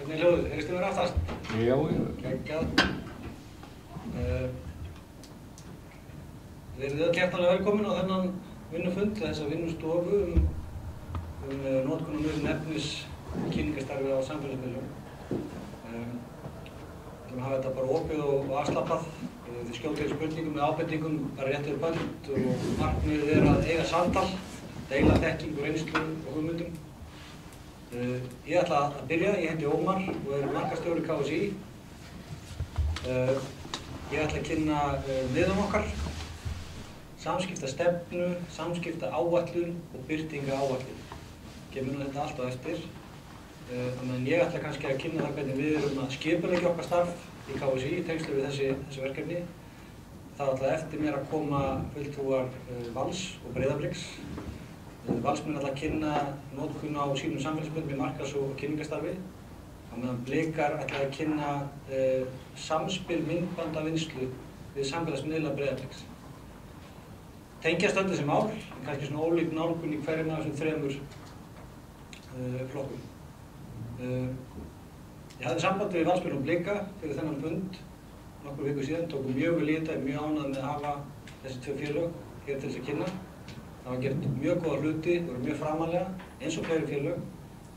Hvernig hljóðið? Heyrist þið mér aftast? Já. Geggjað. Verið öll hjartanlega velkomin á þennan vinnufund, þessa vinnustofu notkun og miðlun efnis í kynningarstarfi á samfélagsmiðlum. Við ætlum að hafa þetta bara opið og afslappað. Þið skjótið spurningum með ábendingum, bara rétt yfir bönd og markmiðið að eiga samtal, deila þekkingu, reynslu og hugmyndum. Ég ætla að byrja, ég heiti Ómar og markaðsstjóri KSÍ. Ég ætla að kynna miðlun okkar, samskiptastefnu, samskiptaáætlun og birtingaráætlun. Kemur nú þetta allt á eftir. Þannig að ég ætla kannski að kynna það hvernig við erum að skipuleggja okkar starf í KSÍ í tengslum við þessi verkefni. Það ætla eftir mér að koma fulltrúar Vals og Breiðabliks. Vals mun ætla að kynna notkun á sínum samfélagsmiðlum í markaðs- og kynningarstarfi. Á meðan Blikar ætla að kynna samspil myndbandavinnslu við samfélagsmiðla Breiðabliks. Tengjast öll þessi mál, en kannski svona ólík nálgun í hverjum af þessum þremur flokkum. Ég hafði samband við Valsmenn og Blika fyrir þennan fund nokkur vikur síðan, tókum mjög vel í þetta, mjög ánægð með að hafa þessi tvö félög hér til þess að kynna. Það var gert mjög góða hluti, voru mjög framalega, eins og fleiri félög.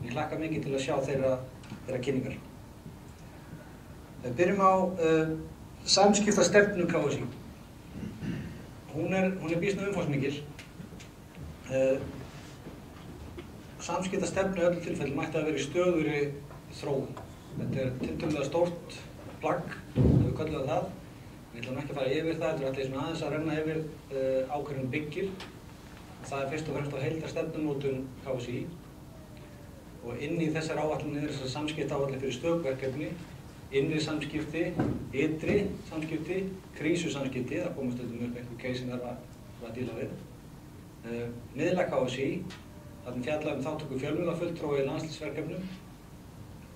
Ég hlakka mikið til að sjá þeirra kynningar. Við byrjum á samskiptastefnu KSÍ. Hún er býsna umfangsmikil. Samskiptastefnu í öllum tilfellum mætti að vera í stöðugri þróun. Þetta er tiltölulega stórt plagg, við köllum það. Við ætlum ekki að fara yfir það, heldur ætlum aðeins að renna yfir ákveðnum byggir. Það er fyrst og fremst á heildarstefnumótun KSÍ. Og inn í þessar áætlunir er þessar samskiptaáætlun fyrir stöðverkefni, innri samskipti, ytri samskipti, krísusamskipti, það komast stundum upp einhver case sem þarf að díla við. Miðla KSÍ, þarna fjalla þátttöku fjölmiðlafulltrúa í landslýsverkefnum,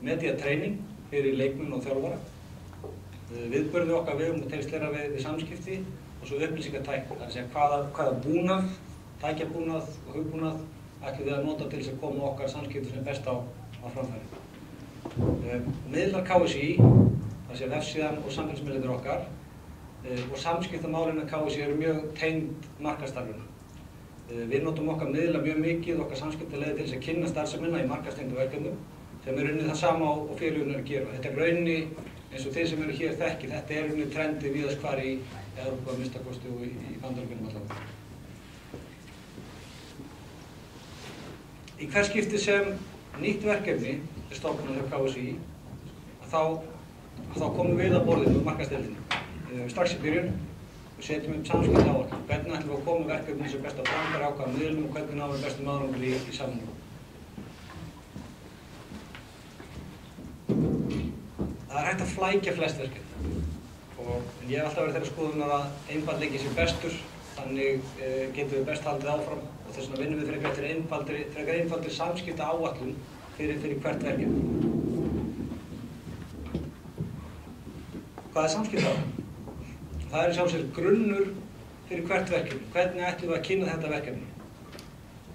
mediatreining fyrir leikmenn og þjálfara, viðburði okkar vegum og tengslera við samskipti og svo upplýsingatækni, það er að segja hvaða búnað, tækjabúnað og hugbúnað ætlum við að nota til þess að koma okkar samskipti sem best á framfæri. Miðlar KSÍ, það sé vefsíðan og samfélagsmiðlarnir okkar og samskiptamálin að KSÍ eru mjög tengd markaðsstarfinu. Við notum okkar miðla mjög mikið, okkar samskiptaleiðir til þess að kynna starfsemina í markaðstengdu verkefnum sem er unnið það sama og félögin eru að gera. Þetta er raunni, eins og þeir sem eru hér þekki, þetta er unnið trendi víðast hvar í Evrópu að minnsta kosti og í Bandaríkjunum allavega. Í hvert skipti sem nýtt verkefni er stofnað hjá KSÍ, þá komum við að borðinu úr markaðsdeildinni. Strax í byrjun, við setjum upp samskiptaáætlun. Hvernig ætlum við að koma verkefni sem best á framfæri á hvaða miðlum og hvernig náum við bestum árangri í samvinnu. Það er hægt að flækja flest verkefni en ég hef alltaf verið þeirrar skoðunar að einfaldleiki sé bestur, þannig getum við best haldið áfram og þess vegna vinnum við frekar einfaldri samskiptaáætlun fyrir hvert verkefni. Hvað er samskiptaáætlun? Það er sjálfsögðu grunnur fyrir hvert verkefni. Hvernig ætlum við að kynna þetta verkefni?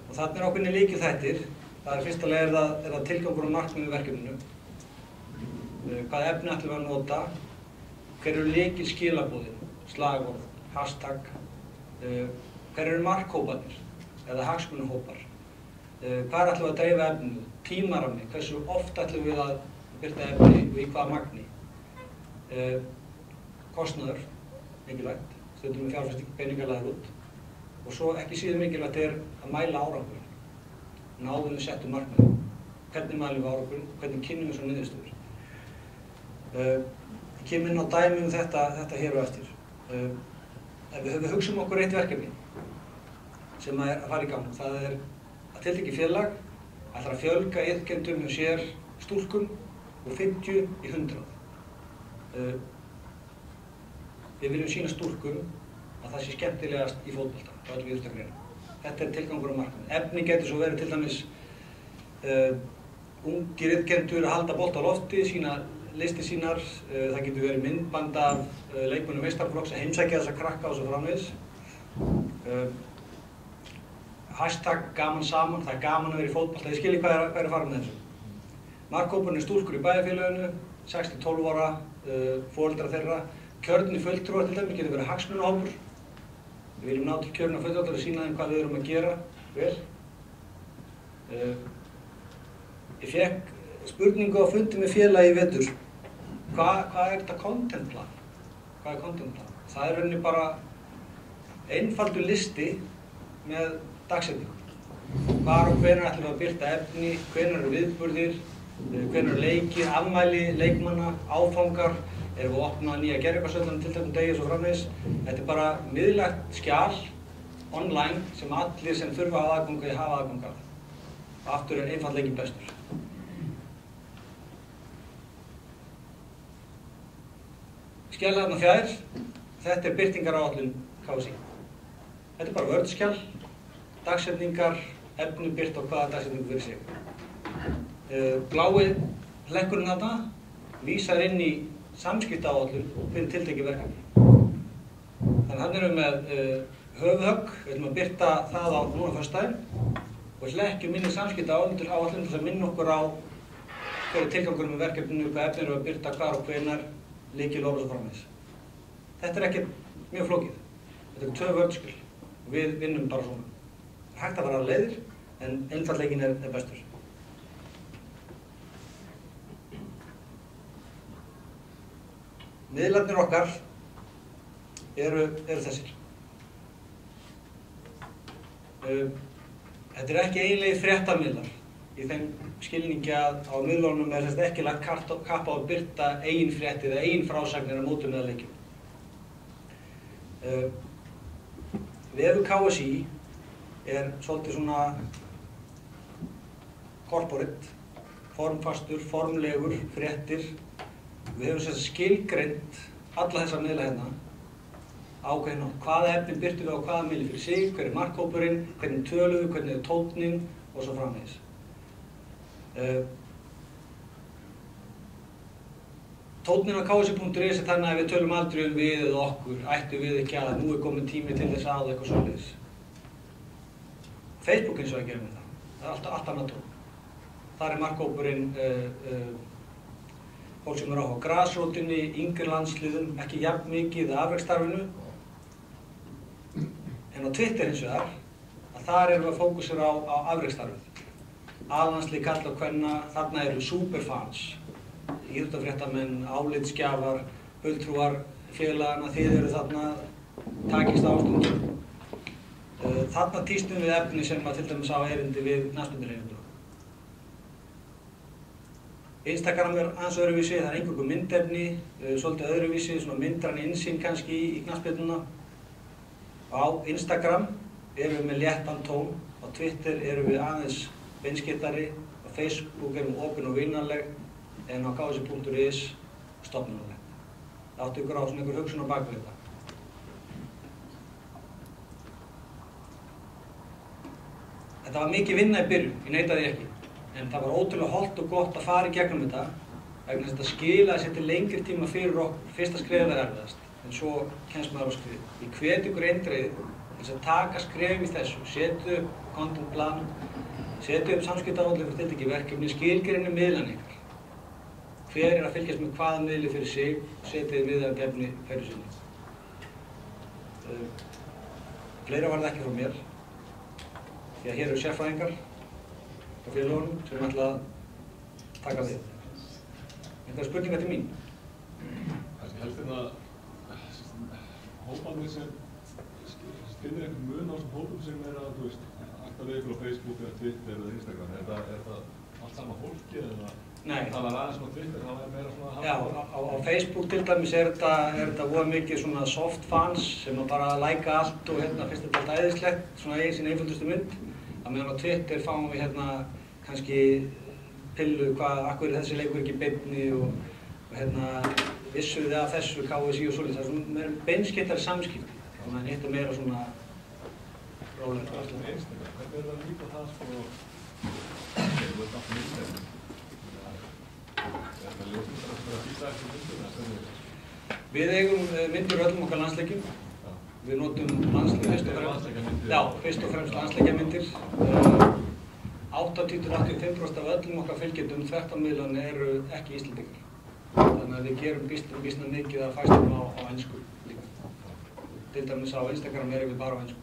Og þarna er ákveðnir lykilþættir. Það er fyrsta lega er það tilgangur og markmið með verkefninu. Hvaða efni ætlum við að nota? Hver eru lykilskilaboðin? Slagorð, hashtag. Hver eru markhóparnir eða hagsmunahópar? Hvar ætlum við að dreifa efninu? Tímarammi. Hversu oft ætlum við að birta efni og í hvaða magni? Kostnaður. Mikilvægt, stundum við fjárfesting peningalega út og svo ekki síður mikilvægt er að mæla árangurinn, náðum við settum markmiðum, hvernig mælum við árangurinn, hvernig kynnum við svo niðurstöður. Ég kem inn á dæmi þetta hér og eftir. Ef við hugsum okkur eitt verkefni sem er að fara í gang, það er að tiltekið félag ætlar að fjölga iðkendum hjá sér stúlkum úr 50 í 100. Við viljum sýna stúlkum að það sé skemmtilegast í fótbolta á öllum íþróttagreinum. Þetta er tilgangur og markmið. Efni getur svo verið til dæmis ungir iðkendur að halda bolta á lofti, sína listir sínar. Það getur verið myndband af leikmönnum meistaraflokks að heimsækja þessa krakka og svo framvegis. Hashtag gaman saman, það er gaman að vera í fótbolta. Þið skiljið hvað er að fara með þessu. Markhópurinn stúlkur í bæjarfélaginu, 6–12 ára, foreldrar þeirra. Kjörnir fulltrúar til dæmis getur verið hagsmunahópur. Við viljum ná til kjörinna fulltrúar og sýna þeim hvað við erum að gera vel. Ég fékk spurningu á fundi með félagi í vetur. Hvað er þetta contentplan? Hvað er contentplan? Það er rauninni bara einfaldur listi með dagsetningu. Hvar og hvenær ætlum við að birta efni, hvenær eru viðburðir, hvenær eru leikir, afmæli leikmanna, áfangar, erum við að opna nýja gerðarbeiðsvöllinn til þessum degi og svo framvegis. Þetta er bara miðlægt skjal online sem allir sem þurfa að aðganga hafa aðgang að. Og aftur er einfaldleikinn bestur. Skjalið þarna fjær, þetta er birtingaráætlun KSÍ. Þetta er bara Word-skjal, dagsetningar, efni birt á hvaða dagsetningu fyrir sig. Blái hlekkurinn þarna vísar inn í samskiptaáætlun fyrir tiltekið verkefni. Þannig að þarna erum við með höfuðhögg, við ætlum að birta það á núna föstudaginn og hlekkjum inn í samskiptaáætlun til þess að minna okkur á hver er tilgangurinn með verkefninu, hvað efni erum við að birta, hvar og hvenær, lykilorð og svo framvegis. Þetta er ekkert mjög flókið. Þetta er 2 Word-skjal og við vinnum bara svona. Það er hægt að fara leiðir, en einfaldleikinn er bestur. Miðlarnir okkar eru þessir. Þetta er ekki eiginlegir fréttamiðlar í þeim skilningi að á miðlunum er ekki lagt kapp á að birta eigin frétti eða eigin frásagnir á mótum eða leikjum. Vefur KSÍ er svolítið svona corporate, formfastur, formlegur, fréttir. Við höfum skilgreint alla þessa miðla hérna ákveðin á hvaða efni birtum við á hvaða miðli fyrir sig, hver er markhópurinn, hvernig tölum við, hvernig er tóninn og svo framvegis. Tóninn á KSÍ.is er þannig að við tölum aldrei við eða okkur, ættum við ekki að nú er komin tími til þess að eitthvað svoleiðis. Facebook eins og að gera með það. Það er allt annað tón. Þar er markhópurinn fólk sem eru á grasrótinni, yngri landsliðum, ekki jafn mikið afreksstarfinu. En á Twitter hins vegar, að þar erum við að fókusera á afreksstarfið. Aðlandslið karla og kvenna, þarna eru superfans. Íþróttafréttamenn, álitsgjafar, fulltrúar félagana, þið eru þarna, takist ástundum. Þarna tístum við efni sem að til dæmis á erindi við knattspyrnuhreyfinguna. Instagram er aðeins öðruvísi, það er eingöngu myndefni, svolítið öðruvísi, svona myndræn innsýn kannski í knattspyrnuna. Á Instagram erum við með léttan tón, á Twitter erum við aðeins beinskeyttari, á Facebook erum við opin og vinanleg, en á KSÍ.is stofnunarleg. Það áttu ykkur á svona einhver hugsun á bak við þetta. Þetta var mikið vinna í byrjun, ég neita því ekki. En það var ótrúlega hollt og gott að fara í gegnum þetta vegna þess að þetta skilaði sér til lengri tíma fyrir okkur. Fyrsta skrefið er erfiðast, en svo kemst maður á skrið. Ég hvet ykkur eindregið til þess að taka skref í þessu, setja upp contentplan, setja upp samskiptaáætlun fyrir tiltekið verkefni, skilgreina miðlana ykkar. Hver er að fylgjast með hvaða miðli fyrir sig, setja viðeigandi efni hverju sinni. Fleira var það ekki frá mér, því að hér eru sérfræðingar á félagunum sem ætla að taka við. Einhverja spurningar til mín? Kannski helst hóparnir sem finnir einhvern mun á þessum hópum sem er að, alltaf við ykkur á Facebook eða Twitter eða Instagram. Er það allt sama fólki eða það var aðeins á Twitter, það var meira svona... Já, á Facebook til dæmis er þetta voða mikið svona soft fans sem bara læka allt og finnst þetta alltaf æðislegt, svona í sín einföldustu mynd. Að meðan á Twitter fáum við kannski pillu akkur er þessi leikur ekki beinni og vissu þið af þessu KSÍ og svolítið. Það er svona meira beinskeyttari samskipti. Þannig að hitta meira svona rólega. Hvernig er það að líka það sko, þú ert alltaf myndstæðin. Er það ljósmyndar að býta eftir myndina? Við eigum myndir öllum okkar landsleikjum. Við notum landsleikjamyndir. Já, fyrst og fremst landsleikjamyndir. Á 80–85% af öllum okkar fylgjendum þvert á miðlunni eru ekki Íslendingar. Þannig að við gerum býsna mikið af færslum á ensku líka. Til dæmis á Instagram erum við bara á ensku.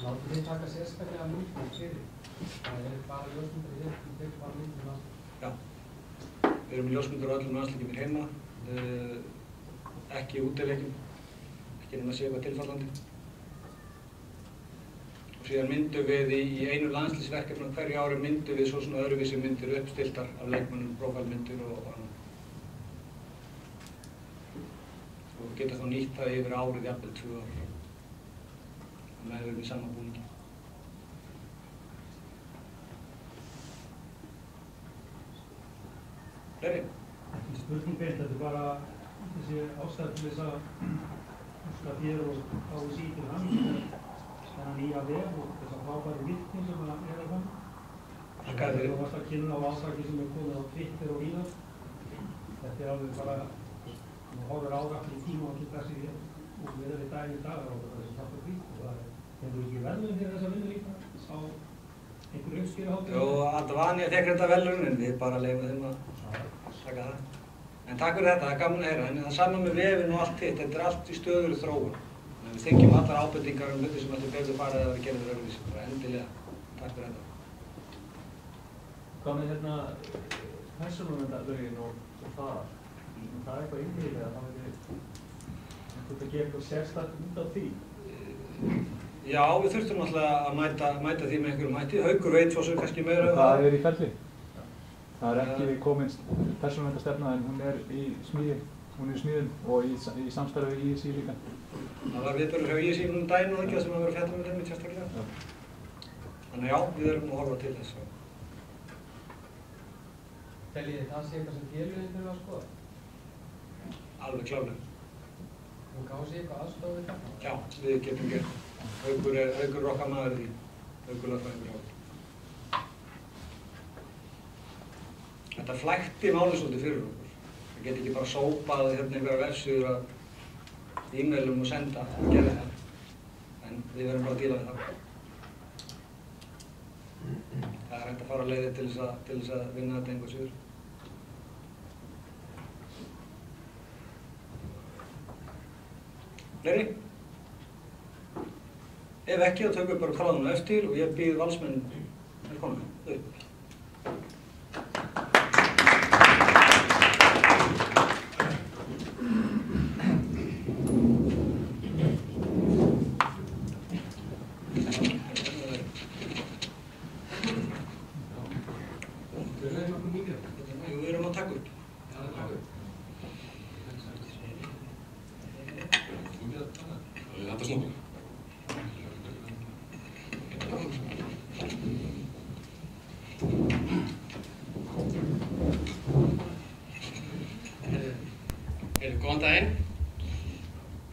Láttu þið taka sérstaklega myndir fyrir? Það bara ljósmyndir hér, þið tekur bara myndir á? Já. Við erum ljósmyndir á öllum landsleikjum hér heima, ekki útileikjum, ekki nema að sé eitthvað tilfallandi. Og síðan myndum við í einu landslýsverkefni hverju ári myndum við svona öðruvísi myndir uppstiltar af leikmönnum, prófælmyndir og annað. Og við getum þá nýtt það yfir árið jafnvel 2 ár. Þannig að við erum í sama búningi. Fleiri? Ekki spurning beint, þetta bara þessi ástæð til þess að þér og KSÍ til þennan nýja vef og þessar frábæru virkni sem er að fram. Þakka þér. Þú varst að kynna á ásaki sem er komið á Twitter og víðar. Þetta alveg bara, þú horfir árætt í tíma og getur þessi og við erum í daginn í dag og þessi þáttur hvít og það hefur ekki verðlun fyrir þessa vinnu líka á einhverju uppskýruhátíð? Jú, Advanja fékk þetta verðlaun en við bara leyfum þeim að taka það. En takk fyrir þetta, það er gaman að heyra. En það er saman með vefinn og allt hitt, þetta er allt í stöðugri þróun. Við þykjum allar ábendingar hluti sem ættu betur farið að við gerum þér öðruvísi. Bara endilega. Takk fyrir þetta. Hvað með persónuverndarlögin og það? Það eitthvað innvíðið að það verður að gera eitthvað sérstakt út af því? Já, við þurftum náttúrulega að mæta því með einhverjum hætti. Haukur veit svo sem kannski meira um það. Það er í ferli. Það er ekki komin persónuverndarstefna en hún er í smíði. Hún er í smíðum og í samstarfi við ISÍ líka. Það var viðburður hjá ISÍ daginn og ekki sem að vera fjallað með þeim í sérstaklega. Já. Þannig já, við erum að horfa til þess. Teljið þið það sé eitthvað sem félögin þurfa að skoða? Alveg klárlega. Þú gáði eitthvað aðstoð við það? Já, við getum gert. Haukur er okkar maður í því. Haukur lögfræðingur hjá. Þetta flækti málið svolítið fyrir okkur. Við getum ekki bara sópað einhverja vefsíður að e-mailum og senda. Við gerum það. En við verðum bara að díla við það. Það er hægt að fara leiðir til þess að vinna þetta einhver síður. Fleiri? Ef ekki, þá tökum við bara kláðunum eftir og ég býð valsmenn velkomna upp. Við erum að taka upp. Þetta er snúið. Góðan daginn.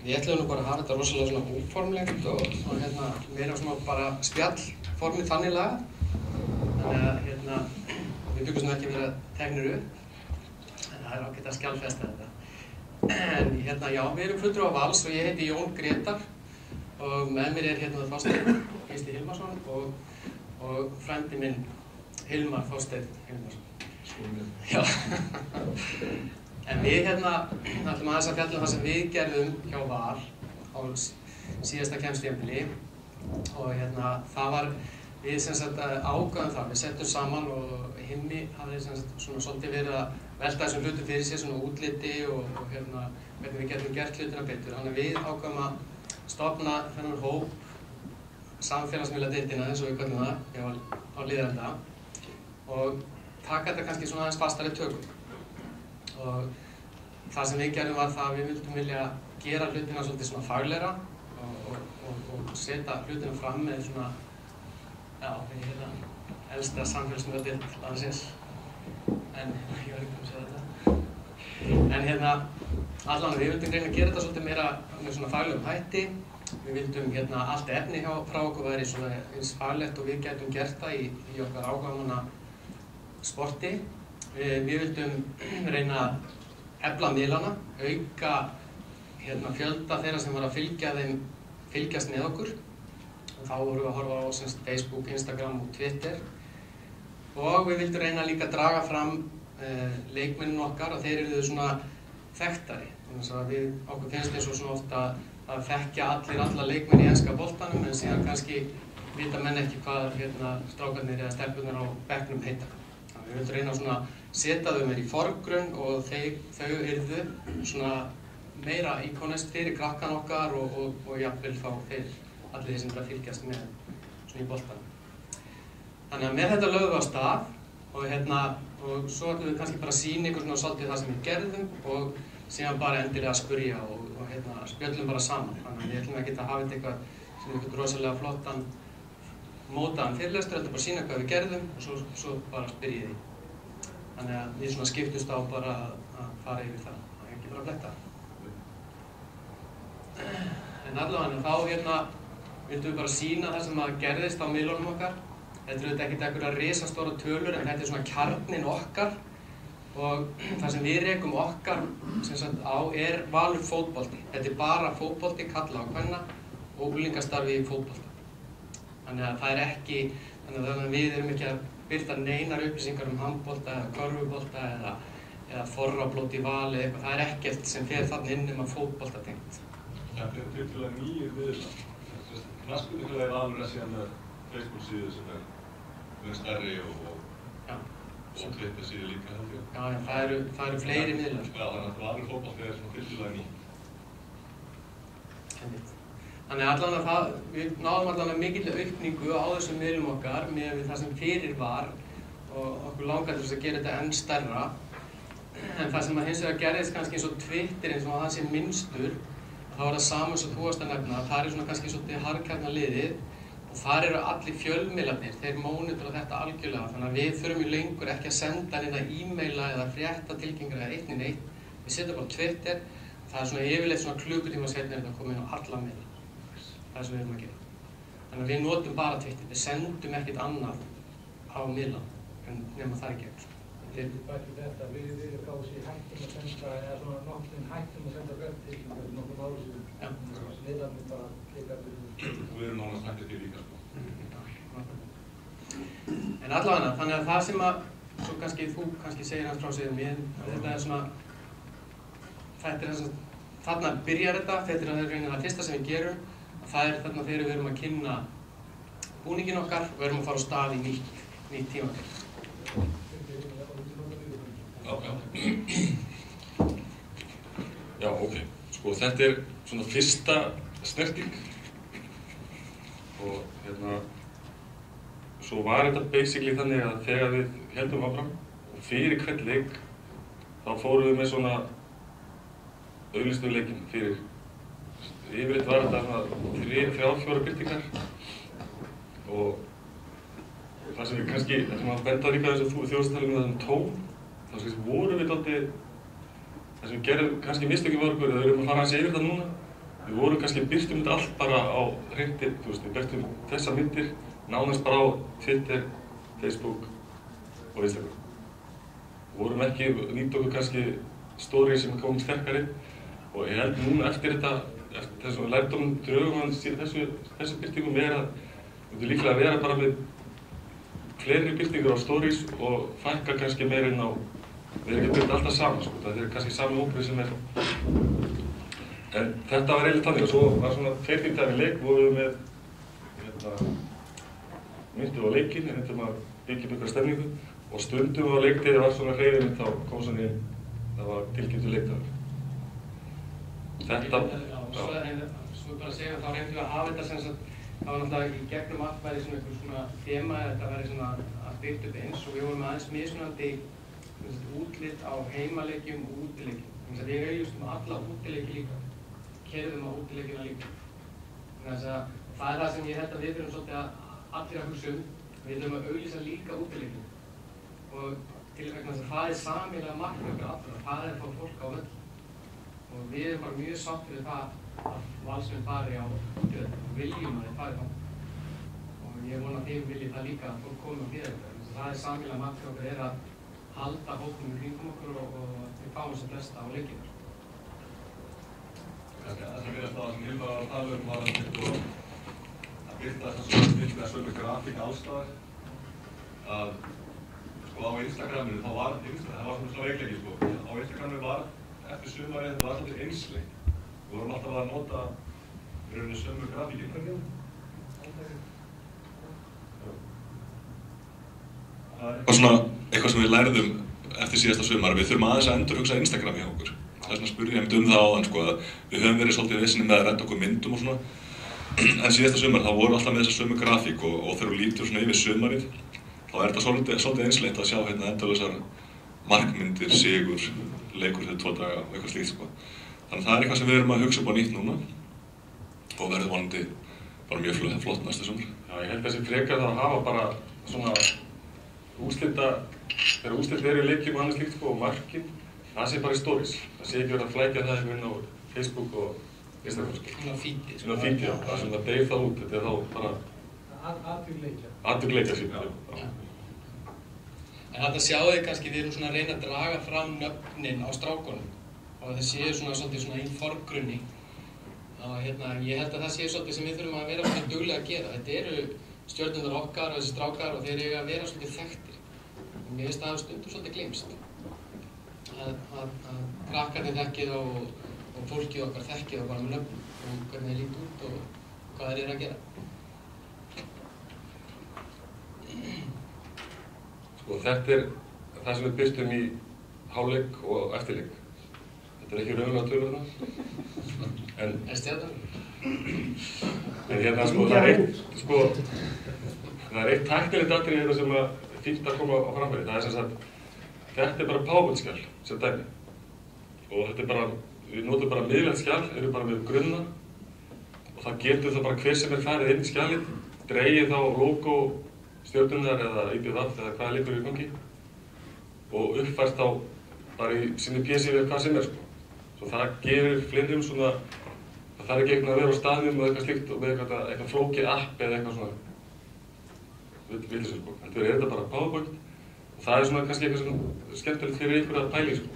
Ég ætlaði nú bara að hafa þetta rosalega svona óformlegt og meira svona bara spjallformið þannig lagað. Þannig að við byggum svona ekki að vera teknir upp. En það er ágætt að skjálfesta þetta. En já, við erum fulltrúar á Vals og ég heiti Jón Grétar og með mér er Þorsteinn Gísli Hilmarsson og frændi minn Hilmar Þorsteinn Hilmarsson. Já. En við ætlum aðeins að fjalla um það sem við gerðum hjá Val á síðasta kemstímabili og það var við ákváðum það, við settum saman og Himmi hafði svona svolítið verið að velta þessum hlutum fyrir sér, svona útliti og hvernig við getum gert hlutina betur. Þannig að við ákváðum að stofna þennan hóp samfélagsmiðladeildina eins og við kallum það á Hlíðarenda og taka þetta kannski svona aðeins fastari tökum. Og það sem við gerðum var það að við vildum vilja gera hlutina svolítið svona faglegra og setja hlutina fram með svona, já, við elsta samfélagsmiðladeild landsins. En ég var ekki að segja þetta. En allan við vildum reyna að gera þetta svolítið meira með svona faglegum hætti. Við vildum allt efni frá okkur væri svona eins faglegt og við gætum gert það í okkar áhugamanna sporti. Við vildum reyna að efla miðlana, auka fjölda þeirra sem var að fylgjast með okkur Þá vorum við að horfa á Facebook, Instagram og Twitter. Og við vildum reyna líka að draga fram leikmennina okkar og þeir eru svona þekktari. Þannig að okkur finnst eins og svona ofta að þekkja alla leikmenn í enska boltanum en síðan kannski vita menn ekki hvað strákarnir eða stelpurnar á bekknum heita. Þannig við vildum reyna svona að setja þau meira í forgrunn og þau yrðu svona meira íkonist fyrir krakkan okkar og jafnvel þá fyrir allir þeir sem það fylgjast með svona í boltanum. Þannig að með þetta lögðum við á stað og svo ætlum við kannski bara að sýna ykkur svona svolítið það sem við gerðum og síðan bara endilega að spyrja og spjöllum bara saman. Þannig að við ætlum ekki að hafa þetta eitthvað sem einhvern rosalega flottan mótaðan fyrirlestur, heldur bara að sýna hvað við gerðum og svo bara spyrja því. Þannig að við svona skiptumst á bara að fara yfir það. Það er ekki bara að fletta. En allavega þá vildum við bara sýna það sem gerðist á miðlunum okkar. Þetta er auðvitað ekkert einhverja risastóra tölur en þetta er svona kjarninn okkar og það sem við rekum okkar á er Valur fótbolti. Þetta er bara fótbolti, kalla og kvenna og unglingastarfi í fótbolta. Þannig að það er ekki, þannig að við erum ekki að birta neinar upplýsingar handbolta eða körfubolta eða forrablót í Val eða eitthvað. Það er ekkert sem fer þarna inn að fótbolta tengt. Þetta er tiltölulega nýir miðlar. Knattspyrnufélagið Valur er síðan með Facebook-síðu sem er stærri og Twitter síðu líka held ég. Já, það eru fleiri miðlar. Já, þannig að Valur fótbolti er svona tiltölulega ný. Þannig að við náðum allavega mikil aukningu á þessum miðlum okkar með það sem fyrir var og okkur langar til þess að gera þetta enn stærra. En það sem hins vegar gerðist kannski eins og Twitter eins og það sé minnstur, þá var það sama eins og þú varst að nefna. Það er svona kannski svolítið harðkjarnaliðið og þar eru allir fjölmiðlarnir, þeir mónitora þetta algjörlega. Þannig að við þurfum í lengur ekki að senda neina e-maila eða fréttatilkynningar eða eitt í neitt. Við setjum bara Twitter, það er svona yfirleitt svona klukkutíma seinna þetta komið inn á alla miðla. Það er sem við erum að gera. Þannig að við notum bara Twitter, við sendum ekkert annað á miðlan nema það ekki. Bætti þetta, við gáðum sér hættum að senda, eða svona nokkurn hættum að senda fréttatilkynningar fyrir nokkrum árum síðan. Miðlarnir bara klika fyrir. Og við erum nánast hættið til líka sko. En allavega, þannig að það sem svo kannski þú segir hans frá sig mér, þetta er svona, þarna byrjar þetta er rauninni það fyrsta sem við gerum. Það er þarna þegar við erum að kynna búningin okkar og erum að fara á stað í nýtt tímabil. Já, ok. Sko, þetta er svona fyrsta snerting og svo var þetta basically þannig að þegar við heldum áfram og fyrir hvern leik þá fórum við með svona auglýstu leikinn fyrir yfirleitt var þetta svona 3-4 birtingar og það sem við kannski, það sem að benda líka þessu þjóðstalum með þessum tón þá vorum við dálítið það sem við gerðum kannski mistökum var okkur, við erum að fara hans yfir þetta núna við vorum kannski birtum þetta allt bara á hreindir, við birtum þessa myndir nánast bara á Twitter, Facebook og Instagram við vorum ekki nýtt okkur kannski story sem komum sterkari og ég held núna eftir þessum lærdómum drögum hans þessu birtingum er að við myndum líklega að vera bara með fleiri birtingar á stories og fækka kannski meira inn á við erum ekki byrjað alltaf saman sko, það er kannski sami hópur sem er en þetta var eiginlega þannig og svo var svona 2-3 dagar í leik og við með myndum á leikinn en myndum að byggja upp einhverja stemningu og stundum á leikdegi var svona hreyfing þá kom svona inn það var tilkynntur leikdagur Þetta Svo bara að segja þá reyndum við að hafa þetta sem sagt það var náttúrulega í gegnum allt væri svona einhver svona þema eða þetta væri svona að byggt upp eins og við vorum aðeins mismunandi útlit á heimaleikjum og útileikjum. Þannig að við auglýstum alla útileiki líka, keyrðum á útileikina líka. Þannig að það er það sem ég held að við þurfum svolítið að allir að hugsa við þurfum að auglýsa líka útileikina. Og til vegna þess að það er sameiginlega markmið okkar allra, það er að fá fólk á völl. Og við erum bara mjög sáttir við það að Valsmenn fari á döð og viljum að þeir fari þá. Og ég vona að þeim vilji það líka að fólk komi á fyrir. Það er sameiginlega markmið okkar er að halda hópnum í kringum okkur og við fáum sem flesta á leikina. Það sem við að staða sem Hilmar var að tala var að birta þetta sömu grafík allstaðar að sko á Instagraminu þá var svona veikleiki sko. Á Instagraminu var eftir sumarið þetta var svolítið einsleik. Við vorum alltaf að nota í rauninni sömu grafíkina. Eitthvað sem við lærðum eftir síðasta sumar, við þurfum aðeins að endurhugsa Instagram hjá okkur. Það er svona að spyrja það áðan sko, að við höfum verið svolítið vissinni með að redda okkur myndum og svona. En síðasta sumar þá vorum við alltaf með þessa sömu grafík og þegar við lítum svona yfir sumarið þá er þetta svolítið einsleitt að sjá hérna endalausar markmyndir, sigur, leikur fyrir 2 daga og eitthvað slíkt sko. Þannig að það er eitthvað sem við erum að hugsa upp á nýtt núna og verður vonandi bara mjög flott næsta sumar. Já, ég held að þessi frekar það að hafa bara svona þegar úrslit eru í leikjum og annað slíkt sko, og markin, það sé bara í stories. Það sé ekki verið að flækja það inn á Facebook og Instagram sko. Inn á feedið sko. Inn á feedið, já. Það sem það deyr það út, þetta er þá bara Atvik leikja sín, já. En þetta sjáðu þið kannski, við erum svona að reyna að draga fram nöfnin á strákunum og það séu svolítið svona í forgrunni. Og ég held að það séu svolítið sem við þurfum að vera svona duglega að gera. Þetta eru stjörnurnar okkar og þessi strákar og þeir eiga að vera svolítið þekktir. Og mér finnst það stundum svolítið gleymst. Að krakkarnir þekkið og fólkið okkar þekkið og bara með nöfn og hvernig þeir líti út og hvað þeir eru að gera. Sko þetta er það sem við birtum í hálfleik og eftirleik. Þetta er ekki raunverulega tölur þarna. En stjarnan? En hérna sko, það er eitt tæknilegt atriði hérna sem að fínt að koma á framfæri. Það er sem sagt, þetta er bara PowerPoint-skjal sem dæmi. Og þetta er bara, við notum bara miðlægt skjal, erum bara með grunna. Og það getur það bara hver sem er farið inn í skjalið, dregið þá logo stjörnunar eða IBVF eða hvað leikur í gangi og uppfært þá bara í sinni PC við hvað sem er sko. Svo það gefur fleirum svona, það þarf ekki eitthvað að vera á staðnum og eitthvað slíkt og með eitthvað flókið app eða eitthvað svona villisir sko. Heldur er þetta bara PowerPoint og það er svona kannski eitthvað sem skemmtilegt fyrir ykkur að pæli sko.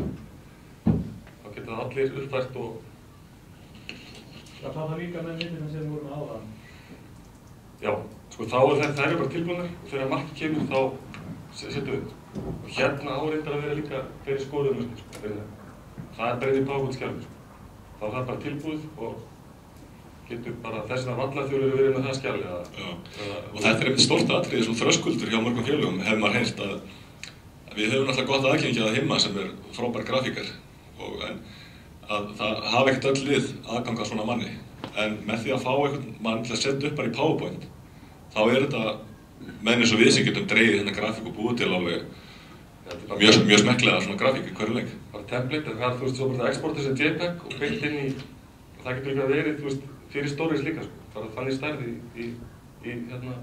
Þá geta það allir uppfært og Það það líka með myndina sem við vorum áðan. Já, sko þá er þær bara tilbúnar og þegar markið kemur þá setjum við þetta. Og hérna áreindar að vera líka fyrir skoðunum sko. Það er bara í PowerPoint-skjalinu sko. Þá er það bara tilbúið og getur bara þess að vallarþjóðir verið með það skjali. Og þetta er einmitt stórt atriði, svona þröskuldur hjá mörgum félögum hefur maður heyrt að við höfum náttúrulega gott aðgengi að Himma sem er frábær grafíkar en að það hafa ekkert öll lið aðgang að svona manni. En með því að fá einhvern mann til að setja upp bara í PowerPoint þá er þetta menn eins og við sem getum dregið þennan grafík og búið til alveg mjög smekklega svona grafík í hverju leik. Bara template, en það er svo bara að exporta þessi JPEG og beint inn í og það getur líka verið fyrir stories líka sko. Bara þannig stærð í hérna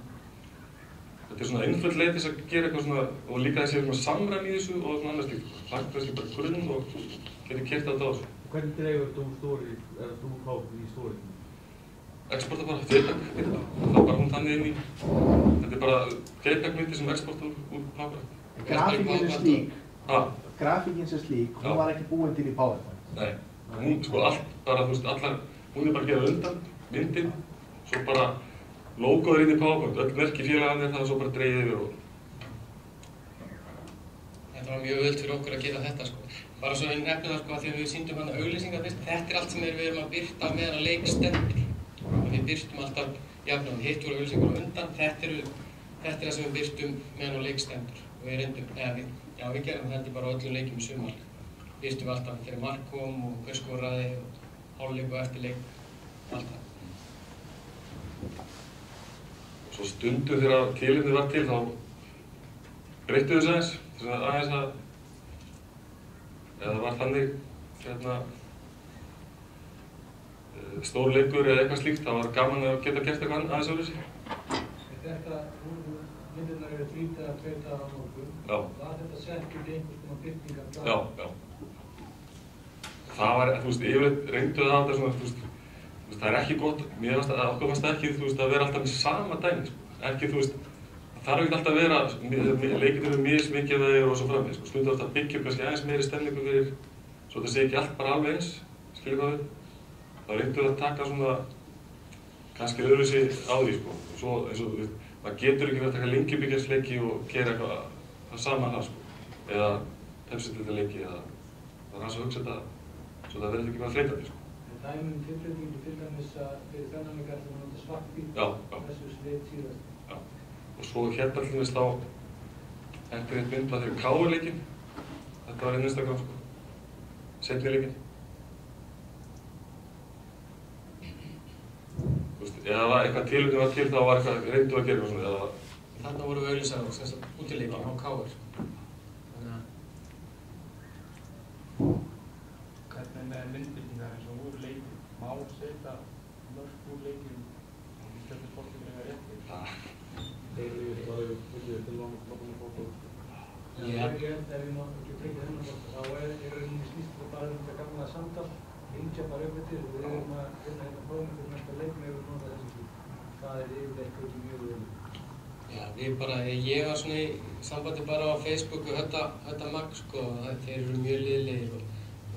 þetta er svona einföld leið til að gera eitthvað svona og líka þessi svona samræmi í þessu og svona annars líka. Það er kannski bara grunn og getur keyrt á þetta á þessu. Hvernig dregur þú story, eða þú kátt í story? Exporta bara JPEG, það er bara hún þannig inn í. Þetta er bara JPEG-myndir sem exporta úr PowerPoint. Grafíkin sem slík, hún var ekki búin til í PowerPoint. Nei, hún sko allt bara, allar, hún er bara að gera undan, myndin, svo bara logoður inn í PowerPoint, öll merki félagarnir það er svo bara dreigið yfir og... Þetta var mjög öðvöld fyrir okkur að gera þetta sko. Bara svo við nefnum það sko að því að við sýndum hann auglýsingar fyrst, þetta er allt sem við erum að birta meðan að leik stendur. Við birtum alltaf, jafnveg, hitt voru auglýsingar á undan, þetta er það sem við birtum meðan að leik stendur. Og við reyndum, við gerum þetta bara á öllum leikjum í sumar. Birtum við alltaf þegar mark kom og hver skoraði og hálfleik og eftirleik, allt það. Svo stundum þegar tilefnið var til þá breyttu þess aðeins, þess að aðeins að eða var þannig stór leikur eða eitthvað slíkt, það var gaman að geta gert eitthvað aðeins á þessu. Þetta, myndirnar eru 3 dagar, 2 dagar á morgun. Var þetta sett út í einhvers konar birtingar? Já. Það var, yfirleitt reyndu það á þetta svona, það er ekki gott, mér fannst að okkur fannst ekki, að vera alltaf með sama dæmi, sko. Ekki, það þarf ekki alltaf að vera, leikir eru mismikið þegar og svo framvegis, sko. Stundum alltaf byggja upp kannski aðeins meiri stemningu fyrir, svo þetta sé ekki allt bara alveg eins, skiljið hvað við. Það reyndu að taka svona kannski öðruvísi á því, sko. Og svo, eins og, maður getur ekki verið að taka Lengjubikar-leiki og gera eitthvað það sama það, sko. Eða Pepsi-deildarleiki, eða það er hans að hugsa þetta svo það verður ekki bara þreytandi, sko. Dæmum tilbreytingu til dæmis að fyrir þennanleikar þú notar svartbít, þessu sveit síðast. Já, og svo hérna til dæmis þá hendur eitt myndblað fyrir KR-leikinn. Þetta var Instagram, sko. Seinni leikinn. Eða var eitthvað tilhugin var til, þá var eitthvað reyndu að gera svona, eða... Þarna vorum við auglýsaðar á, sem sagt, útileikinn á KR. Þannig að... Hvernig með myndbindingar eins og úr leikinn? Má setja mörk úr leikinn í stjórnsportinu eða rétti? Þeir eru bara viljið til langt fótó. Ef ég má ekki tekið þennan bort, þá rauninni snýst þetta bara þetta gamla samtal, hengja bara upp eftir og við erum að hérna prófum fyrir næsta leikn ef við nota þessi slík. Það yfirleitt ekki mjög vel. Já, ég var svona í sambandi bara á Facebook og Hödda Magg, sko, þeir eru mjög liðlegir og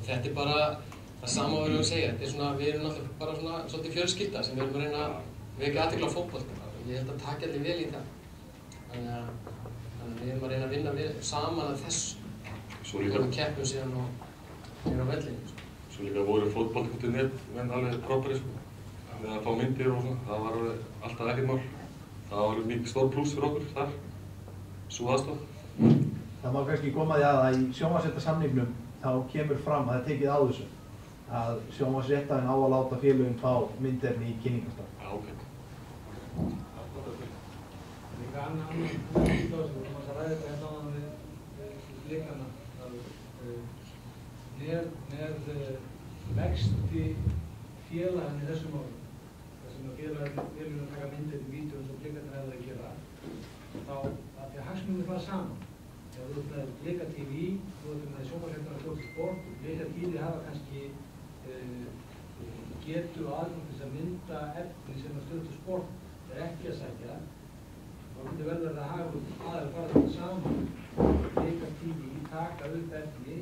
þetta bara það sama við erum að segja. Þetta svona, við erum náttúrulega bara svona svolítið fjölskylda sem við erum að reyna að vekja athygli á fótbolta. Ég held að taka allir vel í það. Þannig að við erum að reyna að vinna saman að þessu. Svo líka keppum síðan og á vellinu. Svo líka voru fótboll.net menn alveg frábærir, sko. Með að fá myndir og svona, það var alltaf ekkert mál. Það var mikið stór plús fyrir okkur þar, sú aðstoð. Það má kannski koma því að í sjónvarpsréttarsamningnum þá kemur fram að það er tekið á þessu. Að sjónvarpsréttarinn á að láta félögin fá myndefni í kynningarstað. Já, ok. Líka annar hlutáð sem við erum að ræða þetta hérna áðan við leikana. Með vexti félaginn í þessum árum, þar sem að félaginn viljum að taka myndir í vídeó eins og blikarnir hefur að gera, þá að því að hagsmunir fara saman. Þegar þú ert með Blika TV, þú ert með sjónvarpsréttarinn á Stöðvar Sport, Blika TV hafa kannski getu og aðgang til að mynda efni sem að Stöðvar Sport er ekki að sækja. Þá getur vel verið að hafa aðeins fara þetta saman, Blika TV taka upp efni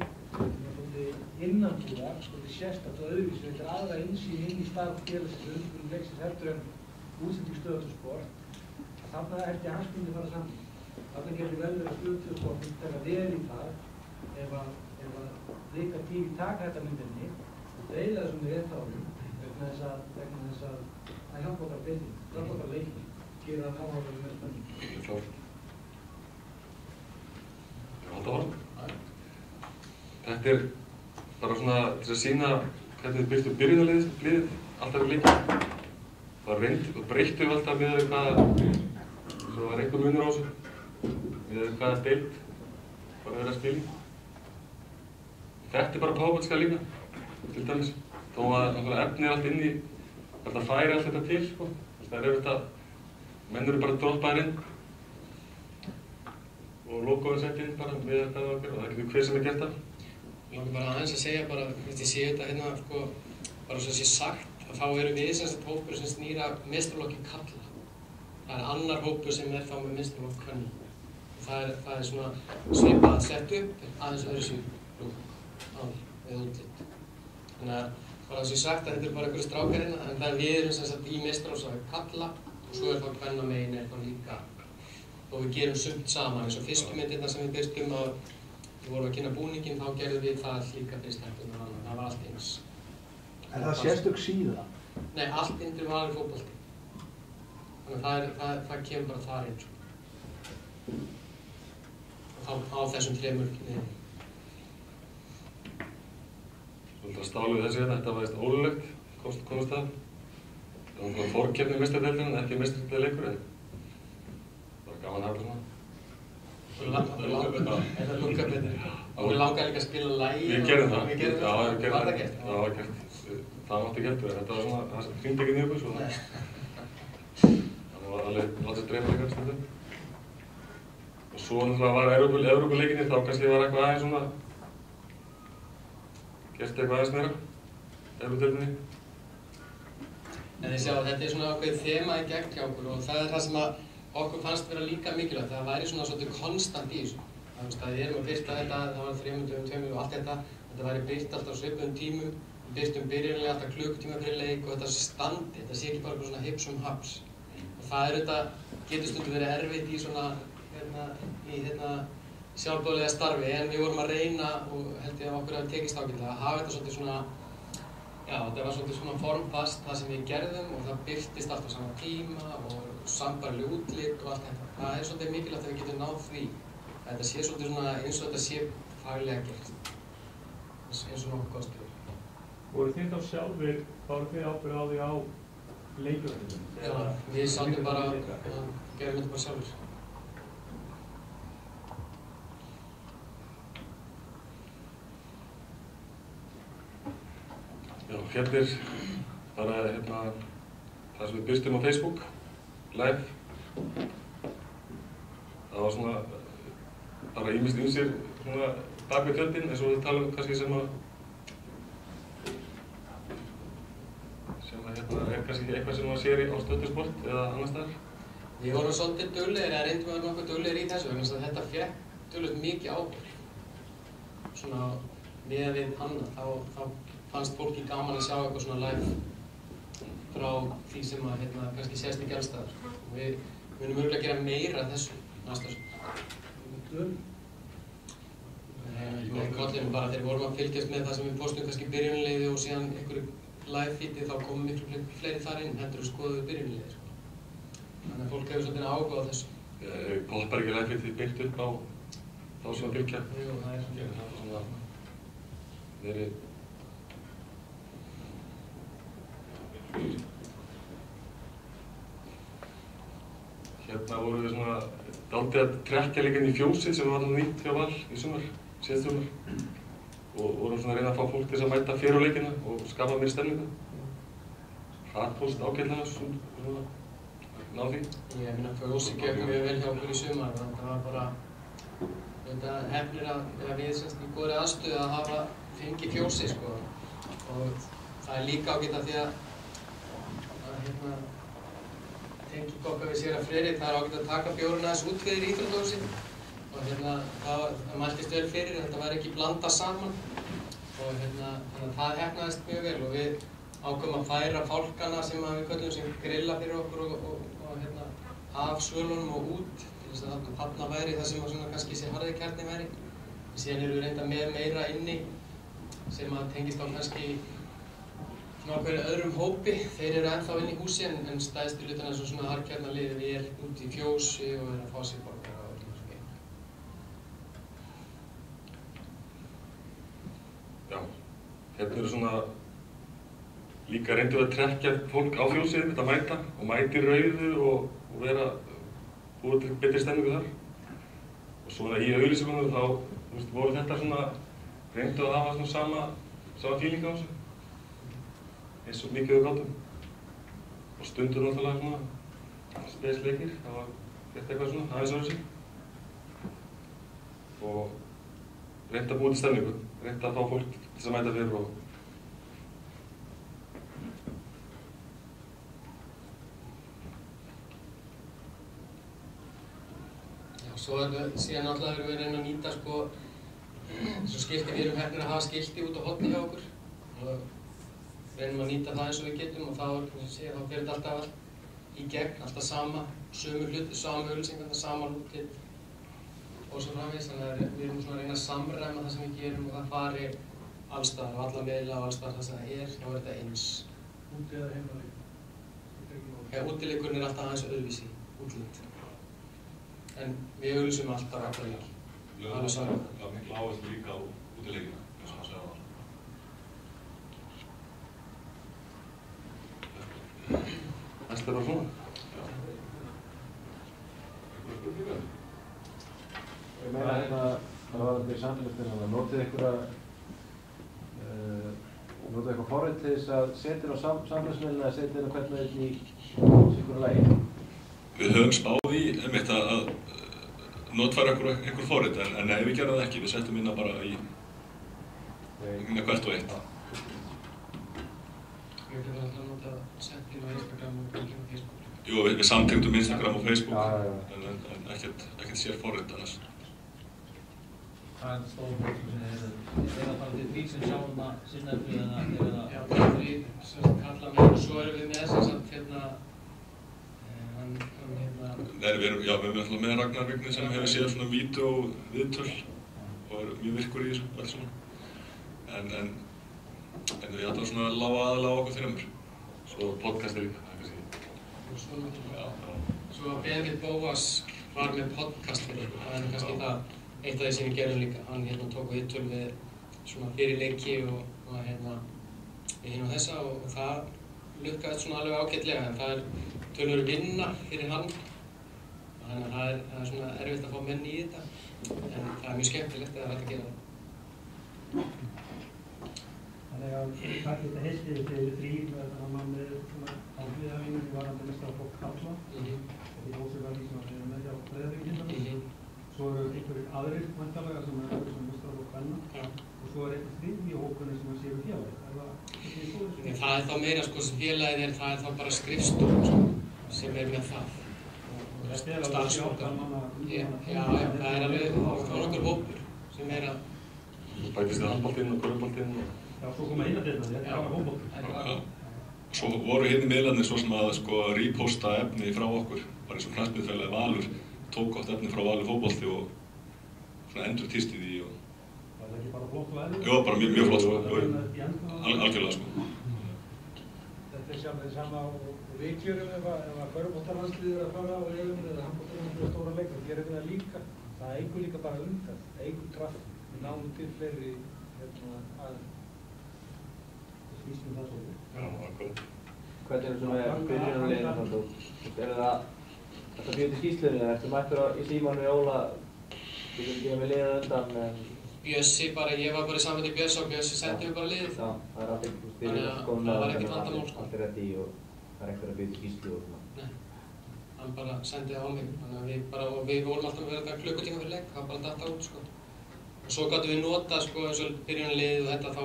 innanbúðar, svolítið sérstakt og öðruvísi, þetta er aðra innsýn inn í starf félagsins undirbúning leiksins heldur en útsending Stöðvar Sport. Þarna held ég hagsmunir fara saman. Þarna getur vel verið að Stöðvar Sport taka vel í það ef að Blika TV taka þetta myndinni og deila þessum við réttárum vegna þess að það hjálpa okkar betri, hjálpa okkar leikni, gera það áhugaverð með spennandi. Klárt. Alltaf orð. Þetta er bara svona til að sýna hvernig við byrjum byrjunarliðið alltaf í leikinn. Það breyttum við alltaf með það var einhver munur á þessu, með hvaða deild var verið að spila í. Þetta er bara páfaldska líka, til dæmis. Þó að efnið allt inn í, þetta færi allt þetta til, sko. Það er auðvitað, menn eru bara droppaðir inn og logoðin sett inn bara með hvað það var að gera og það er ekki hver sem er gert það. Ég langar bara aðeins að segja bara, ég sé þetta hérna, sko, bara svo að sé sagt, að þá erum við semst hópur sem snýra meistaraflokki karla. Það er annar hópur sem þá með meistaraflokk kvenna. Það er svona svipað sett upp, aðeins öðruvísi eða útlit. Þannig að bara svo ég sagt að þetta er bara einhverju strákar hérna, en það er við erum semst í meistaraflokki karla og svo þá kvenna megin eitthvað líka. Og við gerum sumt saman, eins og fyrstu myndirna sem við birtum að við vorum að kynna búninginn, þá gerðum við það líka fyrst hættum og annað, það var allt eins. Er það sérstök síða? Nei, allt innri var alveg fótbolti. Þannig að það kemur bara þar eins. Og á þessum þremur niður. Svolítið að stálu við þessu hérna, þetta var eitthvað ólulegt, komast það. Það var fórkeppni í meistaradeildinni, ekki meistaradeildarleikur, en bara gaman að hafa svona. Þetta lukkar betur. Og við langaði líka að spila lagi. Við gerðum það. Við gerðum það. Já, við gerðum Var það gert? Já, það var gert. Það mátti gert verið. Þetta var svona, það hringdi ekki niður svo. Það var alveg látið dreyma líka stundum. Og svo náttúrulega var Evrópuleikinni, þá kannski var eitthvað aðeins svona gert eitthvað aðeins meira. Evrópudeildinni. En þið sjá að þetta er svona ákveðið þema í gegn hjá okkur og það er það sem að okkur fannst vera líka mikilvægt, það væri svona svolítið konstant í þessu. Það við erum að birta þetta, það var 3 dögum, 2 og allt þetta væri birt alltaf á svipuðum tímum birtum byrjunarlið alltaf klukkutíma fyrir leik og þetta standi, þetta sé ekki bara eitthvað svona hips haps. Og það getur stundum verið erfitt í svona, sjálfboðaliða starfi, en við vorum að reyna og held ég að okkur hafi tekist ágætlega að hafa þetta svolítið svona, já, þetta var svolítið svona formfast það sem við gerðum og það birtist alltaf á sama tíma og sambærileg útlit og allt þetta. Það svolítið mikilvægt að við getum náð því. Þetta sé svolítið svona eins og þetta sé faglega gert, eins og nokkuð kostur. Voru þið þá sjálfir, báru þið ábyrgð á því á leikjum? Já, við sátum bara og gerum þetta bara sjálfur. Já, hérna bara það sem við birtum á Facebook, live. Það var svona bara ýmist ýmsir svona bak við tjöldin, eins og við talum kannski sem er kannski eitthvað sem maður sér á Stöðvar Sport eða annars staðar. Við vorum svolítið duglegir, eða reyndum að vera nokkuð duglegir í þessu, vegna þess að þetta fékk töluvert mikið áhuga. Svona miðað við annað, þá fannst fólki gaman að sjá eitthvað svona live frá því sem að kannski sést ekki alls staðar. Við munum örugglega að gera meira af þessu næsta árs. Með kollinum bara þegar við vorum að fylgjast með það sem við postum kannski byrjunarliði og síðan einhverju live feedi þá komum miklu fleiri þar inn heldur við skoðuðu byrjunarliði. Þannig að fólk hefur svolítið áhuga á þessu. Poppar ekki live feedi byggt upp á þá sem að fylgja? Jú, það er svona verið Hérna vorum við svona dálítið að trekkja líka inn í fjósið sem var nýtt hjá Val í sumar, síðast sumar. Og vorum svona að reyna að fá fólk til þess að mæta fyrir á leikina og skapa meiri stemningu. Hraðpóst ágætlega svona ná því. Ég meina fjósið gekk mjög vel hjá okkur í sumar. Það var bara hefnir að við í góðri aðstöðu að hafa fengið fjósið sko. Og það er líka ágætt að því að tengið okkar við Séra Friðrik, það er ágætt að taka bjórinn aðeins út fyrir íþróttahúsið og það mæltist vel fyrir, þetta var ekki blandað saman og þannig að það heppnaðist mjög vel og við ákveðum að færa fálkana sem við köllum sem grilla fyrir okkur og af svölunum og út til þess að þarna væri það sem svona kannski sé harði kjarni væri. Síðan erum við reynda með meira inni sem að tengist á kannski svona okkur öðrum hópi. Þeir eru ennþá inn í húsi en stæðstu hlutan eins og svona harðkjarnaliðið er út í fjósi og er að fá sér borgar og öllum þessu geim. Já, hérna eru svona líka reyndum við að trekkja fólk á fjósið, þetta mæta og mæti rauðu og vera búið til betri stemningu þar. Og svona í auglýsingunum þá voru þetta svona reyndu að hafa svona sama feeling á þessu. Eins og mikið við gátum. Og stundum náttúrulega svona spesleikir, það var eitthvað svona, aðeins öðruvísi. Og reyndu að búið til stemningu, reyndu að fá fólk til þess að mæta fyrir og Svo síðan náttúrulega erum við að reyna að nýta sko skilti, við erum heppnir að hafa skilti út á horni hjá okkur og reynum að nýta það eins og við getum og þá fer þetta alltaf í gegn, alltaf sama, sömu hluti, sama auglýsingar, sama útlit og svo framvegis, þannig að við erum svona að reyna að samræma það sem við gerum og það fari allstaðar og alla miðla og allstaðar það sem það er, þá er þetta eins. Úti eða heimaleikur? Já, útileikurinn er alltaf aðeins öðruvísi, útlit. En við auglýsum alltaf allar vel. Það er mikil áherslu líka á útileikina, eins og hann segði á. Næst bara svona. Ég meina það var þetta í samfélagsmiðlum að notið eitthvað forrit til þess að setja á samfélagsmiðlum eða setja inn á hvern veginn í einhverju lagi? Við höfum spáð í einmitt að notfæra einhver forrit, en nei, við gerum það ekki. Við settum inn bara í hvert og eitt. Við getum alltaf að nota sett inn á Instagram og Facebook. Jú, við samtengdum Instagram og Facebook, en ekkert sér forrit annars. Hvað er stóð fólk sem það bara til því sem sjá sinnefni eða? Já, það er því sem kalla mig og svo erum við með sem sagt Við erum alltaf með Ragnar Vigni sem hefur séð svona vídeó viðtöl og er mjög virkur í þessu alls svona. En við alltaf svona lága aðalega á okkur þremur. Svo podcasti líka, það kannski. Svo Benedikt Bóas var með podcast fyrir okkur. Það er kannski það eitt af því sem við gerum líka. Hann tók viðtöl við svona fyrir leiki og við hinn og þessa og það lukkaðist svona alveg ágætlega en það er tölur vinna fyrir hann. Þannig að það er svona erfitt að fá menn í þetta, en það er mjög skemmtilegt að það er hægt að gera það. Þannig að það geta heiltið til þrír með þannig að með svona áhviðavíðum í varandi meistaraflokk karla. Þetta er ósögðarlík sem við erum með hjá Breiðavík. Svo eru einhverjir aðrir væntanlega sem eru svona meistaraflokk kvenna. Og svo er eitthvað þriðji hópurinn sem séu félagið. Það er þá meira sko sem félagið er, það er þá bara skrifstof sem er með það. Starfsfólk. Já, það er alveg nokkur hópur sem er að... Bætist þið handboltinn og körfuboltinn og... Já, svo koma innadyrnar, þetta var hópboltinn. Svo voru hérna miðlarnir svo sem að sko reposta efni frá okkur, bara eins og knattspyrnufélagið Valur tók átt efni frá Valur fótbolti og svona endur týst í því og... Var það ekki bara flott og eðlilegt? Jó, bara mjög flott sko, algjörlega sko. Þetta er sjálf sama og við gerum ef að körfuboltalandsliðið er að fara á leiðum eða handboltalandsliðið er stóra leik, þá gerum við það líka. Það eykur líka bara umferð, það eykur kraft. Við náum til fleiri aðeins. Það snýst það svolítið. Já, akkurat. Hvernig er svona byrjunarliðin þannig þú? Er það þetta byrjun til skýrslunni eða ertu mættur í símanum við Óla? Þú getur ekki með liða undan en... Bjössi bara, ég var bara í samvætti Bjössi og Bjössi sendi mig bara liðið. Já, það er allir þannig að það var ekkert vandamál sko. Allt er rétt í og það er ekkert að byrja til skýrslu og svona. Nei, hann bara sendi það á mig. Þannig að við vorum alltaf með þetta klukkutíma fyrir leik, það bara datta út sko. Og svo gáttum við nota sko eins og byrjunarliðið og þetta þá,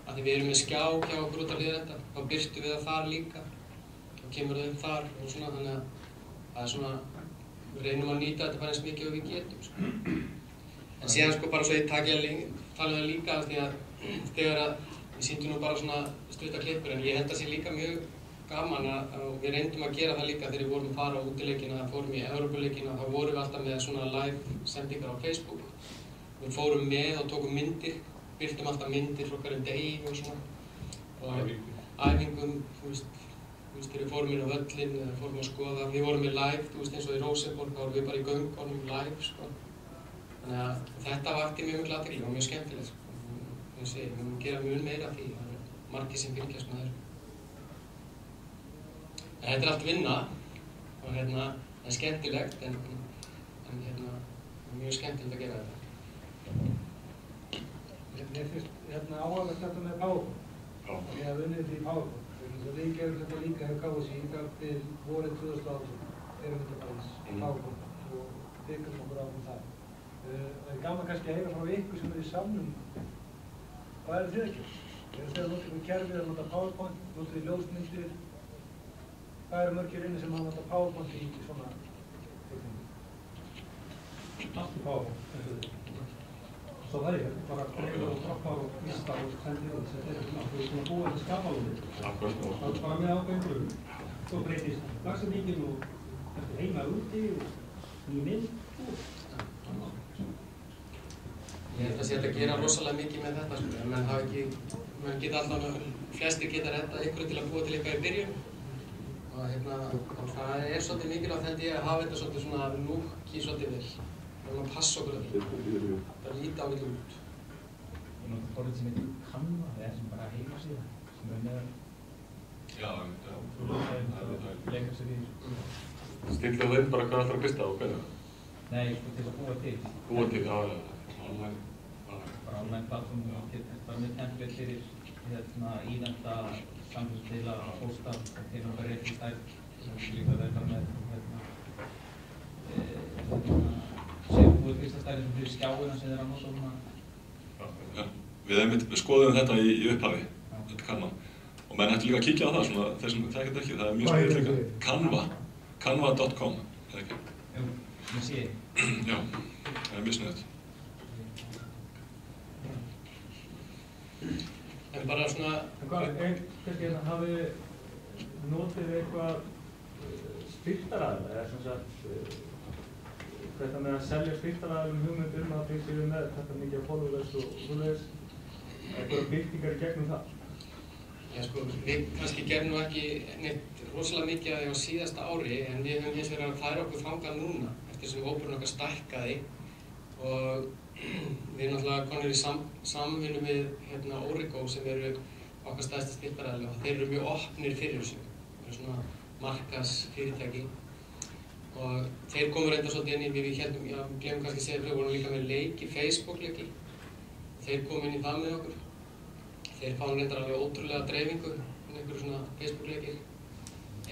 af því við erum með skjá hjá okkur út af liðið þetta, þá birtum við það þar líka. Þá kemur það upp þar og svona, þannig að það er svona, við reynum að nýta þetta bara eins mikið og við getum sko. En síðan sko bara svo ég tala um það líka af því að þegar að við sýndum nú bara svona stutta klippur en ég held að sé líka mjög gaman að við reyndum að gera það líka þegar við vorum að fara á útileikina, fórum í Evrópuleikina, þá vorum við alltaf með svona live sendingar á Facebook. Við fórum með og tókum myndir, birtum alltaf myndir frá hverjum degi og svona og æfingum, þú veist, þegar við fórum inn á völlinn eða fórum að skoða, við vorum með live, þú veist eins og í Rósenborg, þá vorum við bara í göngunum live sko. Þannig að þetta vakti mjög miklu athygli og mjög skemmtilegt sko. Við munum gera mjög meira af því, það er margir sem fylgjast með þessu. En þetta er allt vinna og það er skemmtilegt en mjög skemmtilegt að gera þetta. Mér finnst áhugavert þetta með PowerPoint. Ég hef unnið því PowerPoint. Við gerum þetta líka hjá KSÍ þar til vorið 2018 erum þetta bara í PowerPoint og byggjum okkur á það. Það er gaman kannski að heyra frá ykkur sem er í salnum. Hvað eru þið að gera? Eru þið að nota ykkur kerfið að nota PowerPoint, nota í ljósmyndir? Hvað eru mörgir inni sem að nota PowerPoint í svona teikningu? Allt í PowerPoint. Svo það er bara greiður og droppar og listar og sendir og þetta er svona búið til skapalóðir. Það er bara með ákveðin grunn. Svo breytist dagsetningin og eftir heima úti og ný mynd og... Ég held að sé að gera rosalega mikið með þetta sko, en menn geta alltaf, flestir geta reddað ykkur til að búa til eitthvað í byrjun og það er svolítið mikilvægt held ég að hafa þetta svolítið svona lúki svolítið vel. Við erum að passa okkur á því. Það líta á milli út. Ég nota orðið sem heitir Canva, það er sem bara heimasíða sem er með... Já, leikar sér í... Stilla það inn bara hvað ætlar að kristja og hvernig? Nei, sko til að búa til. Búa til, já, online. Bara online plattform og bara með template fyrir ívenda, samfélagsdeila, pósta og til okkar reyndi stæl sem líka verður bara með búið fyrsta stæli sem fyrir skjáina sem þeir að nota svona. Við skoðum þetta í upphafi, þetta Canva. Og menn hættu líka að kíkja á það svona, þeir sem þekkja þetta ekki, það er mjög sniðugt líka. Canva, canva.com, eða ekki? Jú, með sé. Já, það er mjög sniðugt. En bara svona... En hvað, kannski hafið notið eitthvað styrktaraðila, eða sem sagt þetta með að selja styrktaraðilum hugmynd að þeir séu með þetta mikið af followers og svoleiðis, eitthvað byrtingar í gegnum það? Já sko, við kannski gerum nú ekki neitt rosalega mikið að því á síðasta ári, en við höfum hins vegar að færa okkur þangað núna, eftir sem hópurinn okkar stækkaði og við erum náttúrulega konur í samvinnu við Origo sem eru okkar stærsta styrktaraðili og þeir eru mjög opnir fyrir þessu. Það eru svona markaðsfyrirtæki og þeir komu reynda svolítið inn í, við heldum, já, við glemum kannski að segja við vorum líka með leiki, Facebook-leiki. Þeir komu inn í það með okkur. Þeir fáum reyndar alveg ótrúlega dreifingu inn einhverju svona Facebook-leikir.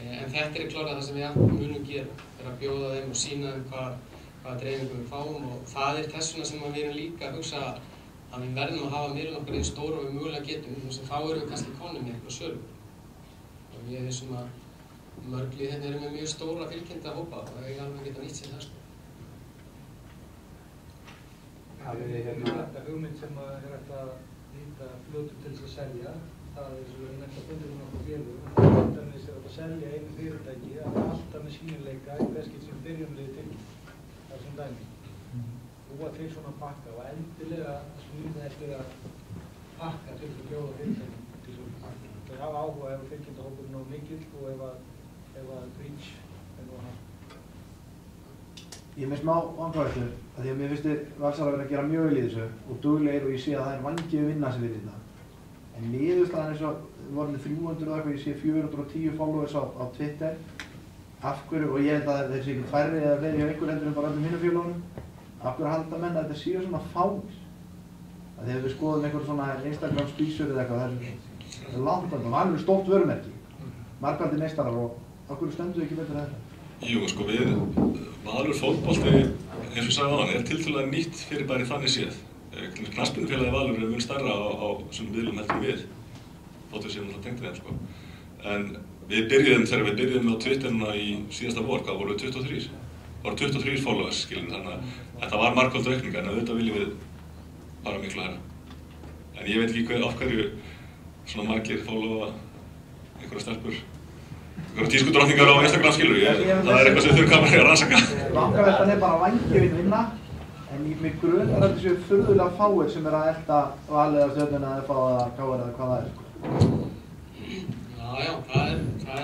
En þetta er klárlega það sem við munum gera, að bjóða þeim og sýna þeim hvaða dreifingu við fáum og það er þess vegna sem við erum líka að hugsa að við verðum að hafa miðlun okkar eins stóra og við mögulega getum, þannig að þá erum við kannski konum með eitthvað sölu. Og við þessum að mörglið hérna eru með mjög stóra fylgjenda hópa og það er alveg geta nýtt sér það sko. Þetta hugmynd sem er hægt að nýta fljótur til þess að selja, það er svo nefnt að bundið um okkur félögum. Þetta er að selja einu fyrirtæki að alltaf með sýnileika í hverskið sem byrjumliði til. Það er svona dæmi. Búa til svona pakka og endilega smíða eftir að pakka til að bjóða fyrirtækjum til svona pakka. Þau hafa áhuga ef fylgjendahópurinn er mikill og ef að reach er nú að hafa. Ég er með smá vangaveltu, af því að mér finnst þið Valsarar vera að gera mjög vel í þessu og duglegir og ég sé að það er vangið vinna sem við þetta. En niðurstaðan eins og við vorum með 300 og eitthvað, ég sé 410 followers á Twitter. Af hverju, og ég held að þeir sé ekki færri eða fleiri hjá einhver heldur en bara öllum hinum félögunum. Af hverju halda menn að þetta séu svona fáir? Af því að við skoðum einhver svona Instagram spísur eða eitthvað, það er langt andan, það er alveg stórt vörumerki. Margfaldir meistarar og af hverju stöndum við ekki betur þetta? Jú, sko Valur fótbolti, eins og sagði áðan, er tiltölulega nýtt fyrirbæri þannig séð. Knattspyrnufélagið Valur er mun stærra á svona miðlum heldur við, þótt við séum náttúrulega tengdir þeim sko. En þegar við byrjuðum á Twitterna í síðasta vor, hvað voru við 23? Það voru 23 followers, skiljum, þannig að þetta var margfald aukning, en auðvitað viljum við bara miklu hærra. En ég veit ekki af hverju svona margir followa einhverja stelpur, einhverja tískudrottningar á Instagram, skilur það er eitthvað sem þau kamar að rannsaka. Vangaveltan er bara vangjöfin vinna, en mig grunar að þetta séu furðulega fáir sem að elda Valið eða Stjörnuna eða FH eða KR eða hvað það er sko. Já, það er...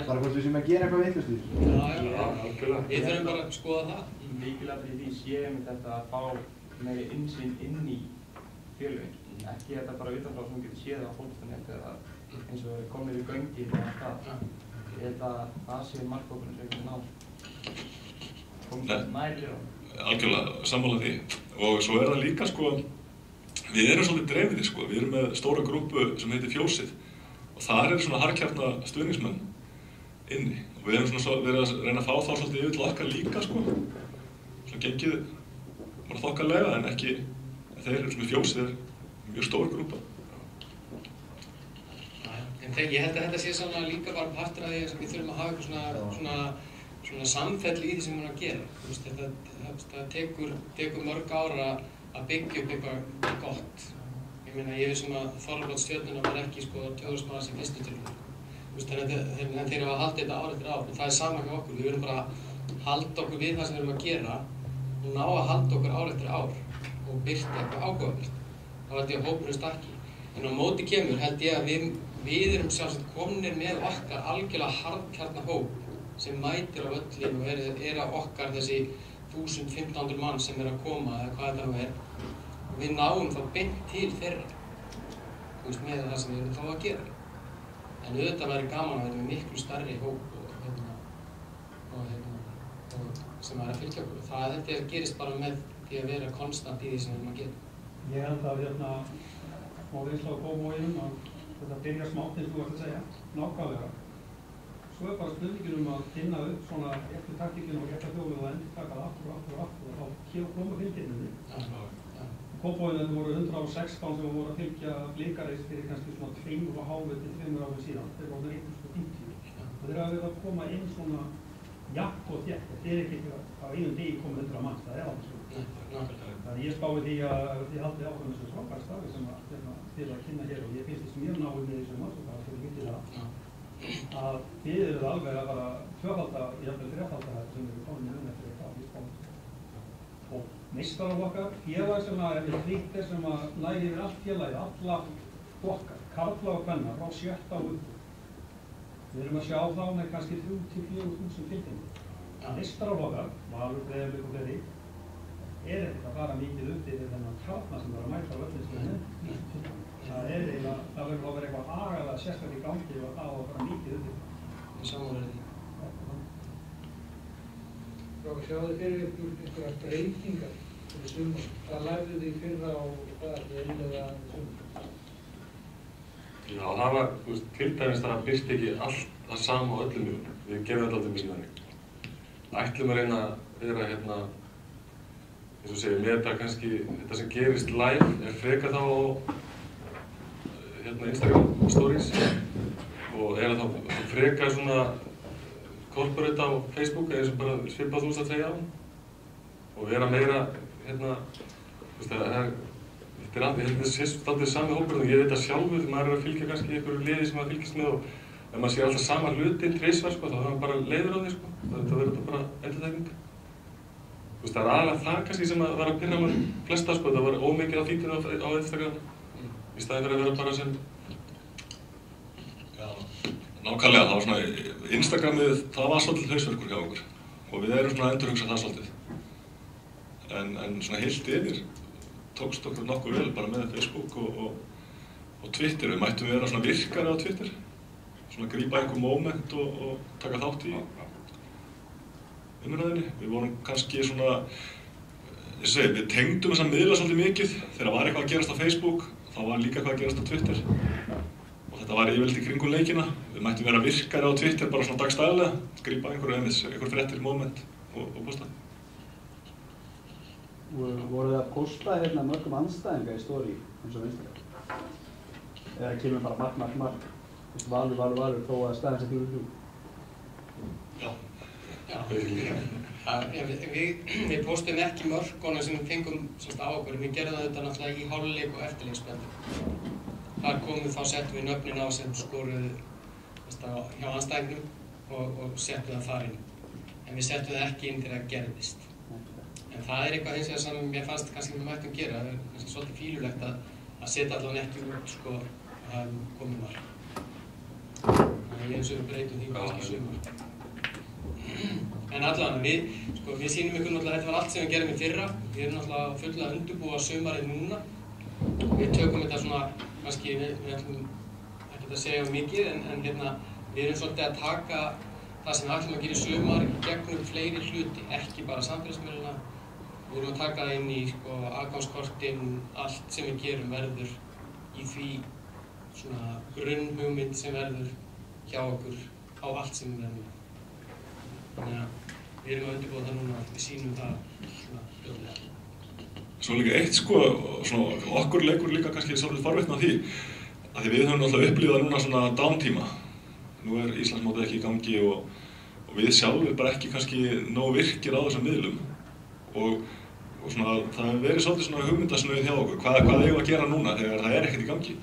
Bara hvort við séum að gera eitthvað vitlaust í þessu. Já, algjörlega. Við þurfum bara að skoða það. Mikilvægt í því séum þetta að fá meiri innsýn inn í félögin. Ekki þetta bara utanfrá sem getur séð á fótboltanet eða eins og við komum í göngin eða það. Ég held að það sé markhópurinn sem ekki ná. Komum nærri á. Algjörlega, sammála því. Og svo er það líka sko, við erum svolítið dreifiðir sko. Við erum með stóra grúpu sem heitir Fjósið. Og þar eru svona harðkjarna stuðningsmenn inni. Og við erum svona verið að reyna að fá þá svolítið yfir til okkar líka sko. Svona gengið bara þokkalega en ekki, þeir eru svona Fjósið er mjög stór grúpa. En ég held að þetta sé svona líka bara partur af því að við þurfum að hafa eitthvað svona samfell í því sem við erum að gera. Það tekur mörg ára að byggja upp eitthvað gott. Ég vissum að Þorláksmessa Stjörnuna var ekki sko 2000 ára sem fyrstu til. En þeir hafa haldið þetta ár eftir ár og það er sama hjá okkur. Við verðum bara að halda okkur við það sem við erum að gera og ná að halda okkur ár eftir ár og birta eitthvað áhugavert. Þá held ég að hópurinn stækki. En á móti kemur held ég að við erum sjálfsagt komnir með okkar algjörlega harðkjarna hóp sem mætir á völlin og er að okkar þessi 1000-1500 mann sem er að koma eða hvað þetta nú er. Við náum þá beint til þeirra með það sem við erum þá að gera. En auðvitað væri gaman að vera með miklu stærri hóp og sem væri að fylgja okkur. Það held ég að gerist bara með því að vera konstant í því sem við erum að gera. Ég held að á reynslu á Kópavoginum að þetta byrjar smátt eins og þú ert að segja, nákvæmlega. Svo er bara spurningin að finna upp svona eftir taktíkinu og eftir þjóðið og endur taka það aftur og þá koma fylgirnir. Kópavogin voru 116 sem voru að fylgja Blikareis fyrir kannski svona 2,5 til 3 árum síðan. Þeir voru 150. Og þeir hafa verið að koma inn svona jafnt og þétt. Þetta er ekki á einum degi komið 100 manns, það er alveg svo. Þannig ég spái því að þið haldið ákveðum þessu frábæra starfi sem að til að kynna hér og ég finnst þess mjög náinn með þessu málsóknar fyrir myndið að þið eruð alveg að bara tvöfalda, jafnvel þrefalda það sem eru komin eftir þetta. Og meistaraflokkar, félag sem er Twitter sem næri yfir allt félagið, alla flokkar, karla og kvenna, frá 7. og upp. Við erum að sjá þá með kannski 3.000–4.000 fylgjendur. Meistaraflokkar, Valur, Breiðablik og fleiri, ekkert að fara mikið upp yfir þennan kjarna sem að mæta á öllinstöðinu. Það eiginlega, það verður að vera eitthvað agalega sérstaklega í gangi og það á að fara mikið upp yfir. Við sammála því. Sjáðu þið fyrir ykkur einhverjar breytingar fyrir sumar. Hvað lærðu þið fyrra og hvað er þið einlega sumar? Já, það var, til dæmis það birti ekki allt það sama á öllum mjögum. Við gerum þetta alltaf mikið þannig. Ætlum að reyna að vera eins og segja, meta kannski þetta sem gerist live frekar þá á Instagram stories og þá frekar svona corporate á Facebook eins og bara svipað þú veist að segja á og vera meira þetta sé alltaf sami hópur og ég veit að sjálfur þegar maður að fylgja kannski einhverju liði sem maður fylgist með og ef maður sér alltaf sama hlutin tvisvar þá er maður bara leiður á því það verður bara endurtekning. Það er aðalega það kannski sem var að pirra maður flesta það var ómikið á fítinu á Instagram í staðinn fyrir að vera bara sem Nákvæmlega, það var svona Instagramið, það var svolítið hausverkur hjá okkur og við erum svona að endurhugsa það svolítið. En svona heilt yfir tókst okkur nokkuð vel bara með Facebook og Twitter. Við mættum vera svona virkari á Twitter, svona grípa einhver moment og taka þátt í umræðinni. Við vorum kannski svona, við tengdum þessa miðla svolítið mikið. Þegar var eitthvað að gerast á Facebook, þá var líka eitthvað að gerast á Twitter. Þetta var yfirleitt í kringum leikina. Við mættum vera virkari á Twitter bara svona dagstæðilega, grípa einhver fréttir moment og posta. Voruð þið að posta mörgum andstæðinga í story eins og Instagram? Eða kemur bara mark? Valur þó að staðin sem 4-3? Já. Við postum ekki mörkunum sem við fengum á okkur. Við gerðum þetta náttúrulega í hálfleik og eftirleiksspjalli. Þar settum við nöfnin á sem skoruðu hjá andstæðingnum og settum það þar inn. En við settum það ekki inn þegar það gerðist. En það er eitthvað hins vegar sem mér fannst kannski við mættum gera. Það er kannski svolítið fílulegt að setja allan ekki út að það komið mark. Þannig ég eins og við breytum því kannski sumar. En allan, við sýnum ykkur náttúrulega þetta var allt sem við gerum í fyrra. Við erum náttúrulega fulla að undirbúa sumarið núna. Við tökum þetta svona, kannski við ætlum ekki að segja mikið, en við erum svolítið að taka það sem við ætlum að gera í sumar í gegnum fleiri hluti, ekki bara samfélagsmiðlana. Við erum að taka það inn í aðgangskortin, allt sem við gerum verður í því svona grunnhugmynd sem verður hjá okkur á allt sem við verðum. Þannig að við erum að undirbúa það núna, við sýnum það svona fljótlega. Svo líka eitt svona okkur leikur líka kannski svolítið forvitna á því að því við höfum alltaf upplifað núna svona downtíma. Nú er Íslandsmótið ekki í gangi og við sjálfur bara ekki kannski nógu virkir á þessum miðlum og svona það hefur verið svolítið svona hugmyndasnauð hjá okkur. Hvað eigum við að gera núna þegar það er ekkert í gangi?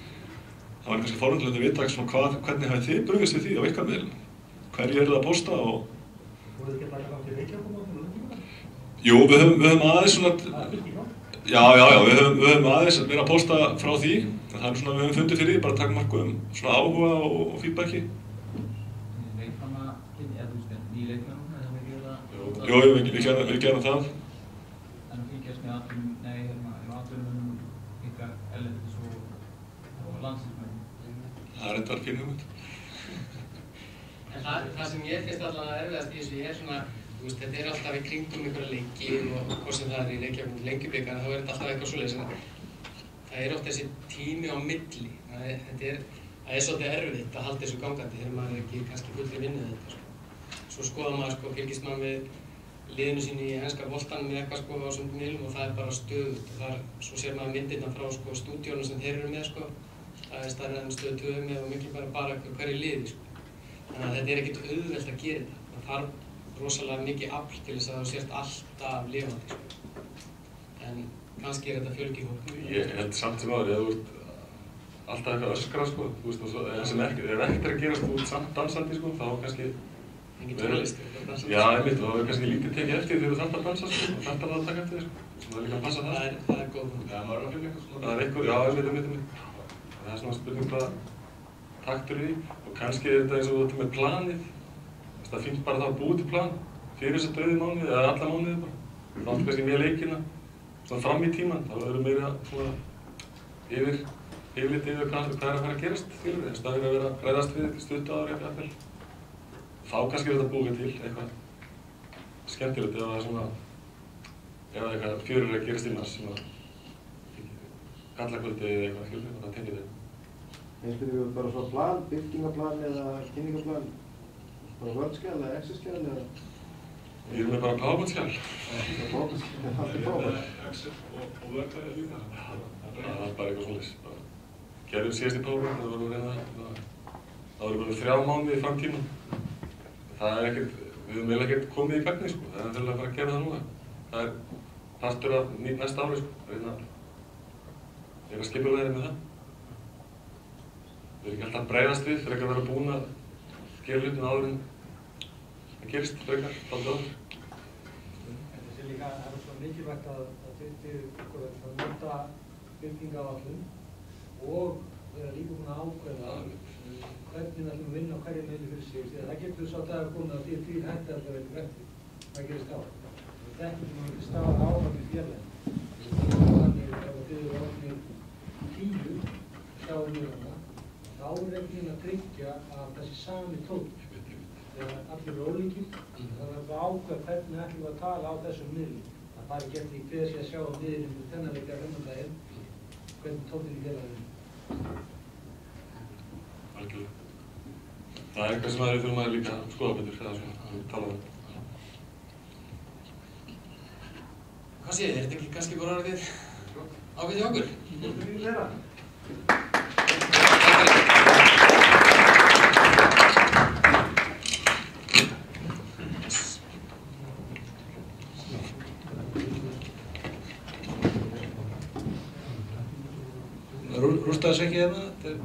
Það var kannski forvitnilegt að vita svona hvernig hafið þið brugðist við því á ykkar miðlum? Hverju eru það að posta og... Voruð þið ekki að taka þátt í Reykjavíkurmótinu? Jú, við höfum aðeins svona... Já, við höfum aðeins verið að posta frá því. Það er svona, við höfum fundið fyrir því, bara að taka mark svona áhuga og feedbacki. Leikmanna, eða þú veist, ný leikmann, eða það ekki það? Jú, við gerum það. En að fylgjast með atvinnumönnum ykkar erlendis og landsliðsmönnum? Það er þetta fín hugmynd. En það sem ég finnst allavega erfiðast í þessu svona, þetta er alltaf í kringum einhverja leiki og hvort sem það er í Reykjavík Lengjubikar, þá er þetta alltaf eitthvað svoleiðis. Það er oft þessi tími á milli. Það er svolítið erfitt að halda þessu gangandi þegar maður er ekki kannski fullri vinnið þetta. Svo skoðar maður, fylgist maður með liðinu sínu í enska boltanum með eitthvað á svona miðlum og það er bara stöðugt. Svo sér maður myndirna frá stúdíónu sem þeir eru með. Það er stærra en Stöð 2 með og miklu bara hverju liði. Þannig að þetta er ekkert auðvelt að gera þetta. Það þarf rosalega mikið afl til þess að þú sért alltaf lifandi. En kannski er þetta fjölgi hópnum. Ég held samt sem áður, ef þú ert alltaf eitthvað öskra sko, þú veist, og sem ef ekkert að gerast út samt dansandi sko, þá kannski engin tónlisti að dansa. Já, einmitt, og þá er kannski lítið tekið eftir þegar þú þarft að dansa sko, og þarft að taka eftir þér sko, svo það er líka að passa það. Það er góð punkt. Já, maður er að finna eitthvað svona. Það er eitthvað, já, einmitt. Það er svona spurning hvað taktur í, og kannski er þetta eins og þetta með planið. Það finnst bara þá að búið til plan fyrir þessa dauði mánuði, eða alla mánuði bara. Þá áttu kannski með leikina, svona fram í tíman, þá verður meira svona yfirlit yfir hvað er að fara að gerast, skilur, en staðir að vera að ræðast við stuttu áður eitthvað jafnvel. Þá kannski er þetta búið til eitthvað skemmtilegt ef það er svona, ef eitthvað fjörur er að gerast innans, svona gallakvöldi eða eitthvað, skilur, og það tengir þig. Ég spyrir við bara svona plan, byltingaplan eða kynningaplan, bara Word-skjal eða Excel-skjal eða? Við erum með bara PowerPoint-skjal. PowerPoint-skjal, allt er PowerPoint. Excel og Word er líka. Það er bara eitthvað svoleiðis. Gerðum síðast í PowerPoint, það vorum við reyna það voru bara 3 mánuði fram tíman. Það er ekkert, við höfum vel ekkert komið í gagnið sko, það er til að fara að gera það núna. Það er partur af næsta ári sko, reyna að skipulega með það. Við erum ekki alltaf að bregðast við fyrir ekki að vera búin að gera hlutina áður en það gerist frekar, alltaf áður. Þetta sé líka, það er svo mikilvægt að fyrir ykkur að nota byltingaáætlun og vera líka búin að ákveða hvernig við ætlum að vinna á hverju miðli fyrir sig, því að það getur svo dagar komið að því hætti alltaf eitthvað eftir. Það gerist á. Þetta er sem að stafa áfram í félaginu. Þannig ef þið eru orðnir 10 sjáum við hana, þá er ekki að tryggja að þessi sami tónn. Þegar allir eru ólíkir, það er bara ákveð hvernig ætlum við að tala á þessum miðli. Það fari ekki eftir hver sé að sjá á miðlinn fyrir þennan leikja raunandaginn, hvernig tónninn í félaginu. Algjörlega. Það er eitthvað sem við þurfum að líka skoða betur, eða svona, tala um. Hvað séð, þetta ekki kannski bara orðið ágætt hjá okkur? Rústaði þess ekki hérna, þetta er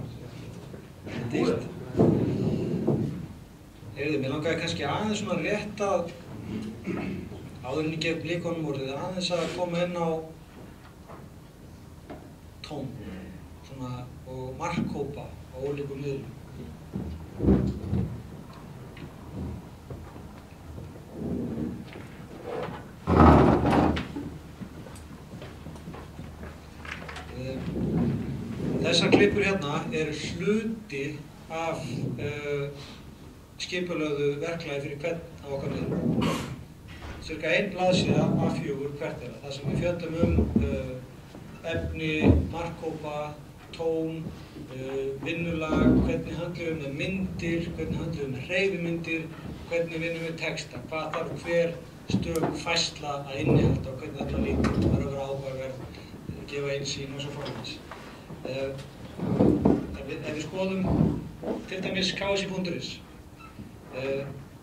dýrt. Mér langaði kannski aðeins svona rétt að, áður en ég gef blikunum orðið, aðeins að koma inn á tón svona, og markhópa á ólíkum miðlum. Þessar klippur hérna eru hluti af skipulögðu verklagi fyrir hvern á okkar miðlum. Cirka 1 blaðsíða A4 hvert þeirra, þar sem við fjöllum efni, markhópa, tón, vinnulag, hvernig handlum við með myndir, hvernig handlum við með hreyfimyndir, hvernig vinnum við texta, hvað þarf hver stök færsla að innihalda og hvernig þetta lítur, það er að vera áhugaverð, gefa einsýn og svo framvegis. Ef við skoðum til dæmis KSI.is,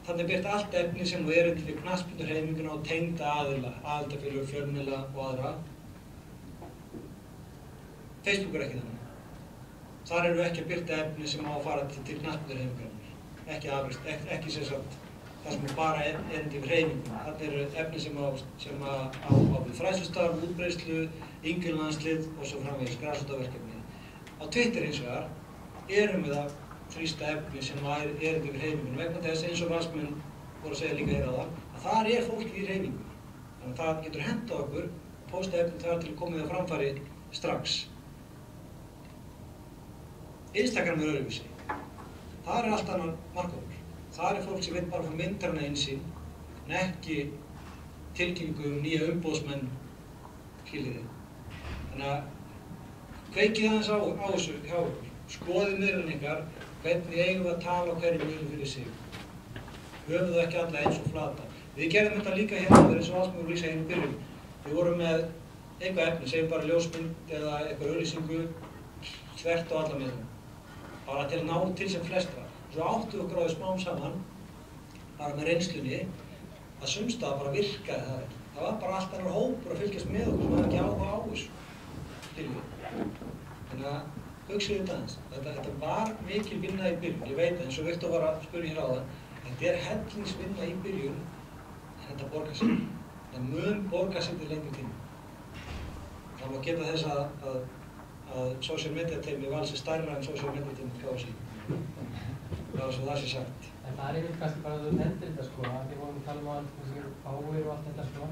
þarna er birt allt efni sem er erindi við knattspyrnuhreyfinguna og tengda aðila, aðildafélög, fjölmiðla og aðra. Facebook er ekki þannig. Þar eru við ekki að birta efni sem á að fara til knattspyrnuhreyfingarinnar, ekki sem sagt það sem er bara erindi við hreyfinguna. Þarna eru efni sem á við fræðslustarf, útbreiðslu, yngri landslið og svo framvegis grasrótarverkefni. Á Twitter hins vegar erum við að þrýsta efni sem er erindi við hreyfingunum vegna þess eins og valsmenn voru að segja líka hér á það að þar er fólkið í hreyfingunni. Þannig að það getur hentað okkur að pósta efni þar til að koma það framfæri strax. Instagram er öðruvísi. Það er allt annar markhópur. Það er fólk sem veit bara frá myndarna einsýn en ekki tilkynningu nýja umboðsmenn skiljiði. Þannig að kveikið aðeins á þessu hjá okkur. Skoðið miðlun ykkar, hvernig eigum við að tala á hverju miðlun fyrir sig. Höfum það ekki alla eins og flata. Við gerðum þetta líka hérna, það er eins og alls mjög lýsa hérna í byrjun. Við vorum með eitthvað efni, segjum bara ljósmynd eða eitthvað auglýsingu þvert á alla miðlun. Bara til að ná til sem flestra. Svo áttum við okkur á því smám saman, bara með reynslunni, að sumstaða bara virkaði það ekki. Það var bara allt annar hópur að fylgjast með okkur sem hafði ekki áhuga á þessu. Þannig að hugsið þetta aðeins. Þetta var mikil vinna í byrjun, ég veit það, eins og Viktor var að spyrja hér áðan. Þetta hellingsvinna í byrjun, en þetta borgar sig. Það mun borgar sig til lengri tíma. Það má geta þess að social media teimi Vals stærra en social media teimi KFC. Það svo það sé sagt. En það einmitt kannski bara að þú nefndir þetta sko, að við vorum að tala að fáir og allt þetta sko,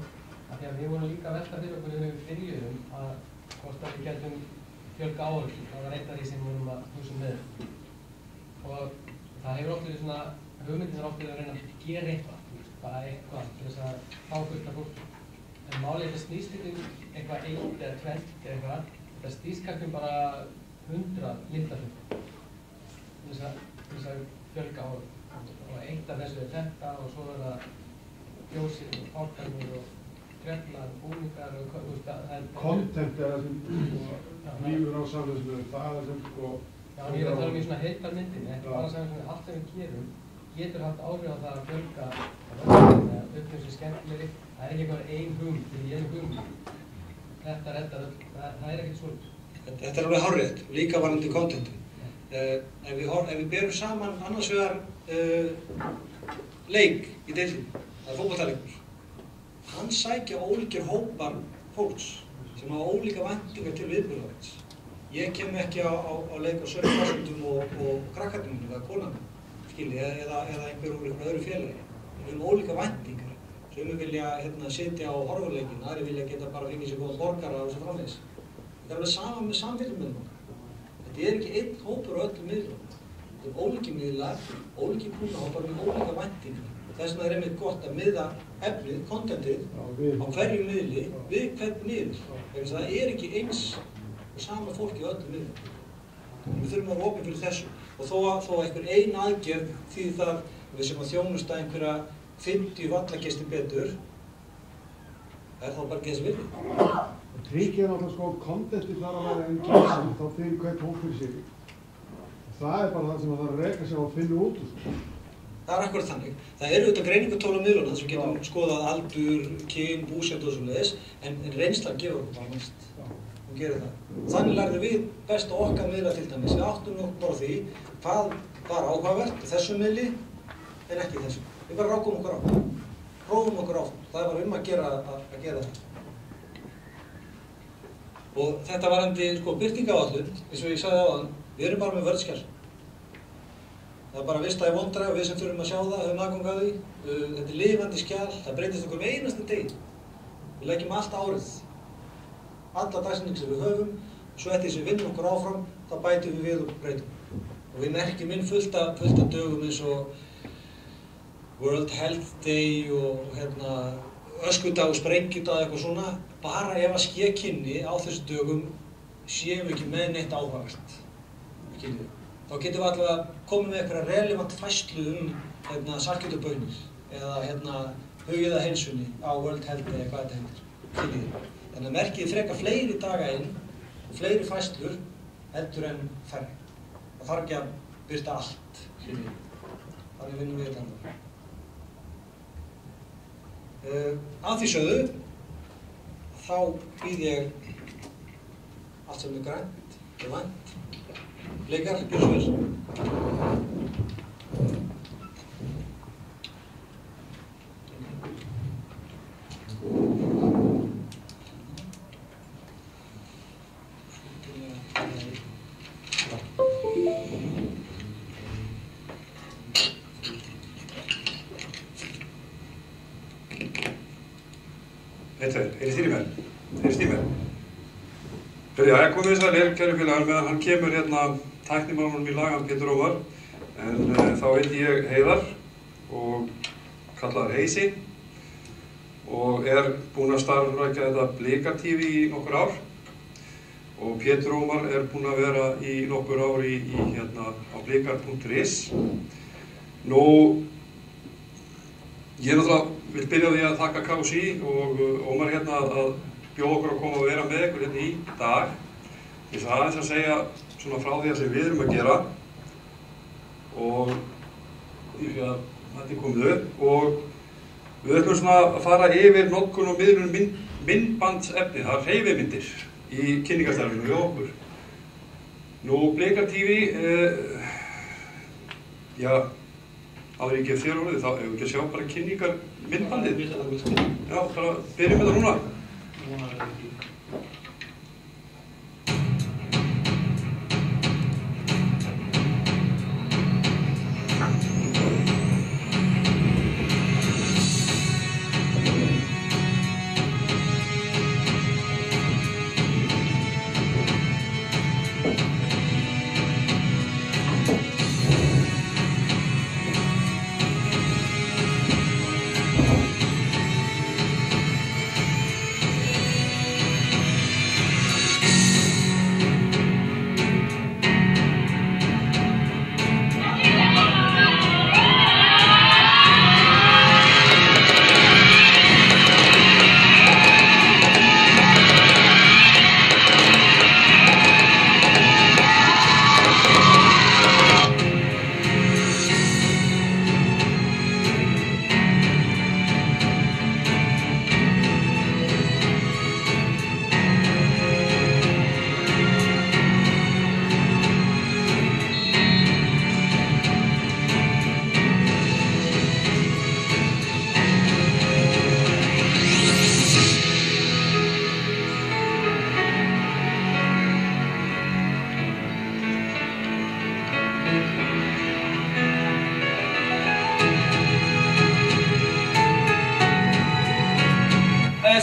af því að við vorum líka að velta fyrir okkur við byrjuðum að hvort að við getum fjölga áhörfum. Það var eitt af því sem við vorum að hugsa með. Og það hefur oft verið svona, hugmyndin er oft verið að reyna að gera eitthvað, bara eitthvað til þess að fá fullt af fólk. En málið þetta snýst ekki eitthvað eitt eða tvent eða eitthvað, þetta snýst kannski bara 100 litla hlut til þess að fjölga áhörfum. Og eitt af þessu þetta og svo það fjósir og fálkarnir og treflar og búningar og það er... Content er það sem lífur á samfélagsmiðlum, það er sem sko... Já, en ég er að tala í svona heildarmyndinni, ekki bara samfélagsmiðlum, allt sem við gerum getur haft áhrif á það að fjölga eða upplifum sem skemmtilegri. Það er ekki eitthvað ein hugmynd, þetta er ein hugmynd. Þetta reddar öll, það er ekkert svona. Þetta er alveg hárrétt, líka varðandi contentum. Ef við berum saman annars vegar leik í deildinni, það er fótboltaleikur. Hann sækja ólíkir hópar fólks sem hafa ólíka væntingar til viðburðarins. Ég kem ekki á leik á sömu forsendum og krakkarnir eða konarnir, eða einhver úr einhverju öðru félagi. Við höfum ólíka væntingar. Sumir vilja sitja á horfurleikin, aðrir vilja geta bara fengið sér góða borgara og svo framvegis. Þetta er alveg sama með samfélagsmiðlum okkar. Þetta er ekki einn hópur á öllum miðlum. Þetta er ólíki miðlar, ólíki kúnahópar með ólíka væntingar. Þess vegna er einmitt gott að miða efnið, kontentið, á hverju miðli við hvern miðl. Það er ekki eins og sama fólk í öllum miðlum. Við þurfum að vera opin fyrir þessu. Og þó einhver ein aðgerð því það við sem að þjónusta einhverja 50 vallagestir betur, er þá bara ekki þessi virði. Tryggir náttúrulega sko kontentið þarf að vera engaging þá fyrir hvern hóp fyrir sig. Það er bara það sem það þarf að reka sig á að finna út úr. Það er akkurat þannig. Það eru auðvitað greiningartól á miðlunum þar sem við getum skoðað aldur, kyn, búsetu og svoleiðis, en reynslan gefur okkur bara mest. Hún gerir það. Þannig lærðum við best á okkar miðla til dæmis. Við áttum okkur bara á því hvað var áhugavert í þessum miðli en ekki í þessum. Við bara rákum okkur á. Prófum okkur á. Það var að gera það. Og þetta varðandi birtingaáætlun, eins og ég sagði áðan, við erum bara með vörðskjal. Það er bara vista í OneDrive, við sem þurfum að sjá það, höfum aðgang að því. Þetta er lifandi skjal, það breytist okkur með einasta degi. Við leggjum allt árið, alla dagsetningar sem við höfum, og svo eftir sem við vinnum okkur áfram, þá bætum við og breytum. Og við merkjum inn fullt af dögum eins og World Health Day og öskudag og sprengjudag eitthvað svona. Bara ef að ske kynni á þessu dögum séum við ekki með neitt áhugavert. Þá getum við allavega komið með eitthvað relevant færslu saltkjötubönir eða hugið að heilsunni á World Health Day eða hvað þetta heitir. Þannig að merkið frekar fleiri daga inn og fleiri færslur heldur en færri. Það þarf ekki að birta allt. Þannig vinnum við þetta alveg. Að því sögðu, þá býð ég allt sem er grænt og vænt. Leikar, gjör svo vel. Heyrist þér í mér? Já, ég kom við þess að kæru félagar meðan hann kemur tæknimálunum í lag, hann Pétur Ómar. En þá heiti ég Heiðar og kallaður Heisi og er búinn að starfrækja þetta Blika TV í nokkur ár. Og Pétur Ómar er búinn að vera í nokkur ár á blikar.is. Nú, ég náttúrulega vil byrja á því að þakka KFC og Ómar að bjóða okkur að koma og vera með ykkur í dag. Ég ætla aðeins að segja svona frá því sem við erum að gera og því að þetta er komið upp og við ætlum svona að fara yfir notkun og miðlun myndbandsefni, það er hreyfimyndir í kynningarstarfinu hjá okkur. Nú, Blikar TV, já, áður ég gef þér orðið, þá hefur við ekki að sjá bara kynningar myndbandið. Já, bara byrjum með það núna.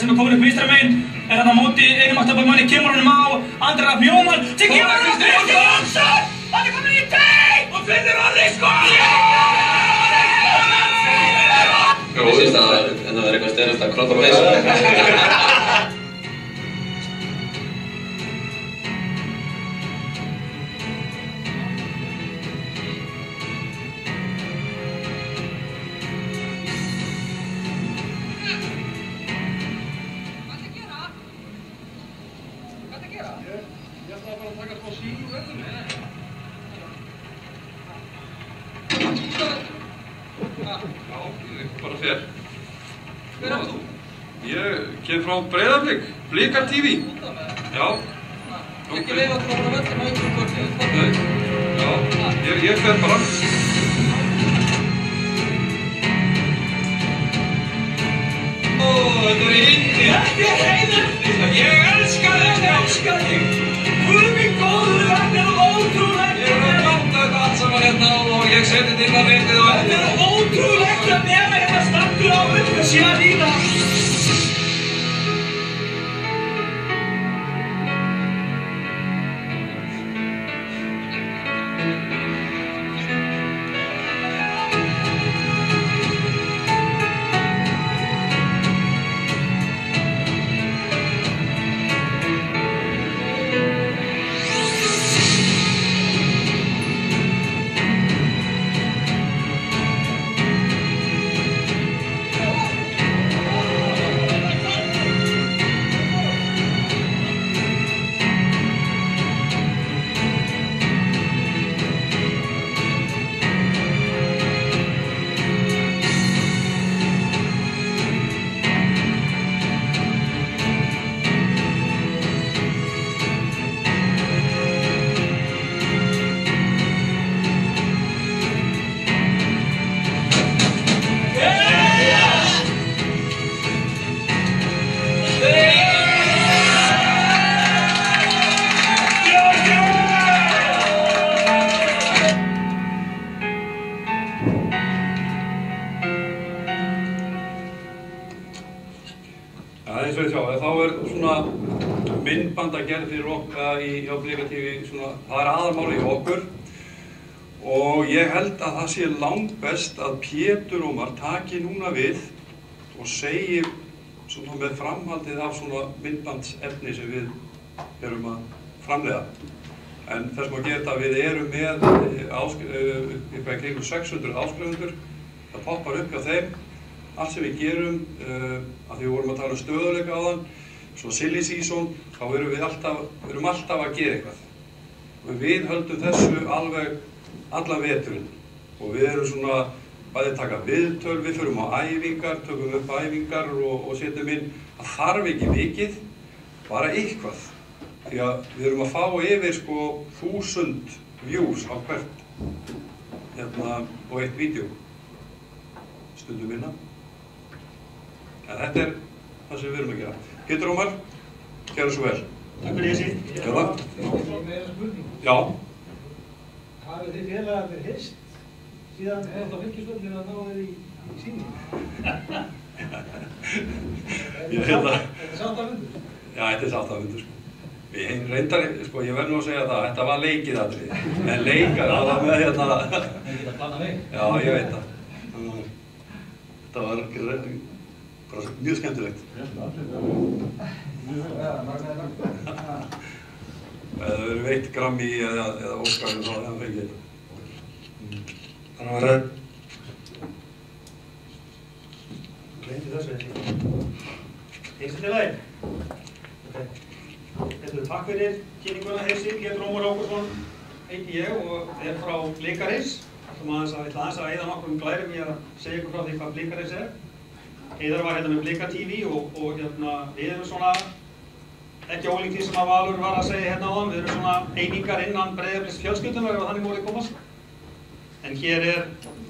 sem komin upp vinstra megin þarna á móti einum aftabarmanni kemur honum á Andri Rafn Jóhann sem kemur honum á Kristján Jónsson hann er komin í teig og finnur Orri sko Mér finnst að það verður eitthvað styrjast að króta á þessu frá Breiðablik, Blikar TV. Já. Ekki leiða til að fara að velta með einhverjum kvöldi. Nei. Já, ég fer bara. Ó, þetta er inni. Þetta er heiðarlegt. Ég elska þig. Guð minn góður, þetta er ótrúlegt. Ég er að láta þetta allt saman hérna og ég seti þetta inn á netið og þetta er ótrúlegt að nema hérna stattur á upp og sé að líða. Hjá Blikar TV, það er aðalmáli hjá okkur og ég held að það sé langt best að Pétur Ómar taki núna við og segi með framhaldið af svona myndbandsefni sem við erum að framleiða. En þess að geta við erum með eitthvað kringum 600 áskrifendur, það poppar upp hjá þeim, allt sem við gerum, að því við vorum að tala um stöðuleika áðan, svo silly season, þá erum við alltaf að gera eitthvað. Og við höldum þessu alveg allan veturinn. Og við erum svona, bæði taka viðtöl, við förum á æfingar, tökum upp æfingar og setjum inn. Það þarf ekki mikið, bara eitthvað. því að við erum að fá yfir sko 1000 views á hvert og eitt vídeo, stundum minna. En þetta er það sem við erum að gera. Pétur Ómar, gerðu svo vel. Takk fyrir þessi. Gjörða. Meira spurning. Já. Hafið þið félagarnir hist síðan þetta fylgisvöldin að ná þið í síni? Þetta er sáttafundur? Já, þetta er sáttafundur sko. Við reyndar, sko, ég verð nú að segja það, þetta var leikið aðrið. En leikar, það var með hérna... Það geta planað leik. Já, ég veit það. Þetta var bara mjög skemmtilegt. Eða það verið veitt Grammy eða Óskar og þá það fengið þetta. Þannig að það Reyndi þessu ekki. Heyrstu til lagi? Takk fyrir kynninguna Heyrsi, Pétur Ómar Ágústsson heiti ég og er frá Blikareis. Ég ætla aðeins að eyða nokkrum glærum í að segja ykkur frá því hvað Blikareis er. Heiðar var hérna með Blika TV og við erum svona ekki ólíkt því sem að Valur var að segja hérna áðan. Við erum svona einingar innan Breiðabliks fjölskyldunar ef þannig voru komast. En hér er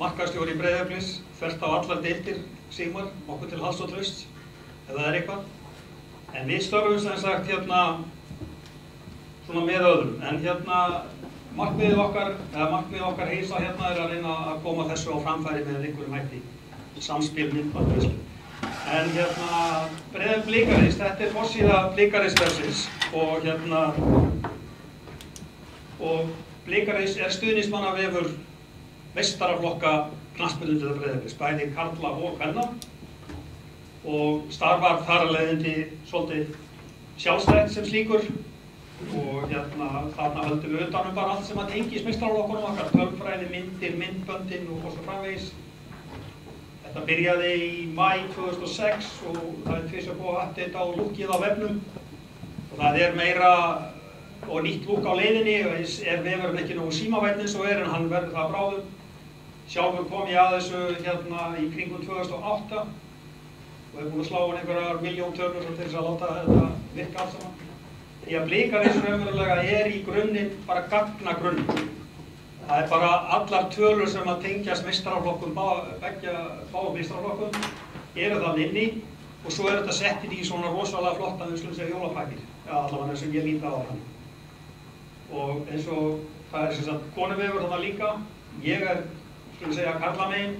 markaðsstjóri Breiðabliks þvert á allar deildir Sigmar, okkur til hals og traust ef það er eitthvað. En við störfum sem sagt hérna svona með öðrum. En hérna markmiðið okkar Heisa hérna er að reyna að koma þessu á framfæri með einhverjum hætti. Samspil myndband. En hérna Blikareis, þetta er forsíða Blikareis-vefsins og hérna Blikareis er stuðningsmannavefur meistaraflokka knattspyrnudeildar Breiðabliks, bæði karla og kvenna og starfar þar að leiðandi svolítið sjálfstætt sem slíkur og hérna þarna höldum við utanum bara allt sem að tengist meistaraflokkunum okkar, tölfræði, myndir, myndböndin og svo framvegis. Þetta byrjaði í maí 2006 og það er tvisvar búið að updata á lúkið á vefnum og það er meira og nýtt lúk á leiðinni og vefurinn ekki nógu símavænn eins og en hann verður það bráðum. Sjálfur kom ég að þessu hérna í kringum 2008 og hef búin að slá hann einhverjar miljóntölur til þess að láta þetta virka allt saman. Því að Blikareis raunverulega er í grunninn bara gagnagrunn. Það er bara allar tölur sem að tengjast meistaraflokkum, báðum meistaraflokkum, eru það inni og svo er þetta sett inn í svona rosalega flotta, við skulum segja jólapakkir, allavega sem ég líka á hann. Og eins og það er sem sagt konuvefur þarna líka, ég er, skulum segja, karlamegin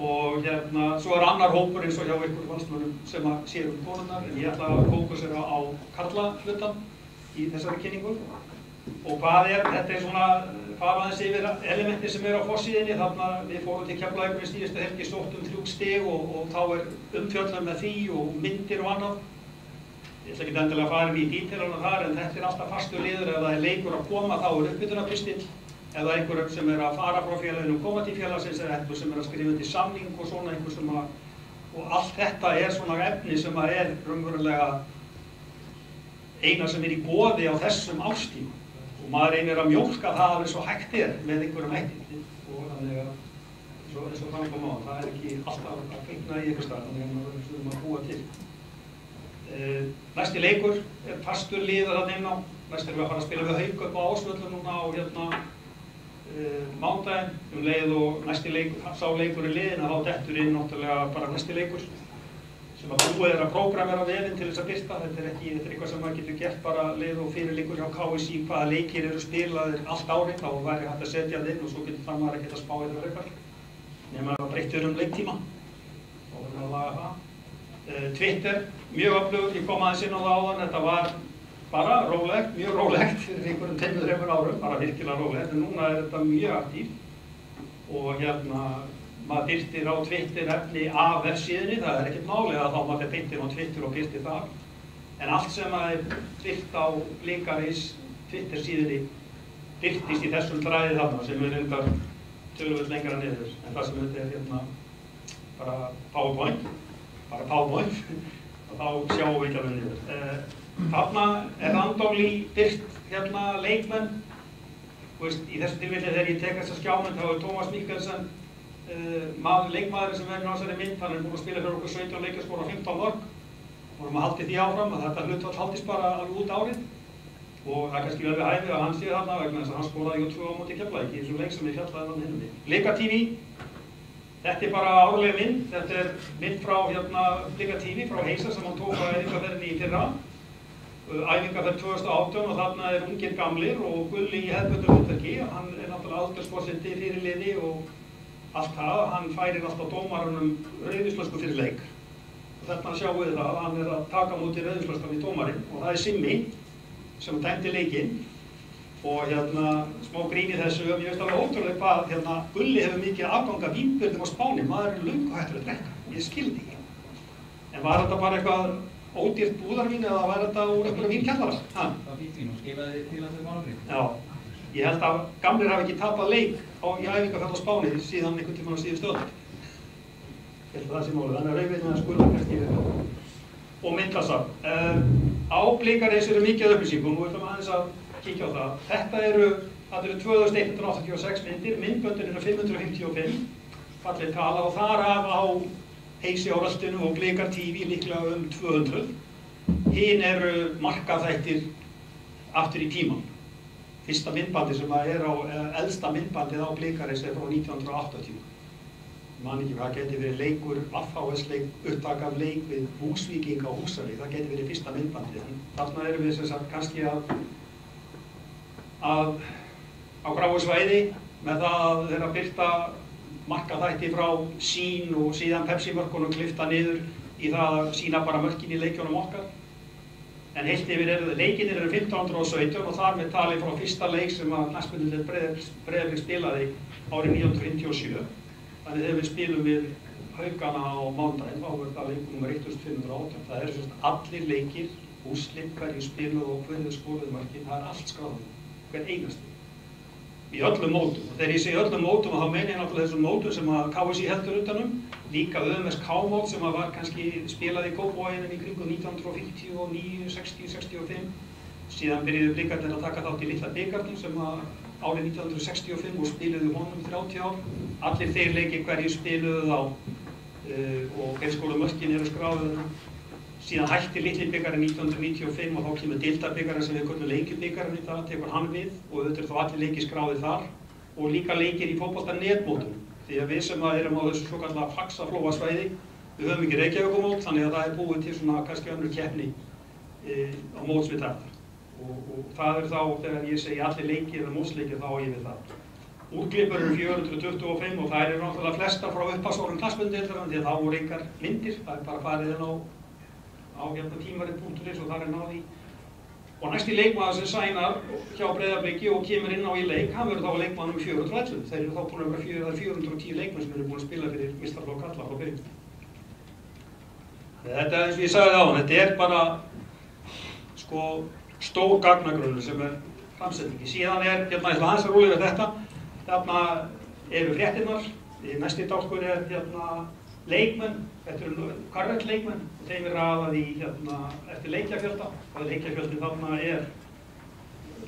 og hérna, svo er annar hópur eins og hjá ykkur valsmönnum sem að sér konurnar, en ég ætla að fókusera á karlahlutann í þessari kynningu. Og hvað er, þetta er svona, fara aðeins yfir elementi sem eru á forsíðinni, þarna við fórum til Keflavíkur í síðustu helgi, sóttum 3 stig og þá er umfjöllun með því og myndir og annað. Ég ætla ekki endilega að fara í dítilana þar, en þetta er alltaf fastur liður, ef það er leikur að koma þá er uppbytunarpistill, ef það er einhver sem er að fara frá félaginu og koma til félagsins, eða einhver sem er að skrifa til samning og svona, einhver sem að, og allt þetta er svona efni sem að er raunverulega eina sem er í boði á þessum árstíma. Og maður reynir að mjólka það alveg svo hægt er með einhverjum hætti. Og þannig að, eins og framkom á, það er ekki alltaf að kveikna í einhver stað, þannig að maður verður að búa til. Næsti leikur er fastur liður þarna inn á. Næst erum við að fara að spila við Hauk upp á Ásvöllum núna á hérna mánudaginn, leið og næsti leikur, sá leikur í liðin, að þá dettur inn náttúrulega bara næsti leikur. Sem að búið er að prógramera vefinn til þess að birta. Þetta er eitthvað sem maður getur gert bara leið og fyrir leikur hjá KSÍ, hvaða leikir eru spilaðir allt árið, þá væri hægt að setja það inn og svo getur það maður að geta spáið það eitthvað. Nefnum að það breyttur leiktíma. Þá verður að laga það. Twitter, mjög öflugur, ég kom aðeins inn á það áðan, þetta var bara rólegt, mjög rólegt fyrir einhverjum 2-3 árum, bara virkilega rólegt, en núna er þetta mjög aktív og hérna maður birtir á Twitter efni af vefsíðunni, það er ekkert máli að þá maður beintir á Twitter og birtir þar. En allt sem er birt á Blikareis Twitter síðunni birtist í þessum þræði þarna sem er reyndar töluvert lengra niður. En það sem þetta er hérna bara PowerPoint, og þá sjáum við ekki alveg niður. Þarna er randomly birt hérna leikmenn. Í þessu tilfelli þegar ég tek þessa skjámynd þá er Tómas Mikkelsen leikmaðurinn sem verður á þessari mynd, hann er búinn að spila fyrir okkur 17 leikir, skora 15 mörk. Vorum að halda því áfram að þetta hlutfall haldist bara alveg út árið. og það er kannski vel við hæfi að hann sé þarna vegna þess að hann skoraði 2 á móti Keflavík í þessum leik sem ég fjallaði þarna hinum við. Blika TV, þetta er bara árleg mynd, þetta er mynd frá Blika TV, frá Heisa sem hann tók á æfingarferðinni í fyrra. Æfingarferð 2018 og þarna er ungir gamlir og Gulli í hefðbundnu hlutverki, hann er náttúrulega aldursforseti fyrir liði og allt það, hann færir alltaf dómarunum rauðvíslösku fyrir leik. Og þarna sjáum við það að hann er að taka mútið rauðvíslöskan í dómarinn og það er Simmi sem dæmdi leikinn og smá grín í þessu, ég veist alveg ótrúlega hvað Gulli hefur mikið afgang af vínbjörnum á Spáni, maður er löngu hættur að drekka, ég skildi ekki. En var þetta bara eitthvað ódýrt búðarvín eða var þetta úr einhverju vínkjallara? Það var fínt vín og skilaði til að þau málumri. Já, ég held að gamlir hafi ekki tapað leik í æfingarferð á Spáni síðan einhvern tímann á síðustu öld. Ég held að það sé málið, þannig að rauðveinnið skurða kannski við. Og myndasafn. Á Blikareis eru mikið upplýsingum, nú ætlum aðeins að kíkja á það. Þetta eru 2186 myndir, myndböndin eru 555, fallið tala og þar af á Heisi á röltinu og Blikar TV líklega 200. Hinn eru markaþættir aftur í tíman. Fyrsta myndbandi sem er á, elsta myndbandið á Blikareis er frá 1980. Man ekki, það geti verið leikur, FHS-leik, upptak af leik við Húsvíking á Húsavík, það geti verið fyrsta myndbandið. En þarna erum við sem sagt kannski á gráu svæði með það að þeirra birta markaþætti frá Sýn og síðan Pepsi-mörkunum klifta niður í það að sýna bara mörkin í leikjunum okkar. En heilt yfir leikinir eru 1517 og þar með tali frá fyrsta leik sem að knattspyrnudeild Breiðablik spilaði árið 1957. Þannig þegar við spilum við Haukana á mánudaginn, þá er það leikur nr. 1518. Það eru allir leikir, úrslit, hverju spiluð og hverju skoruðu mörkin, það er allt skráð, hver einasti. Í öllum mótum. Og þegar ég segi öllum mótum þá meina ég náttúrulega þessum mótum sem að KSÍ heldur utanum, líka ÖMSK-mót sem að var kannski spilað í Kópavoginum í kringum 1949, 60, 65. Síðan byrjuðu Blikarnir að taka þátt í litla bikarnum sem að árið 1965 og spiluðu honum 30 ár. Allir þeir leikir hverju spiluðu þá og hverskólamörkin eru skráðið. Síðan hætti litli bikarinn 1995 og þá kemur deildarbikarinn sem við köllum leikjubikarinn í dag, tekur hann við og auðvitað þá allir leikir skráðir þar og líka leikir í fótbolta-netmótum. Því að við sem erum á þessu svokallaða Faxaflóasvæði, við höfum ekki Reykjavíkurmót, þannig að það er búið til svona kannski önnur keppni á mótsvið þetta. Og það er þá, þegar ég segi allir leikir eða mótsleikir, þá á ég við það. Úrklippur eru 425 og það eru náttúrulega flestar frá upphafsárum knattspyrnudeildarinnar því að þá voru engar myndir, það er bara farið inn á tímarit.is og þar er náði. Og næsti leikmaður sem sænar hjá Breiðabliki og kemur inn á í leik, hann verður þá leikmaður nr. 411. Þeir eru þá búin að vera 410 leikmenn sem eru búin að spila fyrir meistaraflokk karla frá byrjun. Þetta, eins og ég sagði áðan, þetta er bara stór gagnagrunnur sem er framsetningi. Síðan er, aðeins að rúlega þetta, þarna eru fréttinnar, næsti dálkur er leikmenn, þetta eru karrættleikmenn og þeim er raðað í eftir leikjafjölda og leikjafjöldin þarna er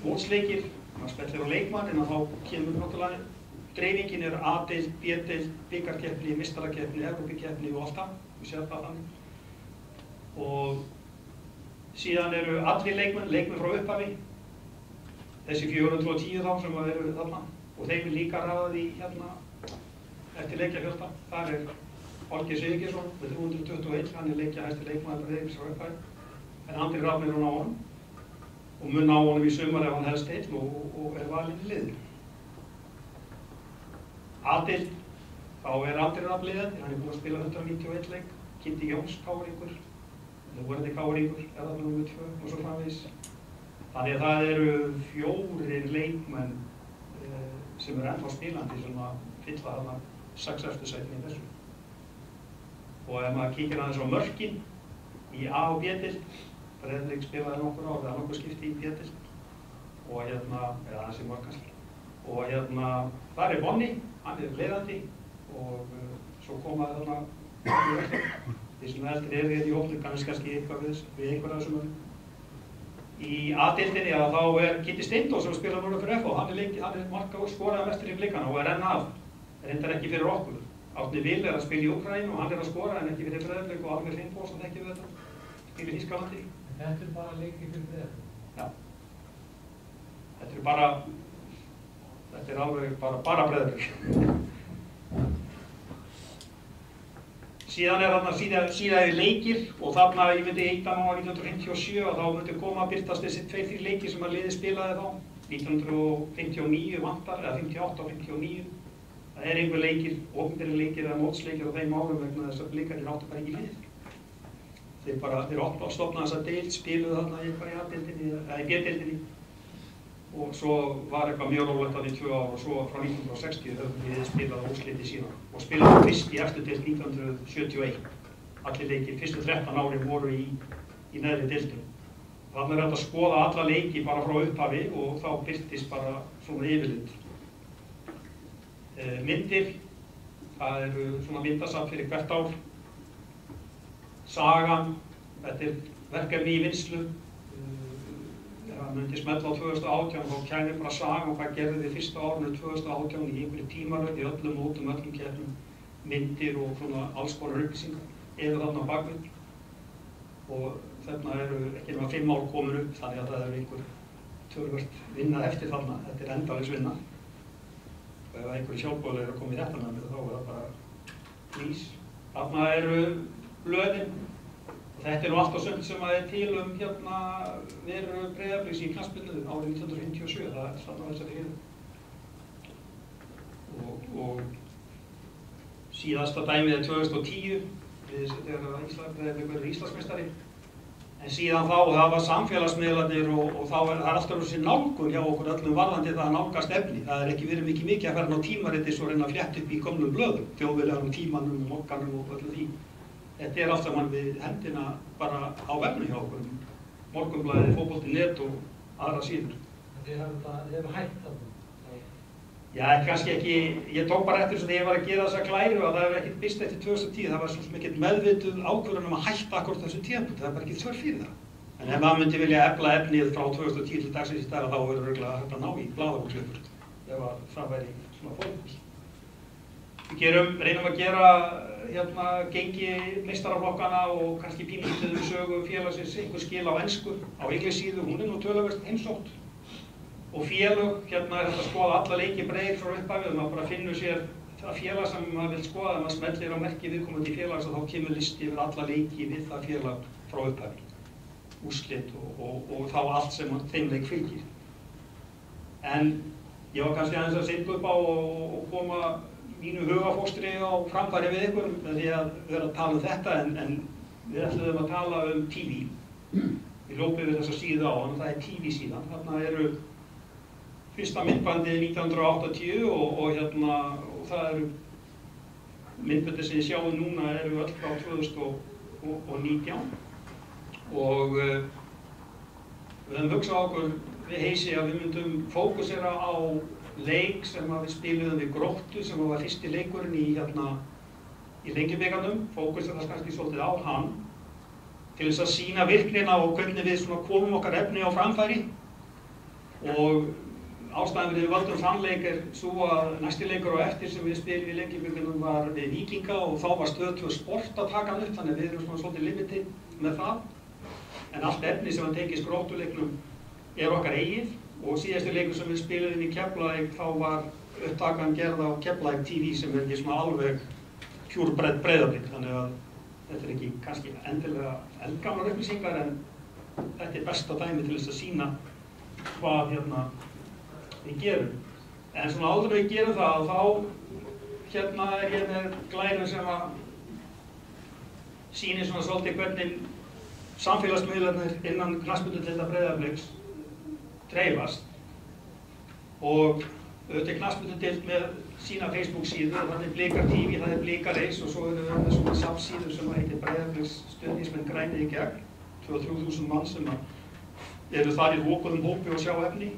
mótsleikir, maður spellir á leikmann en þá kemur náttúrulega dreifingin er A-deild, B-deild, bikarkeppni, meistarakeppni, Evrópukeppni og allt það, við séum það þannig. Og síðan eru allir leikmenn frá upphafi, þessi 410 þá sem eru þarna og þeim er líka raðað í eftir leikjafjölda, þar er Olgi Sigurgeirsson með 321, hann er hæsti leikmaður Breiðabliks frá upphafi, en Andri Rafn er hún á honum og mun á honum í sumar ef hann helst heill og er valinn í liðinu. A-deild, þá er Andri Rafn liðandi, hann er búinn að spila 191 leik, Kitti Jóns Káringur, nú er þetta Káringur, er það nr. 2 og svo framvegis. Þannig að það eru 4 leikmenn sem eru ennþá spilandi sem að fylla þarna 6 eftir sætin í þessu. Og ef maður kíkir aðeins á mörkin í A og B-deild, Breiðablik spilaði nokkur ár, það er nokkur skipti í B-deild og eða aðeins í mörk kannski. Og þar er Bonni, hann er leiðandi og svo komaði þarna því sem eldri eru í hópnum, kannski eitthvað við einhverja þessum öllum. Í A-deildinni þá er Kitti Steindór sem spilar núna fyrir FH, hann er marka og skoraði mestur í Blikana og er enn af, reyndar ekki fyrir okkur. Árni Vil er að spila í Úkraínu og hann er að skora en ekki fyrir Breiðablik og Alveg Hreindbósson þekkjum við þetta, spila í Þýskalandi. Þetta er bara leikir fyrir Breiðablik? Já. Þetta er alveg bara Breiðablik. Síðan er þarna síðan leikir og þarna, ég myndi heita á 1957 og þá myndi koma að birtast þessi 2-3 leikir sem að liðið spilaði þá. 1959 vantar, eða 58 og 59. Það er einhver leikir, opinberir leikir eða mótsleikir á þeim árum vegna þess að Blikarnir áttu bara ekki lið. Þeir stofnaði þessa deild, spiluðu þarna bara í A-deildinni, eða í B-deildinni. Og svo var eitthvað mjög rólegt að því 2 ár og svo frá 1960 höfum við spilað úrsliti síðan og spilaði fyrst í efstu deild 1971. Allir leikir, fyrstu 13 árin voru í neðri deildum. Þannig er þetta að skoða alla leiki bara frá upphafi og þá birtist bara svona yfirlit. Myndir, það eru svona myndasafn fyrir hvert ár. Sagan, þetta er verkefni í vinnslu. Það myndi smella á 2018 og þá kæmi bara saga um hvað gerði við fyrsta árinu 2018 í einhverju tímaröð í öllum mótum, öllum keppnum, myndir og svona alls konar upplýsingar eru þarna á bakvið. Og þarna eru ekki nema 5 ár komin upp þannig að það eru einhver töluvert vinna eftir þarna. Þetta er endalaus vinna. Og ef einhverju sjálfboðalegir að koma í þetta með mér þá er það bara plís. Þarna eru blöðin. Þetta er nú allt og sumt sem að er til hérna veru Breiðabliks í knattspyrnu árið 1957, það er þarna þessari heiðu. Og síðasta dæmið er 2010, þegar Breiðablik verður Íslandsmeistari. En síðan þá hafa samfélagsmiðlarnir og þá er alltaf þessi nálgun hjá okkur öllum varðandi það að nálgast efni. Það er ekki verið mikið að ferða á tímaritis og reyna að flétta upp í gömlum blöðum, Þjóðviljanum, Tímanum, Mokkanum og öllu því. Þetta er allt saman við hendina bara á vefnu hjá okkur, Morgunblaðið, Fótbolti.net og aðra síður. Þið hefur hætt þarna? Já, kannski ekki, ég tók bara eftir þess að ég var að gera þessa glæru að það hefur ekkert birst eftir 2010, það var svo mikið meðvituð ákvörðun að hætta akkurat þessu tímapunkti, það er bara ekki þörf fyrir það. En ef maður myndi vilja efla efnið frá 2010 til dagsins í dag þá verður örugglega hægt að ná í blaðabókslöfur ef að það væri svona fólk. Við reynum að gera gengi meistaraflokkana og kannski pínlítið sögu félagsins einhver skil á ensku á Englissíðu, hún er nú töluvert heimsótt. Og félög, er þetta að skoða alla leiki breið frá upphafi og maður bara finnur sér það félag sem maður vil skoða, maður smellir á merki viðkomandi félags og þá kemur listi yfir alla leiki við það félag frá upphafi. Úrslit og þá allt sem þeim leik fylgir. En ég var kannski aðeins að synda upp á og koma mínu hugafóstri á framfæri við ykkur með því að vera að tala um þetta en við ætluðum að tala um TV. Við lópum við þessa síðu á hann, það er TV síðan. Þarna eru fyrsta myndbandið 1980 og það eru myndbandið sem ég sjáum núna eru öll frá 2019 og við höfum hugsað okkur við Heisi að við myndum fókusera á leik sem við spiluðum við Gróttu sem var fyrsti leikurinn í Lengjubikarnum, fókusera það kannski svolítið á hann til þess að sýna virknina og hvernig við komum okkar efni á framfæri og ástæðan við völdum þann leik er svo að næsti leikur á eftir sem við spilum í Lengjubikarnum var við Víkinga og þá var Stöð 2 Sport að taka hann upp þannig að við erum svolítið limitið með það en allt efni sem að tengist Gróttuleiknum er okkar eigið og síðasti leikur sem við spiluðum í Keflavík þá var upptakan gerð á Keflavík TV sem er ekki svona alveg pjúrbredd Breiðablik þannig að þetta er ekki kannski endilega eldgamlar upplýsingar en þetta er besta dæmi til þess að sýna hvað við gerum. En svona áður við gerum það þá er ég með glæru sem að sýnir svona svolítið hvernig samfélagsmiðlarnir innan knattspyrnudeildar Breiðabliks dreifast og auðvitað er knattspyrnudeild með sína Facebook síðu og það er Blikar TV, það er Blikar Reis og svo eru við með svona safnsíður sem heitir Breiðabliks stuðningsmenn grænið í gegn 2-3.000 mann sem eru þar í lokuðum hópi og sjá efni.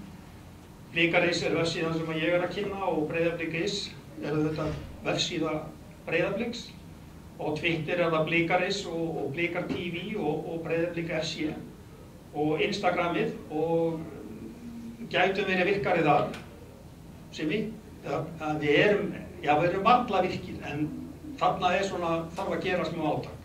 Blikar Reis er vefsíðan sem ég er að kynna og Breiðablik Reis er þetta vefsíða Breiðabliks og Twitter er það Blikar Reis og Blikar TV og Breiðablik FC og Instagramið og gætum verið virkari þar sem við erum varla virkir en þarna er svona þarf að gera smá átak.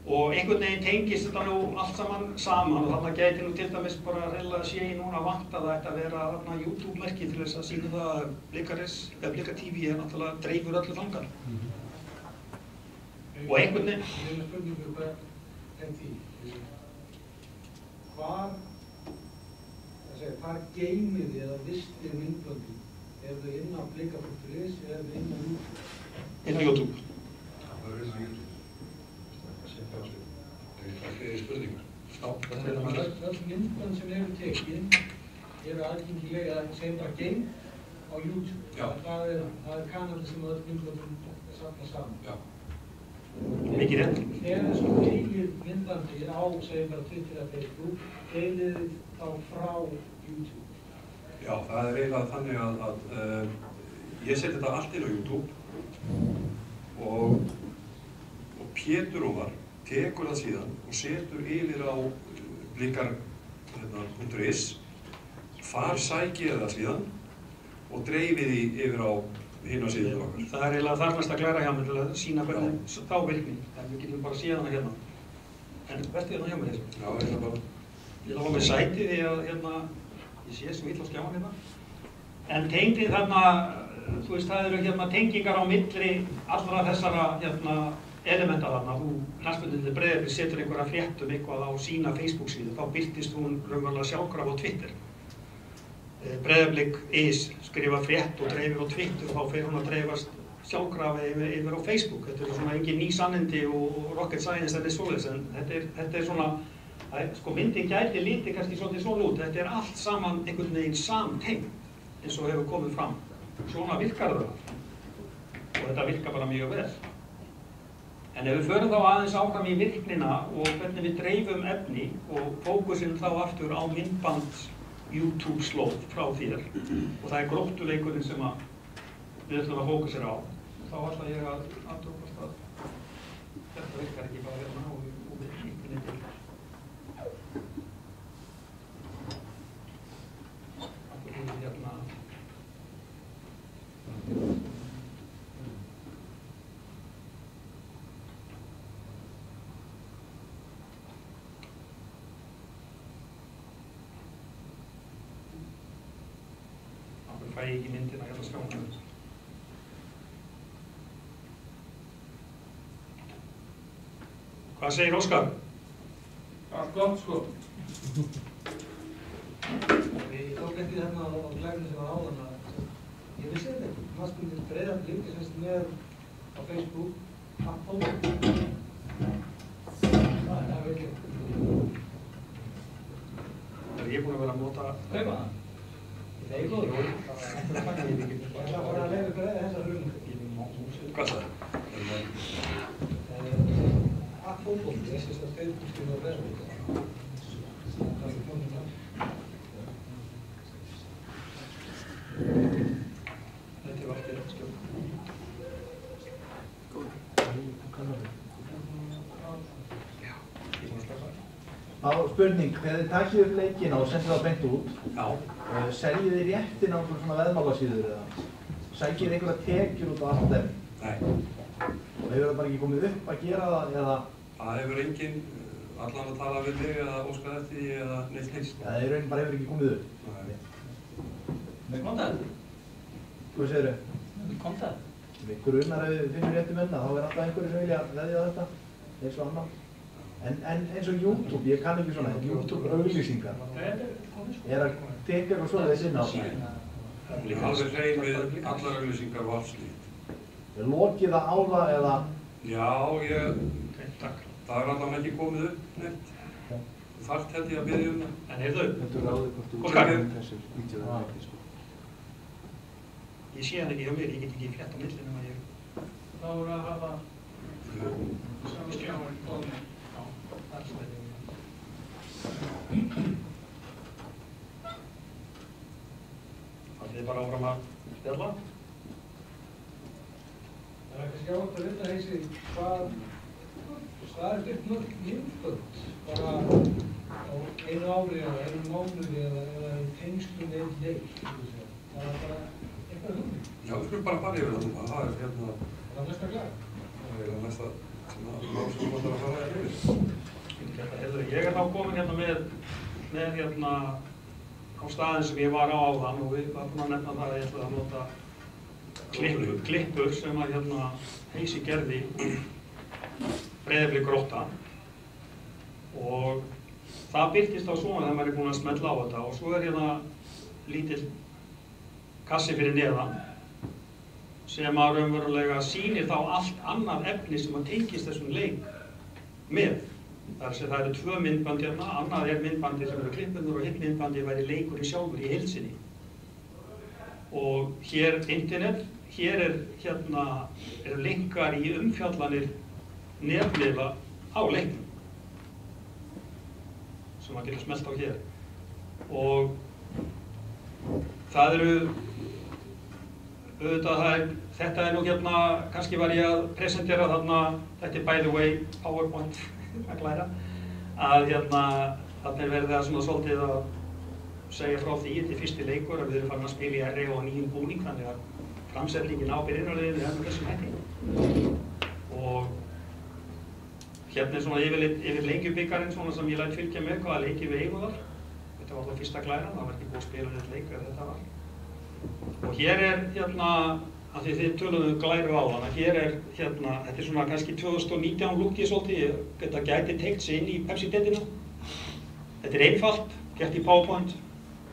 Og einhvern veginn tengist þetta nú allt saman og þarna gæti nú til dæmis bara reynilega sé ég núna vant að það ætti að vera þarna YouTube-merki til þess að sýna það að Blika TV náttúrulega dreifur öllu þangað. Og einhvern veginn... Ég hef spurningu hvað því. Hvar geymið þið eða vistið myndböndin? Er þau inn á blika.is eða er þau inn á YouTube? Inn á YouTube. Það er inn á YouTube. Það er fleiri spurningar. Öll myndbönd sem eru tekin eru aðgengilega að segjum bara geym á YouTube. Það er kanali sem öll myndböndin safna saman. Já. Mikið rétt. Ef þessu deilið myndbandir á, segjum bara Twitter eða Facebook, deilið þá frá YouTube? Já, það er eiginlega þannig að ég seti þetta allt inn á YouTube og Pétur Ómar tekur það síðan og setur yfir á blikar.is, þar sæki ég það síðan og dreifið því yfir á hinn á síðan okkar. Það er eiginlega þarfast að glæra hjá mér til að sína hvernig þá virkni, en við getum bara séð hana hérna. En verðstu hérna hjá mér þessu? Já, hérna bara. Ég lág með sæti því að hérna, ég sé svo illa á skjáman hérna. En tengdið þarna, þú veist, það eru hérna tengingar á milli allra þessara hérna elementa þarna. Þú knattspyrnudeild Breiðablik setur einhverja frétt eitthvað á sína Facebook-síðu, þá birtist hún raunverulega sjálfkrafa á Twitter. Breiðablik is skrifa frétt og dreifir á Twitter og þá fer hún að dreifast sjálfkrafa yfir á Facebook. Þetta eru svona engin ný sannindi og rocket science þetta er svoleiðis, en þetta er svona, sko myndin gæti lítið kannski svolítið svona út. Þetta er allt saman einhvern veginn samtengt eins og hefur komið fram. Svona virkar það og þetta virkar bara mjög vel. En ef við förum þá aðeins áfram í virknina og hvernig við dreifum efni og fókusinn þá aftur á myndband YouTube-slóð frá þér og það er gróttuleikurinn sem við ætlum að fókusera á, þá ætla ég að aðtökast að þetta virkar ekki bara hérna og við hlýttinni til. Aftur við hérna. Fæ ég ekki myndina hérna skjána. Hvað segir Óskar? Allt gott sko. Ég tók eftir hérna á glæfinu sem var áðan að ég vissi þetta ekki. Knattspyrnudeild Breiðablik er semst með á Facebook appóðum. Það er ekki. Er ég búinn að vera að nota kaupa það? Nei, góður. Það er bara að leiða ykkur þessar hugmyndir. Hvað það er? Fótbolti, þessi að Facebook-skrifa á Breiðablik. Þetta er vartið skjóð. Á spurning, þegar þið takkið upp leikina og sendið það beint út, seljið þið réttin á svona veðmálasíður eða sækið þið einhverja tekjur út á allt þeim? Nei. Og hefur það bara ekki komið upp að gera það eða? Það hefur enginn allan að tala við mig eða óskað eftir því eða neitt neitt. Það er raun bara hefur ekki komið upp? Nei. Með kontaði? Hvað segir þau? Með kontaði? Við grunnar ef við finnum rétti menna, þá er alltaf einhverju sem vilja veðja þetta, eins og annar. En eins og YouTube, ég kann ekki svona, YouTube-auglýsingar. Er að tekja eitthvað svona þess inn á það? Alveg hrein við allar auglýsingar og allt slíkt. Er lokið það á það eða? Já, það er allavega ekki komið upp neitt. Þarft held ég að biðja um það. En heyrðu, Óskar. Ég sé hann ekki hjá mér, ég get ekki flétt á milli nema ég. Þá voru að hafa skjáin komið. Já, það er svo Það er bara áfram að spjalla. Það er kannski átt að vita Heisi, hvað er byggt mörg myndbönd bara á einu ári eða einu mánuði eða í tengslum einn leik, það er bara eitthvað hugmynd. Já, við skulum bara fara yfir það núna, það er hérna... Það er næsta glæð. Það er næsta mál sem þú ætlar að fara yfir. Ég þá komin hérna með hérna á staðin sem ég var á áðan og við varum að nefna það að ég ætlaði að nota klippur sem að hérna Heisi gerði Breiðablik Grótta og það birtist á svona þegar maður búinn að smella á þetta og svo hérna lítill kassi fyrir neðan sem að raunverulega sýnir þá allt annað efni sem að tengist þessum leik með. Það eru 2 myndband hérna, annað myndbandi sem eru klippurnar og hitt myndbandi væri leikurinn sjálfur í heilsinni. Og hér internet, hér eru linkar í umfjallanir netmiðla á leiknum sem maður getur smellt á hér. Og það eru auðvitað þetta nú hérna, kannski var ég að presentera þarna, þetta by the way PowerPoint að glæra, að hérna þarna verið það svona svolítið að segja frá því, þetta fyrsti leikur að við erum farin að spila í RE og nýjum búning, þannig að framsetningin á byrjunarliðinu með þessum hætti. Og hérna svona yfir Lengjubikarinn svona sem ég læt fylgja með hvaða leiki við eigum þar. Þetta var alltaf fyrsta glæran, það var ekki búið að spila neitt leik ef þetta var. Og hér hérna, af því þið töluðum glæru á þann, hér hérna, þetta svona kannski 2019 lúkið svolítið, þetta gæti teygt sig inn í Pepsi-deildina. Þetta einfalt, gert í PowerPoint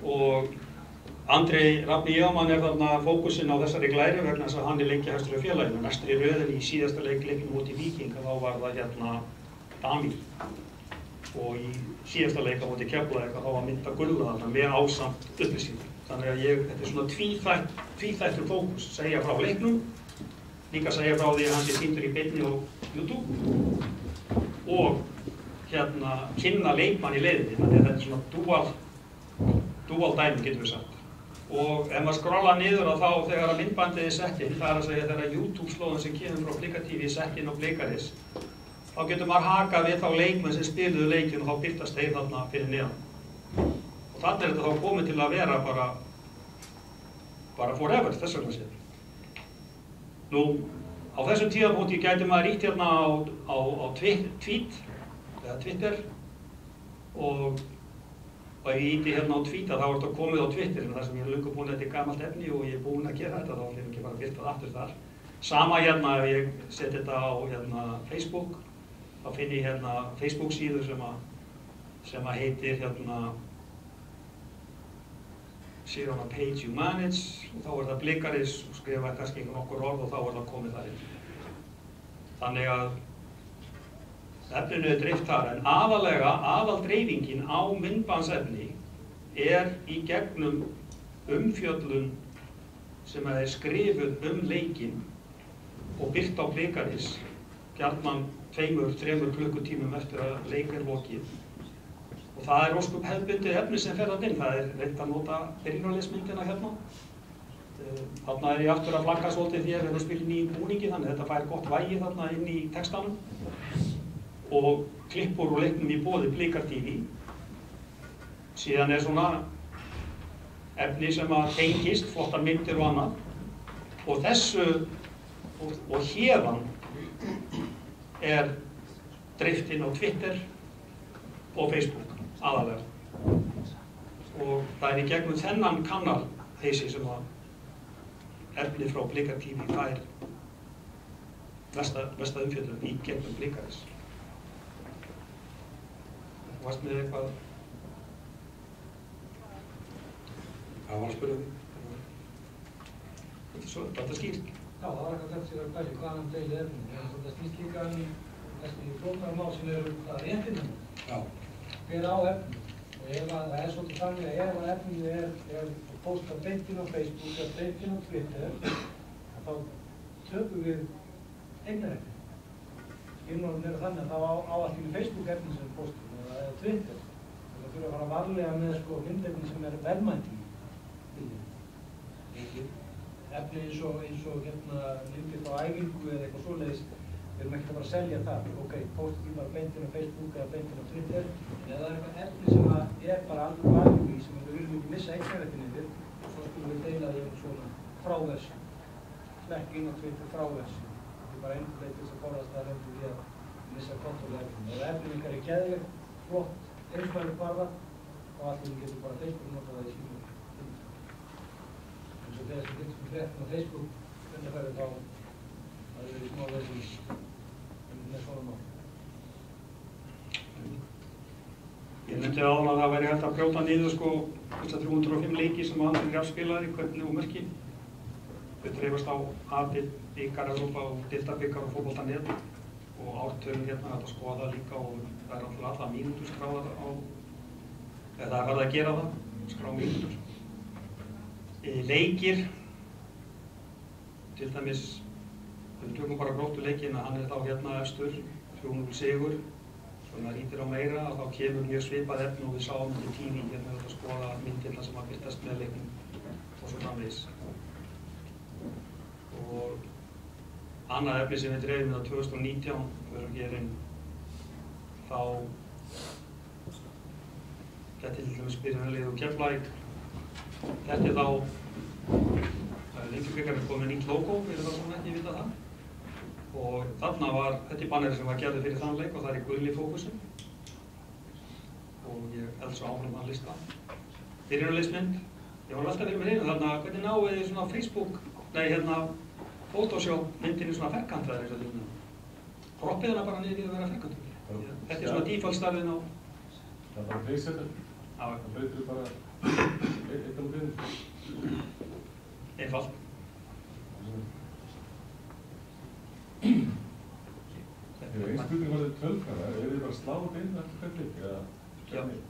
og Andri Rafni Jómann þarna fókusinn á þessari glæru vegna þess að hann leikjahæstur í félaginu. Næstur í röðinni í síðasta leiknum móti Víking, þá var það hérna Damir. Og í síðasta leik á móti Keflavík þá var Mynda Gulla þarna með ásamt upplýsingar. Þannig að þetta svona tvíþættur fókus, segja frá leiknum, líka segja frá því að hann sé sýndur í beinni á YouTube og hérna kynna leikmann í leiðinni, þannig að þetta svona dual dæmi getum við sagt. Og ef maður skrolla niður þá þegar að myndbandið er sett inn, það er að segja þegar YouTube-slóðin sem kemur frá Blika TV er sett inn á Blikaris, þá getur maður hakað við þá leikmenn sem spiluðu leikinn og þá birtast þeir þarna fyrir neðan. Og þannig er þetta þá komið til að vera bara forever, þess vegna séð. Nú, á þessum tíðapunkti gæti maður ýtt hérna á tweet, eða Twitter, og ef ég ýtti hérna á tweet þá er þetta komið á Twitter, en það sem ég er löngu búinn að þetta er gamalt efni og ég er búinn að gera þetta, þá ætlum ég ekki bara að birta það aftur þar. Sama hérna ef ég set þetta á Facebook, þá finn ég hérna Facebook síðu sem heitir hérna Sér on a page you manage og þá er það Blikaris og skrifa kannski nokkur orð og þá er það komið þar inn. Þannig að efninu er dreift þar, en aðaldreifingin á myndbandsefni er í gegnum umfjöllun sem er skrifuð leikinn og birt á Blikaris, gjarnan 2-3 klukkutímum eftir að leik er lokið. Og það er óskup hefðbundið efni sem fer þarna inn, það er reynt að nota byrjunarliðsmyndina hérna. Þarna er ég aftur að flagga svolítið því að við spilum nýjum búningi, þannig að þetta fær gott vægi þarna inn í textanum. Og klippur úr leiknum í boði Blika TV. Síðan er svona efni sem að tengist, flottar myndir og annað. Og þessu, og héðan er dreift inn á Twitter og Facebook. Aðalega. Og það er í gegnum þennan kanal Heisi sem að efni frá Blika TV fær mesta umfjöllun í gegnum Blikaris. Þú varst með eitthvað? Hvað var að spyrja því? Þetta er skýrt. Já, það var eitthvað þetta sem var bæri, hvað hann deilið efni. Þetta snýst líka þessi flóknarmál sem eru það réttinum. Já. Hver á efni. Og ef það er svolítið þannig að ef efnið er postað beint inn á Facebook eða beint inn á Twitter, þá tökum við eignarefni. Skilmálinn eru þannig að þá á allt í Facebook efni sem er postað eða Twitter. Það fyrir að fara varlega með myndefni sem er verðmæti í bildinu. Efni eins og myndir á æfingu eða eitthvað svoleiðis, við erum ekkert að fara að selja það. Ok, postum því bara beint inn á Facebook eða beint inn á Twitter. En ef það er eitthvað efni sem er bara alveg æfingu í sem við viljum ekki missa eignarréttinn yfir, svo skulum við deila því svona fráversi. Slekk inn á Twitter fráversi. kannski bara einhver leið til þess að forðast það heldur við að missa kontrolli efnum. Ef efnum ykkar er geðveikt, flott, einsmæli barða, þá allir getur bara Facebook notað það í sínum. Eins og þegar sem fyrst með fréttum á Facebook undanfærið þá að það eru smá þessum með svona mál. Ég nefndi áðan að það væri hægt að brjóta niður sko þessar 305 leiki sem Andri Graf spilaði, hvernig og mörki. Þau dreifast á A-deild, bikar Evrópa og deildabikar og fótbolta.net og ártölum hérna að skoða líka og það er alltaf alla mínútur skráðar á, eða það er verið að gera það, skrá mínútur. Leikir, til dæmis, við tökum bara gróttu leikinn að hann er þá hérna efstur, 3-0 sigur. Svona rítir á meira og þá kemur mjög svipað efni og við sáum þetta í TV hérna að skoða myndirna sem að birtast með leiknum og svo framvegis. Og annað efni sem við dreifum á 2019 fyrir að gera inn þá geti til dæmis byrjunarlið og Keflavík. Þetta er þá, það er Lengjubikarinn komið með nýtt logo fyrir það sem ekki vita það. Og þarna var, þetta er banneri sem var gerður fyrir þann leik og það er í gulli fókusin. Og ég held svo áfram þann lista. Byrjunarliðsmynd, ég var alltaf fyrir mér einu þarna, hvernig náðu þið svona Facebook, nei hérna, Photoshop myndinni svona ferkantaðir eins og því. Kroppið hana bara niður í að vera ferkantur. Þetta er svona default starfinn á. Það er bara feysetur. Já. Það breytir bara eitt á byrjun. Einfalt. Einn spurning var þetta tölfræða, þið bara sláð inn eftir hvern leik eða hvernig?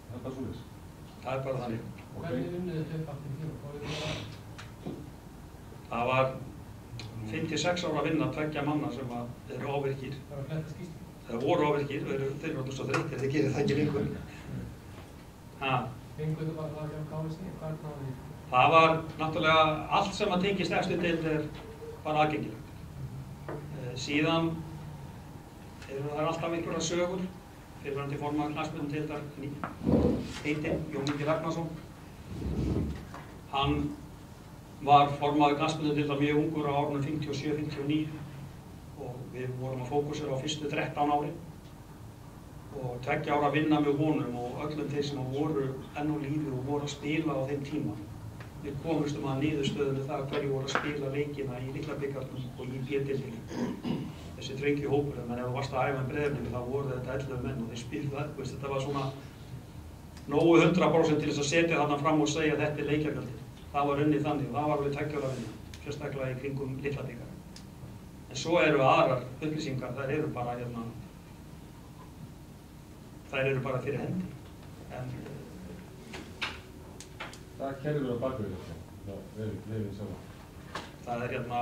Það er bara svoleiðis? Það er bara þannig. Hvernig unnið þið upp aftur í Það var 56 ára að vinna 2 manna sem eru ávirkir. Það var að fletta skýrslu? Það voru ávirkir, þeir eru alltaf svo þreyttir, þeir gerir það ekki lengur. Fenguðu bara það ekki á KSI? Hvað náðu þið? Það var náttúrulega allt sem að tengist efstu deild er bara aðgengilegt. Síðan eru það alltaf einhverja sögur. Fyrrverandi formaður knattspyrnudeildar heitinn Jón Ingi Ragnarsson. Hann var formaður knattspyrnudeildar mjög ungur á árunum 57-59 og við vorum að fókusera á fyrstu 13 ári og 2 ára að vinna með honum og öllum þeir sem voru enn á lífi og voru að spila á þeim tíma. Við komumst að niðurstöðunni það hverju voru að spila leikina í Litlabikarnum og í B-deildinni. Þessi þröngi hópur, en ef þú varst að æfa með Breiðablik þá voru þetta 11 menn og þeir spilðu það. Þetta var svona nógu 100% til þess að setja þarna fram og segja að þetta er leikjagjöldin. Það var unnið þannig og það var alveg 2 ára að vinna, sérstaklega í kringum Litlabikar. En svo eru aðrar upplýsingar, þær eru bara hérna, þær eru bara fyrir hendi. Það kerfur á bakveginn, það er sjálf. Það er hérna,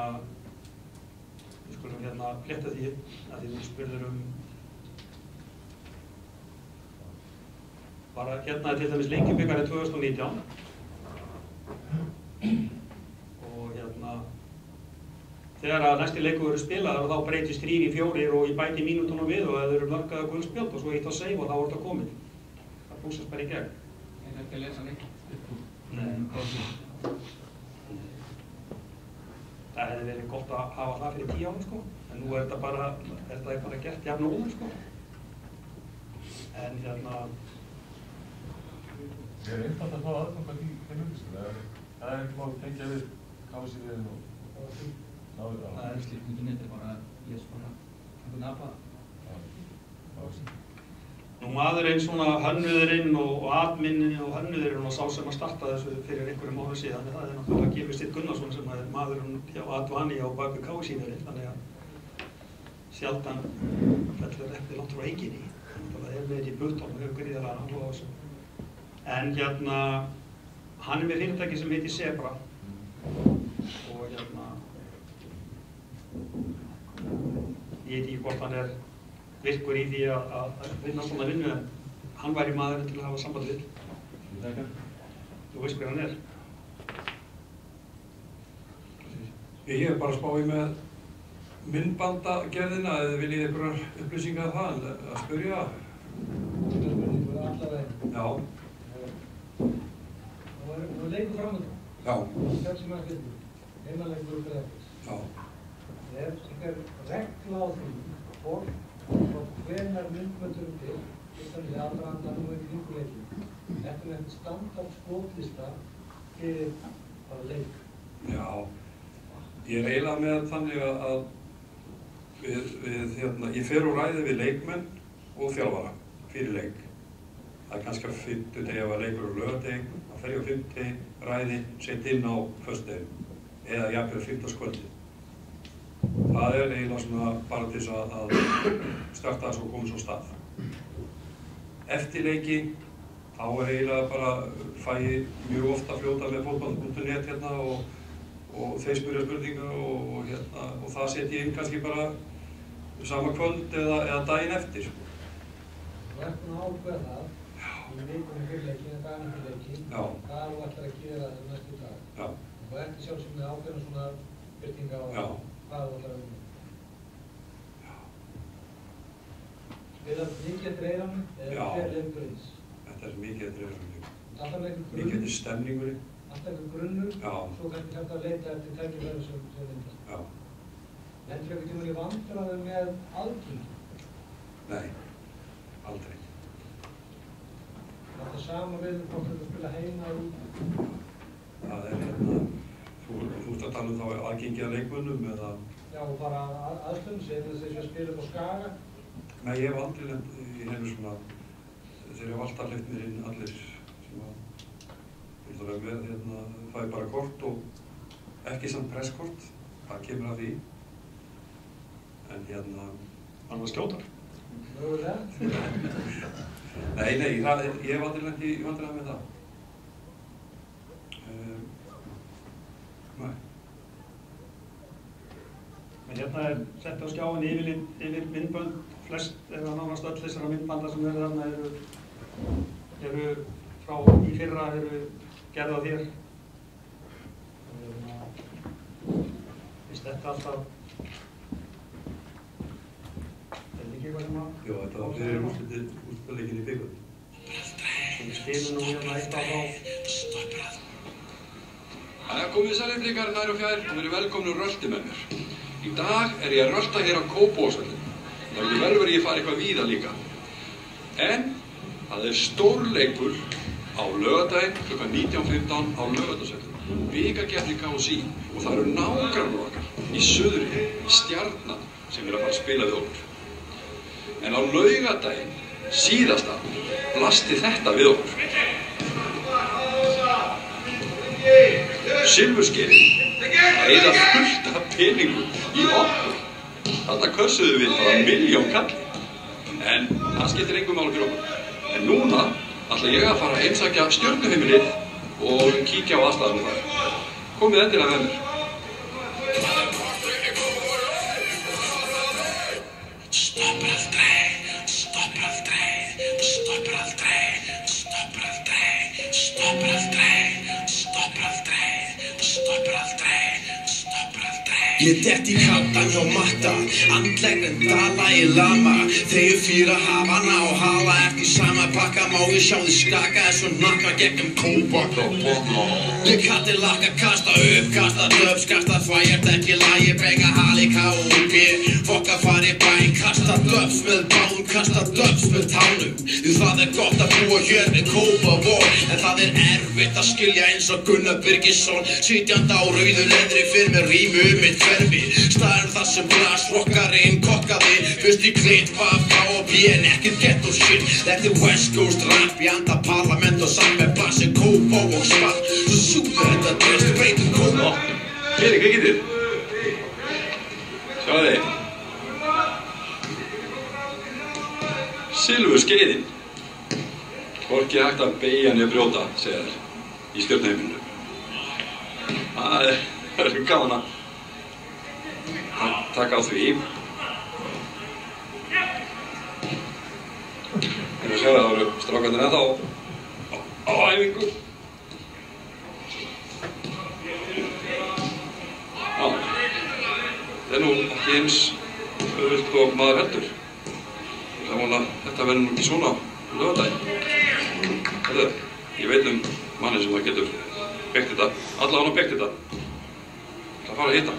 við skulum hérna fletta því að því þú spurður bara hérna er til dæmis Lengjubikari 2019 og hérna þegar að næsti leikur eru spilaðar og þá breytist 3 í 4 og ég bæti mínútunum við og það eru mörkaða gul spjöld og svo eitt á save og þá er þetta komið. Það búsast bara í gegn. Ég ekki að lesa neitt. Það hefði verið gott að hafa það fyrir 10 árum sko, en nú er þetta bara gert jafn og óður sko. En hérna... Er einfalt að fá aðganga í þeim upplýsingum? Það er ekki máli tengja við KSI-liðin og náðu það? Það er slíkt mikið neitt, bara ég er svona einhvern apa. Nú maðurinn svona hönnuðurinn og adminnin og hönnuðurinn og sá sem að starta þessu fyrir einhverjum ára síðan, það er náttúrulega Gylfi Steinn Gunnarsson sem er maðurinn hjá Advani á baku KSI-verið, þannig að sjaldan fellur eppið langt frá eiginni. Það er með í Button og hefur gríðarlega áhuga á þessu. En hérna, hann er með fyrirtæki sem heitir Zebra og hérna, ég veit ekki hvort hann er virkur í því að vinna svona vinnu, en hann væri maðurinn til að hafa samband við. Þú veist hver hann er. Ég er bara að spá í með myndbandagerðina, eða viljið einhverjar upplýsingar af það, að spyrja. Já. Þú leikur framöndan. Já. 6 mark hlutur. Heimaleikur og Breiðabliks. Já. Er einhver regla á því hvort og hvenær myndböndurum til þannig að aðdraganda nú í kringuleikin eftir með einhvern standard skotlista fyrir bara leik? Já, ég eiginlega með þannig að ég fer og ræði við leikmenn og þjálfara fyrir leik. Það kannski á fimmtudegi ef leikur á laugardegi, þá fer ég á fimmtudegi, ræði, set inn á föstudegi eða jafnvel fimmtudagskvöldi. Það eiginlega svona bara til þess að starta þess og koma svo stað. Eftir leiki, þá eiginlega bara fæ ég mjög ofta að fljóta með fótbolti.net hérna og þeir spyrja spurningar og það set ég inn kannski bara sama kvöld eða daginn eftir. Þú ert búinn að ákveða það í vikunni fyrir leikin eða daginn fyrir leikin hvað þú ætlar að gera þessum næstu dag. Já. Og ertu sjálfsögum með ákveðna svona byrtinga á hvað þú ætlar að vinna. Er það mikið eftir eiranum eða hver leikur eins? Þetta mikið eftir eiranum. Alltaf með einhver grunn? Mikið eftir stemningunni. Alltaf einhver grunnur? Já. Svo kannski hægt að leita eftir tækifæri sem myndast. Já. Lendir einhvern tímann í vandræðum með aðgengi? Nei, aldrei. Það sama við hvort þú spila heima og út? Það þú ert að tala þá aðgengi að leikmönnum eða? Já, og bara aðstöðum sig þess að spila upp á Skaga? Nei, ég hef aldrei lent í hennu svona, þeir hef alltaf hleypt mér inn allir sem að vera með, fæ bara kort og ekki samt presskort, það kemur að því. En Annars skjótar? Mögulega? Nei, ég hef aldrei lent í vandræðum með það. Nei. En hérna sett á skjáin yfir myndbönd, flest eða nánast öll þessara myndbanda sem eru þarna eru frá í fyrra eru gerð á þér. Finnst þetta alltaf ekki eitthvað sem að? Jó, þetta var fyrir úrslitaleikin í byggjum. Við spilum nú hérna eitthvað á. Jæja, komið sælir blikar nær og fjær og verið velkomnir rölti með mér. Í dag ég að rölta hér á Kópavogsvelli. Það verður ég fara eitthvað víða líka. En það stórleikur á laugardaginn kl. 19:15 á Laugardalsvelli. Bikarkeppni KSÍ og það eru nágrannar okkar í suðri, Stjarnan, sem að fara að spila við okkur. En á laugardaginn, síðasta, blasti þetta við okkur. Silfurskeiðin að eyða fullt af peningum í okkur. Þarna kössuðum við bara 1 milljón kalli. En það skiptir engu máli fyrir okkur. En núna ætla ég að fara að heimsækja stjörnuheimilið og kíkja á aðstæðanum þar. Komið endilega með mér. Stoppar aldrei, stoppar aldrei, stoppar aldrei, stoppar aldrei, stoppar aldrei, stoppar aldrei, stoppar aldrei, stoppar aldrei. Ég dett í kattan hjá matta, andlegri en Dalai Lama. Þeir fyrir hafana og hala eftir sama pakka. Má ég sjá þið skaka eins og nakka gegnum kóbaka og bóka. Ég kalli lakka, kasta upp, kasta döps, kasta þvægjart ekki lagi. Breyga hali K.O.P. Fokka fari bæn, kasta döps með bánum, kasta döps með tánum. Því það gott að búa hér með Kópavog, en það erfitt að skilja eins og Gunnar Birgisson. Sitjandi á rauðu leðri fyrir með rímu mitt hverfi. Staðar þar sem blasrockarinn kokkaði fyrst í klitt, K.O.P. en ekkert ghetto shit. Þetta West Coast rap í anda parlament og samt með bassi Kópavog spatt. Svo súper þetta drest breytum Kópavog. Hér, hvað getið? Sjáðu þið. Silfurskeiðin. Hvorki hægt að beygja niður brjóta, segja þér, í stjörnuheimilinu. Það er gaman að taka á því. Ég að sjá það eru strákarnir ennþá á æfingu. Já, þetta nú ekki eins auðvelt og maður heldur. Það vona þetta verður nú ekki svona laugardaginn. Þetta, ég veit manni sem það getur byggt þetta, allavega hann byggt þetta. Það fara að hitta.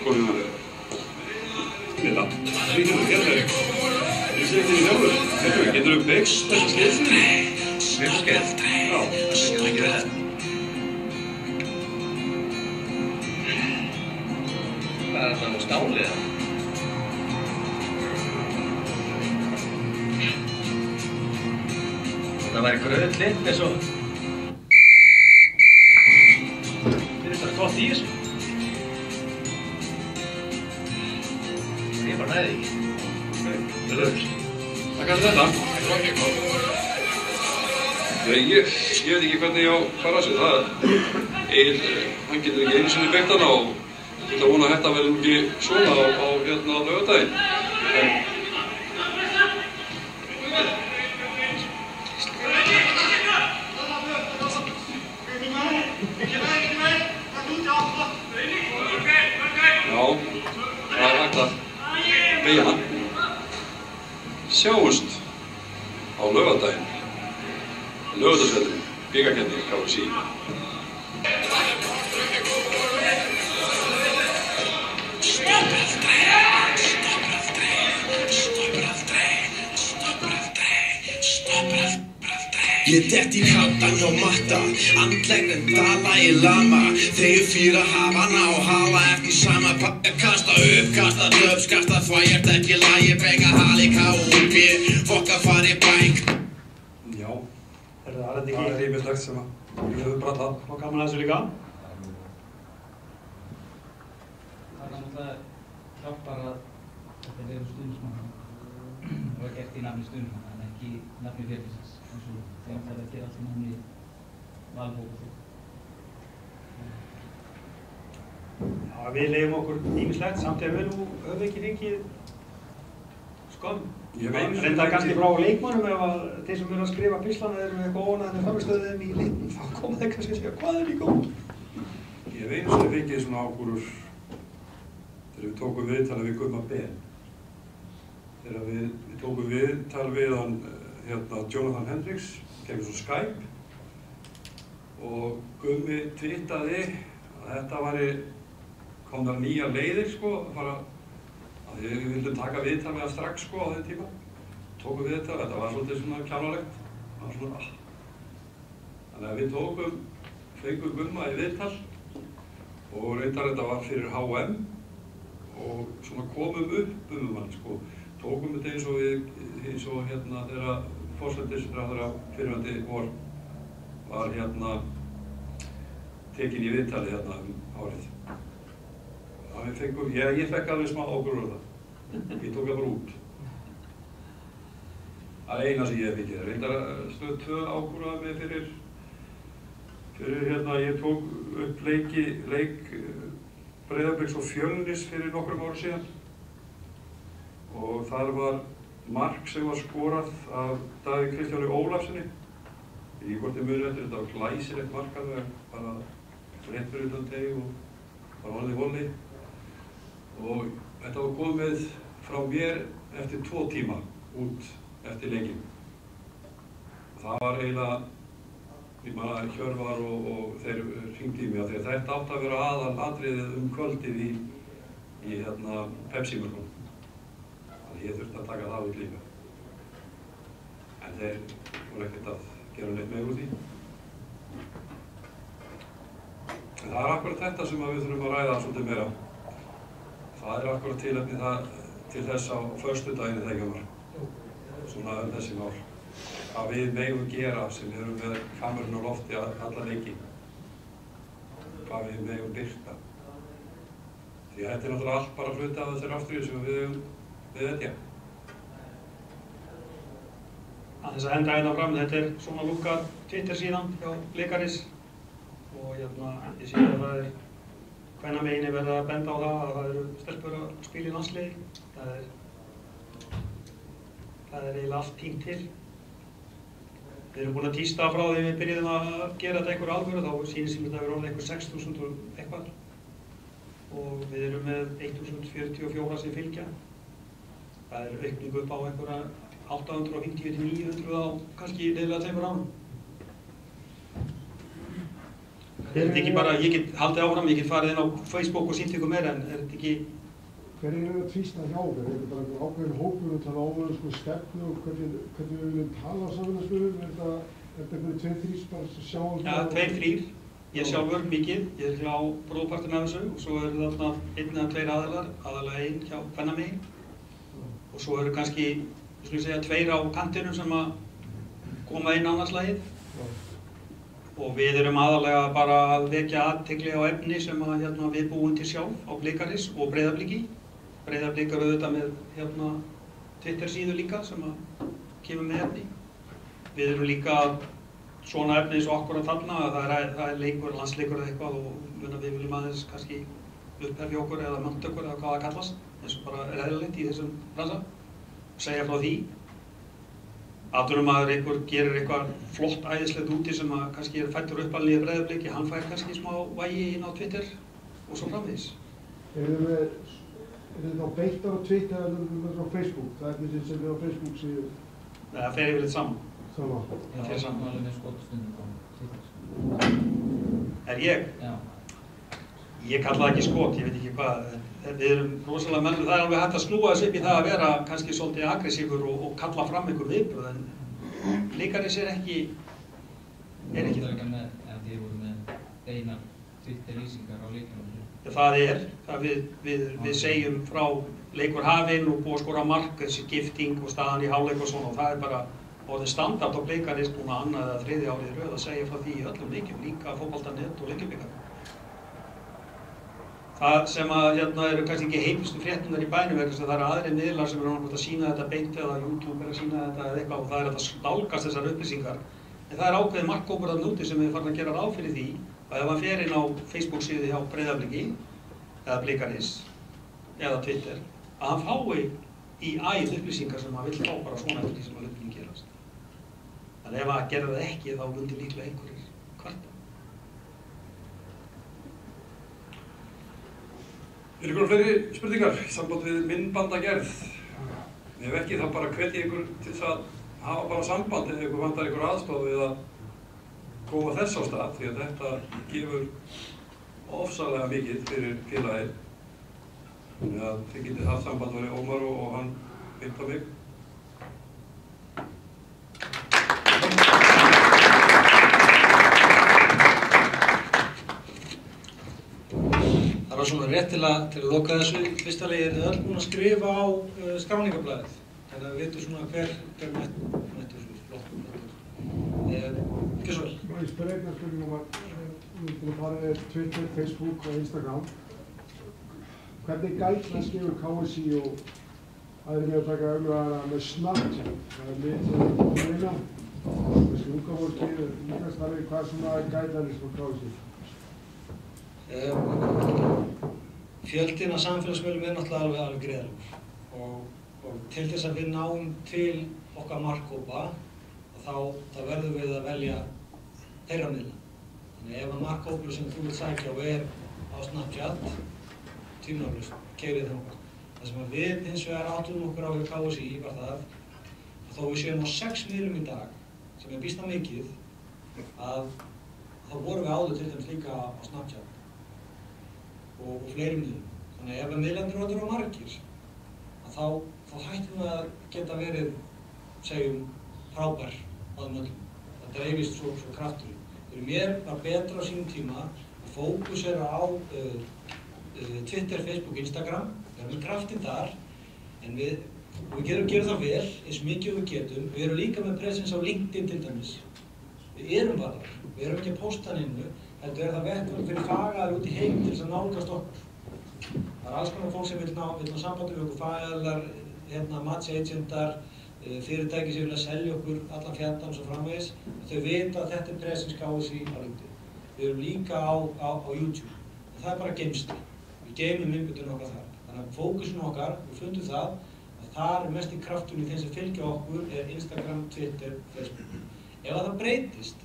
konuna þeirra. Þetta, það getur þú gerðið. Ég sé ekki því sjálfur. Getur þú byggt þessa skeiðsynni? Byggt skeið? Já. Það getur ekki verið. Hvað er þetta á stálið? Það væri gröðlitt eins og... Finnst það gott í þessu? Ég bara næði ekki. Þetta er kannski þetta. Ég veit ekki hvernig ég á að fara þessu. Hann getur ekki einu sinni byggt hana og ég ætla að vona að þetta verði nú ekki svona á laugardaginn. Já, það er hægt að beygja hann. Sjáumst á laugardaginn. Laugardagsvellinum, bikarkeppni KFC. Ég dett í kattan hjá matta, andlegnin Dalai Lama. Þeir fýra hafana og hala eftir sama kasta upp, kasta döps, kasta þvægjart ekki lagi, benga hali KUP, fokka fari bæk. Já, það er ekki rímislegt sem við höfum brallað. Og gaman að þessu líka. Það er náttúrulega hjálpar að þetta eru stuðningsmann og er gert í nafni stuðningsmann en ekki nafni félagsins. Eins og þeim þarf að gera allt í nafni valhópa. Já, við leyfum okkur ýmislegt, samt ef við nú höfum ekki fengið skömm. Reyndar kannski frá leikmönnum ef að þeir sem eru að skrifa pislana eru eitthvað ónæðið með framstöðum í leiknum, þá koma þeir kannski að segja hvað er í góð. Ég hef einu sinni fengið svona ákúrur þegar við tókum viðtalið við Gumma Ben. Þegar við tókum viðtal við hann Jonathan Hendricks, gegnum svo Skype og Gummi twittaði að þetta væri komnar nýjar leiðir sko, að við vildum taka viðtal með það strax sko á þeim tíma. Tókum viðtal, þetta var svolítið svona kjánalegt. Þannig að við fengum Gumma í viðtal og reyndar þetta var fyrir HM og svona komum upp hann sko. Tókum þetta eins og þegar forsætisráðherra fyrrverandi var tekin í viðtali árið. Ég fekk alveg smá ákúrur á það. Ég tók það bara út. Það er eina sem ég hef fengið. Reyndar stöð 2 ákúraði mig fyrir ég tók upp leik Breiðabliks og Fjölnis fyrir nokkrum árum síðan. Og þar var mark sem var skorað af Davíð Kristjáni Ólafssoni. Ég veit ekki hvort þið munið eftir, þetta var glæsilegt mark alveg, bara rétt fyrir utan teig og bara orðið volli. Og þetta var komið frá mér eftir 2 tíma út eftir leikinn. Það var eiginlega, ég man að Hjörvar og þeir hringdi í mig að þetta átti að vera aðalatriðið kvöldið í Pepsi-mörkunum. Ég þurfti að taka það út líka. En þeir voru ekkert að gera neitt meira úr því. En það er akkurat þetta sem við þurfum að ræða svolítið meira. Það er akkurat tilefni til þess á föstudaginn þegar var. Svona þessi mál. Hvað við megum gera sem erum með kamerun á lofti alla leiki. Hvað við megum birta. Því að þetta er náttúrulega allt bara hluti af þessari ástríðu sem við eigum við Þess að henda hérna fram, þetta er svona lúkar Twitter síðan hjá Leikaris og ég sé að það er hvenær meginni verið að benda á það að það eru stelpur að spila í landsliði. Það er eiginlega allt tínt til. Við erum búin að tísta frá því við byrjuðum að gera þetta einhverju alvöru, þá sýnir sem þetta verið orðið einhver 6.000 og eitthvað og við erum með 1.044 sem fylgja. Það er aukning upp á einhverja 850 til 900 á kannski liðlega 2 árum. Er þetta ekki bara, ég get haldið áfram, ég get farið inn á Facebook og sýnt ykkur meira, en er þetta ekki... Hver að tvísta hjá þér? Er þetta bara einhver ákveðin hópur og tala óverðsku stefnu og hvernig við viljum tala saman að spöðum? Er þetta einhverju 2-3 bara sjáum? Já, 2-3. Ég sjálfur mikið, ég á bróðpartin af þessu og svo eru þarna 1 eða 2 aðilar, aðalega 1 hjá kvennamegin og svo eru kannski, ég skulle segja, 2 á kantinum sem að koma inn annars lagið og við erum aðalega bara að vekja athygli á efni sem að við búum til sjálf á Blikaris og Breiðabliki. Breiðablik eru auðvitað með Twitter síðu líka sem að kemur með efni. Við erum líka svona efni eins og okkur að þarna, það er leikur, landsleikur eða eitthvað og við viljum aðeins kannski upphefja okkur eða mönta okkur eða hvað það kallast, eins og bara er eðlilegt í þessum bransa og segja frá því. Atvinnumaður einhver gerir eitthvað flott æðislegt úti sem að kannski er fæddur uppalinn í Breiðabliki, hann fær kannski smá vægi inn á Twitter og svo framvegis. Er þetta á beittar á Twitter eða er þetta á Facebook? Það er þetta sem er á Facebook síðu? Nei, það fer yfirleitt saman. Saman? Það fer saman. Alveg með skotstundum á Twitter. Er ég? Já. Ég kalla það ekki skot, ég veit ekki hvað. Við erum rosalega menn, það er alveg hægt að snúa þessu upp í það að vera kannski svolítið aggressífur og kalla fram einhver viðbröð, en Blikaris er ekki Það er ekki með, ef þið voru með beinar Twitter-lýsingar á leikjum. Það er, við segjum frá leikur hafinn og búið að skora mark, þessi gifting og staðan í hálfleik og svona og það er bara orðið standard á Blikaris núna annað eða 3. árið í röð að segja frá því í öllum leikjum, líka Fótbolta.net og Lengjubikar. Það sem að eru kannski ekki heimustu fréttunar í bænum vegna þess að það eru aðrir miðlar sem eru annað að sína þetta beint eða YouTube er að sína þetta eða eitthvað og það er að nálgast þessar upplýsingar. En það er ákveðið markhópur þarna úti sem við farin að gera ráð fyrir því að ef hann fer inn á Facebook síðu hjá Breiðabliki eða Blikaris eða Twitter að hann fái í æð upplýsingar sem hann vill fá bara svona eftir því sem að hlutin gerast. Þannig ef hann gerði það ekki þá myndi líklega einhverjir kvarta. Er ykkur fleiri spurningar í samband við myndbandagerð? Ef ekki þá bara hvet ég ykkur til þess að hafa bara samband ef ykkur vantar ykkur aðstoð við að koma þess á stað því að þetta gefur ofsalega mikið fyrir félagið. Þannig að þið getið haft samband við Ómar og hann beint á mig. Það var svona rétt til að loka þessu. Fyrsta lagi þið öll búin að skrifa á skráningarblaðið. Þannig að við veitum svona hver mættur flottum. Gjörsvöld. Ég spyr einhver spurningum að við erum búin að fara með Twitter, Facebook og Instagram. Hvernig guidelines gefur KSÍ og aðrir með að taka auðvitað með Snapchat? Það er lið sem við erum að vinna. Þessi unga fólki, líka starfið, hvað er svona guidelines frá KSÍ? Fjöldinn af samfélagsmiðlum er náttúrulega alveg gríðarlegur og til þess að við náum til okkar markhópa þá verðum við að velja þeirra miðla. Þannig ef að markhópur sem þú vilt sækja og er á Snapchat, tímafélagslaust, keyrið þangað. Það sem við hins vegar áttum okkur á hjá KSÍ var það að þó við séum á 6 miðlum í dag, sem er býsna mikið, að þá vorum við áður til dæmis líka á Snapchat og fleiri miðlum. Þannig ef miðlarnir eru margir, þá hættum við að geta verið, segjum, frábær á þeim öllum. Það dreifist svo kraftur. Fyrir mér var betra á sínum tíma að fókusera á Twitter, Facebook, Instagram. Við erum með kraftinn þar, en við gerum það vel, eins mikið við getum. Við erum líka með presens á LinkedIn til dæmis. Við erum bara þar. Við erum ekki að posta hann innu, heldur er það vettvang fyrir fagaðar út í heim til þess að nálgast okkur. Það er alls konar fólk sem vil ná sambandi við okkur, fagaðar, matsagentar, fyrirtæki sem vilja selja okkur allan fjandann og svo framvegis. Þau vita að þetta er presens KSÍ á LinkedIn. Við erum líka á YouTube. Og það er bara geymsli. Við geymum innbyttunum okkar þar. Þannig að fókusun okkar, við fundum það að þar er mest í kraftunum í þeim sem fylgja okkur er Instagram, Twitter, Facebook. Ef það breytist,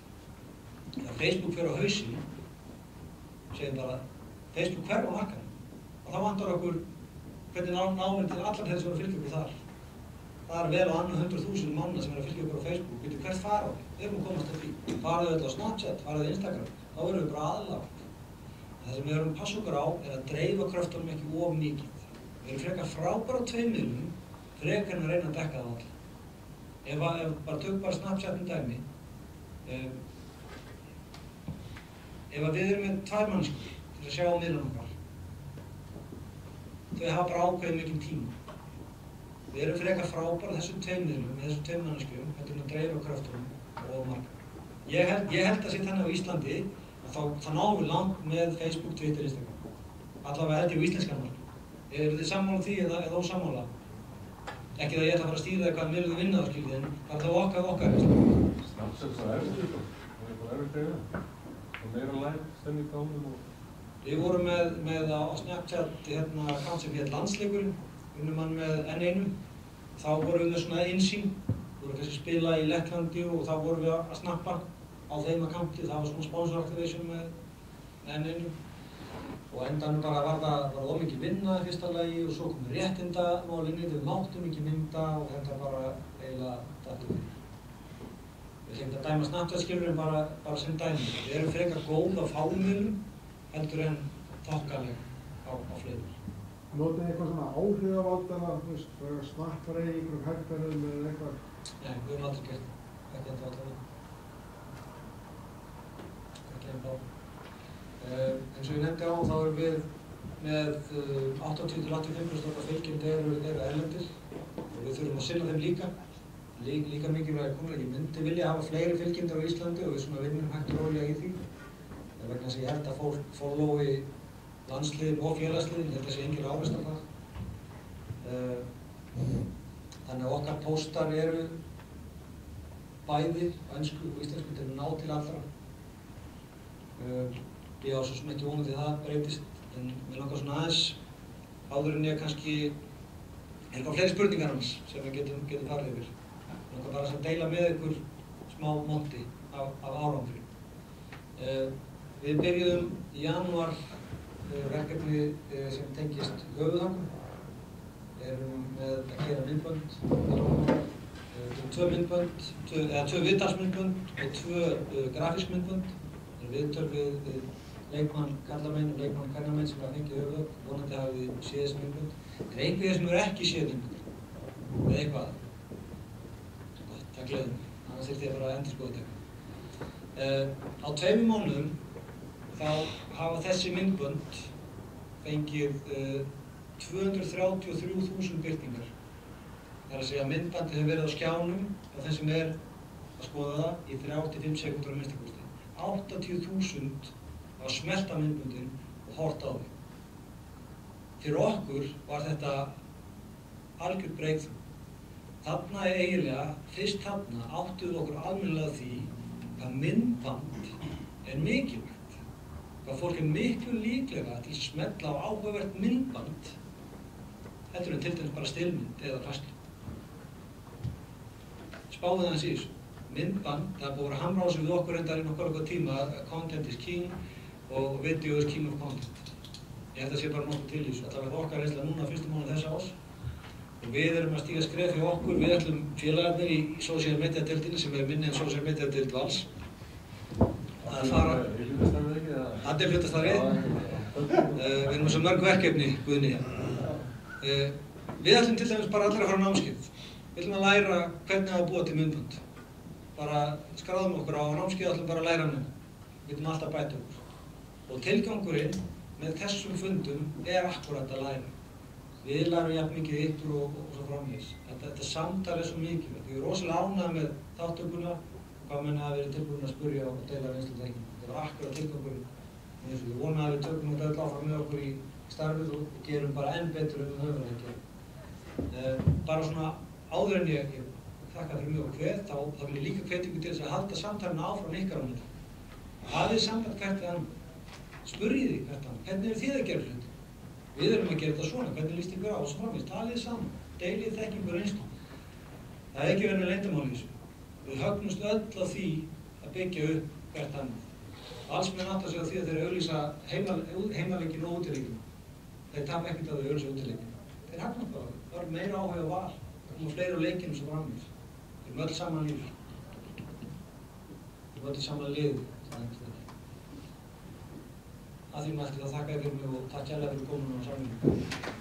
þegar Facebook fer á hausinn, segjum bara Facebook fer á markanum og þá vantar okkur hvernig náum við til allar þeir sem eru að fylgja okkur þar. Það er vel á annað 100.000 manna sem eru að fylgja okkur á Facebook. Hvert fara á því? Við erum að komast að því. Faraðu öll á Snapchat, faraðu Instagram. þá erum við bara aðlátt. Það sem við erum að passa okkur á er að dreifa kröftunum ekki of mikið. Við erum frekar frábæra á tveim miðlum, frekar en að reyna að dekka það alla. Ef bara tökum bara Snapchat dæmi, ef við erum með 2 mannskur til að sjá á miðlunum okkar, þau hafa bara ákveðið mikið tíma. Við erum frekar frábæra þessum 2 miðlum, með þessum 2 mannskum, heldur en að dreifa kröftunum og marga. Ég held að sé þannig á Íslandi að þá náum við langt með Facebook, Twitter, Instagram. Allavega held ég á íslenskan marka. Eru þið sammála því eða ósammála? Ekki það ég ætla að fara að stýra eitthvað miðluðu vinna á skildi, en það er þá okkar. Snapchat svo erfitt, það er bara erfitt þegar. Og meira live, stemning á honum og... Við vorum með á Snapchat account sem hétt Landsleikurinn, unnum hann með N1. Þá vorum við með svona einsýn, við vorum kannski að spila í Lettlandi og þá vorum við að snappa á þeim accounti. Það var svona sponsor activation með N1. Og endanum bara var það ómikið vinna í fyrsta lagi og svo komið réttindamál inn í þetta, við máttum ekki mynda og þetta bara eiginlega datt yfir. Við ætlum ekki að dæma Snapchat skilurinn bara sem dæmi. Við erum frekar góð á fámiðlum heldur en þokkaleg á fleiri. Notið eitthvað svona áhrifavaldana, þú veist, fyrir snappara í einhverjum herrferðum eða eitthvað? Nei, við höfum aldrei gert það. Ekki enda alltaf það. Ekki enda á. Eins og ég nefndi á, þá erum við með 80–85% okkar fylgjandi eru erlendir og við þurfum að sinna þeim líka. Líka mikilvæg komið. Ég myndi vilja hafa fleiri fylgjendur á Íslandi og við svona vinnum hægt og rólega í því. Vegna þess að ég held að fólk followi landsliðin og félagsliðin, ég held að sé engin áhersla á það. Þannig að okkar póstar eru bæði á ensku og íslensku til að ná til allra. Ég á svo sem ekki vonandi það breytist, en mér langar svona aðeins áður en ég kannski eitthvað fleiri spurningar hans sem við getum farið yfir. Mér langar bara að deila með ykkur smá monti af árangri. Við byrjuðum í janúar verkefni sem tengist höfuðhangum. Við erum með að gera myndbönd, 2 myndbönd, eða 2 viðtalsmyndbönd og 2 grafísk myndbönd. Það er viðtöl við leikmann karlamenn og leikmann kvennamenn sem hafa fengið höfuðhögg. Vonandi hafið þið séð þessi myndbönd. Það er einhverjir sem eru ekki séð myndbönd, eða eitthvað. Gott, það gleður mig, annars þyrfti ég bara að endurskoða þetta. Á 2 mánuðum þá hafa þessi myndbönd fengið 233.000 birtingar. Það er að segja að myndbandið hefur verið á skjánum og þeim sem er að skoða það í 3–5 sekúndur á minnstakosti. 80.000 að smelta myndböndin og horta á því. Fyrir okkur var þetta algjört breakthrough. Þarna eiginlega, fyrst þarna áttuðu okkur almennilega því að myndband er mikilvægt. Hvað fólk er miklu líklega til að smella á áhugavert myndband heldur en til dæmis bara stillmynd eða færslu. Spáðu það í þessu. Myndband, það er búið að vera hamra á sig við okkur reyndar í nokkuð tíma að content is king og video is king of content. Ég held að sé bara nokkuð til í þessu. Það var okkar reynsla núna fyrstu mánuð þessa árs og við erum að stíga skref hjá okkur. Við ætlum félagarnir í social media deildinni sem er minni en social media deild Vals að fara. Það er hlutastarfið. Við erum með svo mörg verkefni, Guðni. Við ætlum til dæmis bara allir að fara á námskeið. Við ætlum að læra hvernig að búa til myndbönd. Bara skráðum okkur á námskeið og ætlum bara að læra hann. Við ætlum alltaf að bæta okkur. Og tilgangurinn með þessum fundum er akkurat að læra. Við lærum jafn mikið ykkur og svo framvegis. Þetta samtal er svo mikilvægt. Ég er rosalega ánægð með þáttökuna og hvað menn hafa verið tilbúin að spyrja og deila reynslutekjum. Þetta var akkurat tilgangurinn. Ég vona að við tökum þetta öll áfram með okkur í starfið og gerum bara enn betur við höfum að gera. Bara svona áður en ég þakka fyrir mig og hvet, þá vil ég líka hvetja ykkur til þess að halda samtalinu áfram ykkar á þetta. Hafið samband hvert við annan. Spurjið því hvert annan. Hvernig þið að gera hluti? Við erum að gera þetta svona. Hvernig líst ykkur á? Og svo framvegis. Talið saman. Deilið þekkingu og reynslu. Það er ekki verið að leyndarmál í þessu. Við högnumst öll á því að byggja upp hvert annað. Alls menn átta sig á því að þeir auglýsa heimaleikinn og útileikinn. Þeir tapa ekkert að þau auglýsa útileikinn. Þeir hagnast bara. Það er meira áhuga á val. Það koma fleiri á leikinn sem framvegis. Við erum öll saman lífið. Við erum öll saman liðið. að því mælti þá þakka ég fyrir mig og takk kærlega fyrir komuna og samvinnu.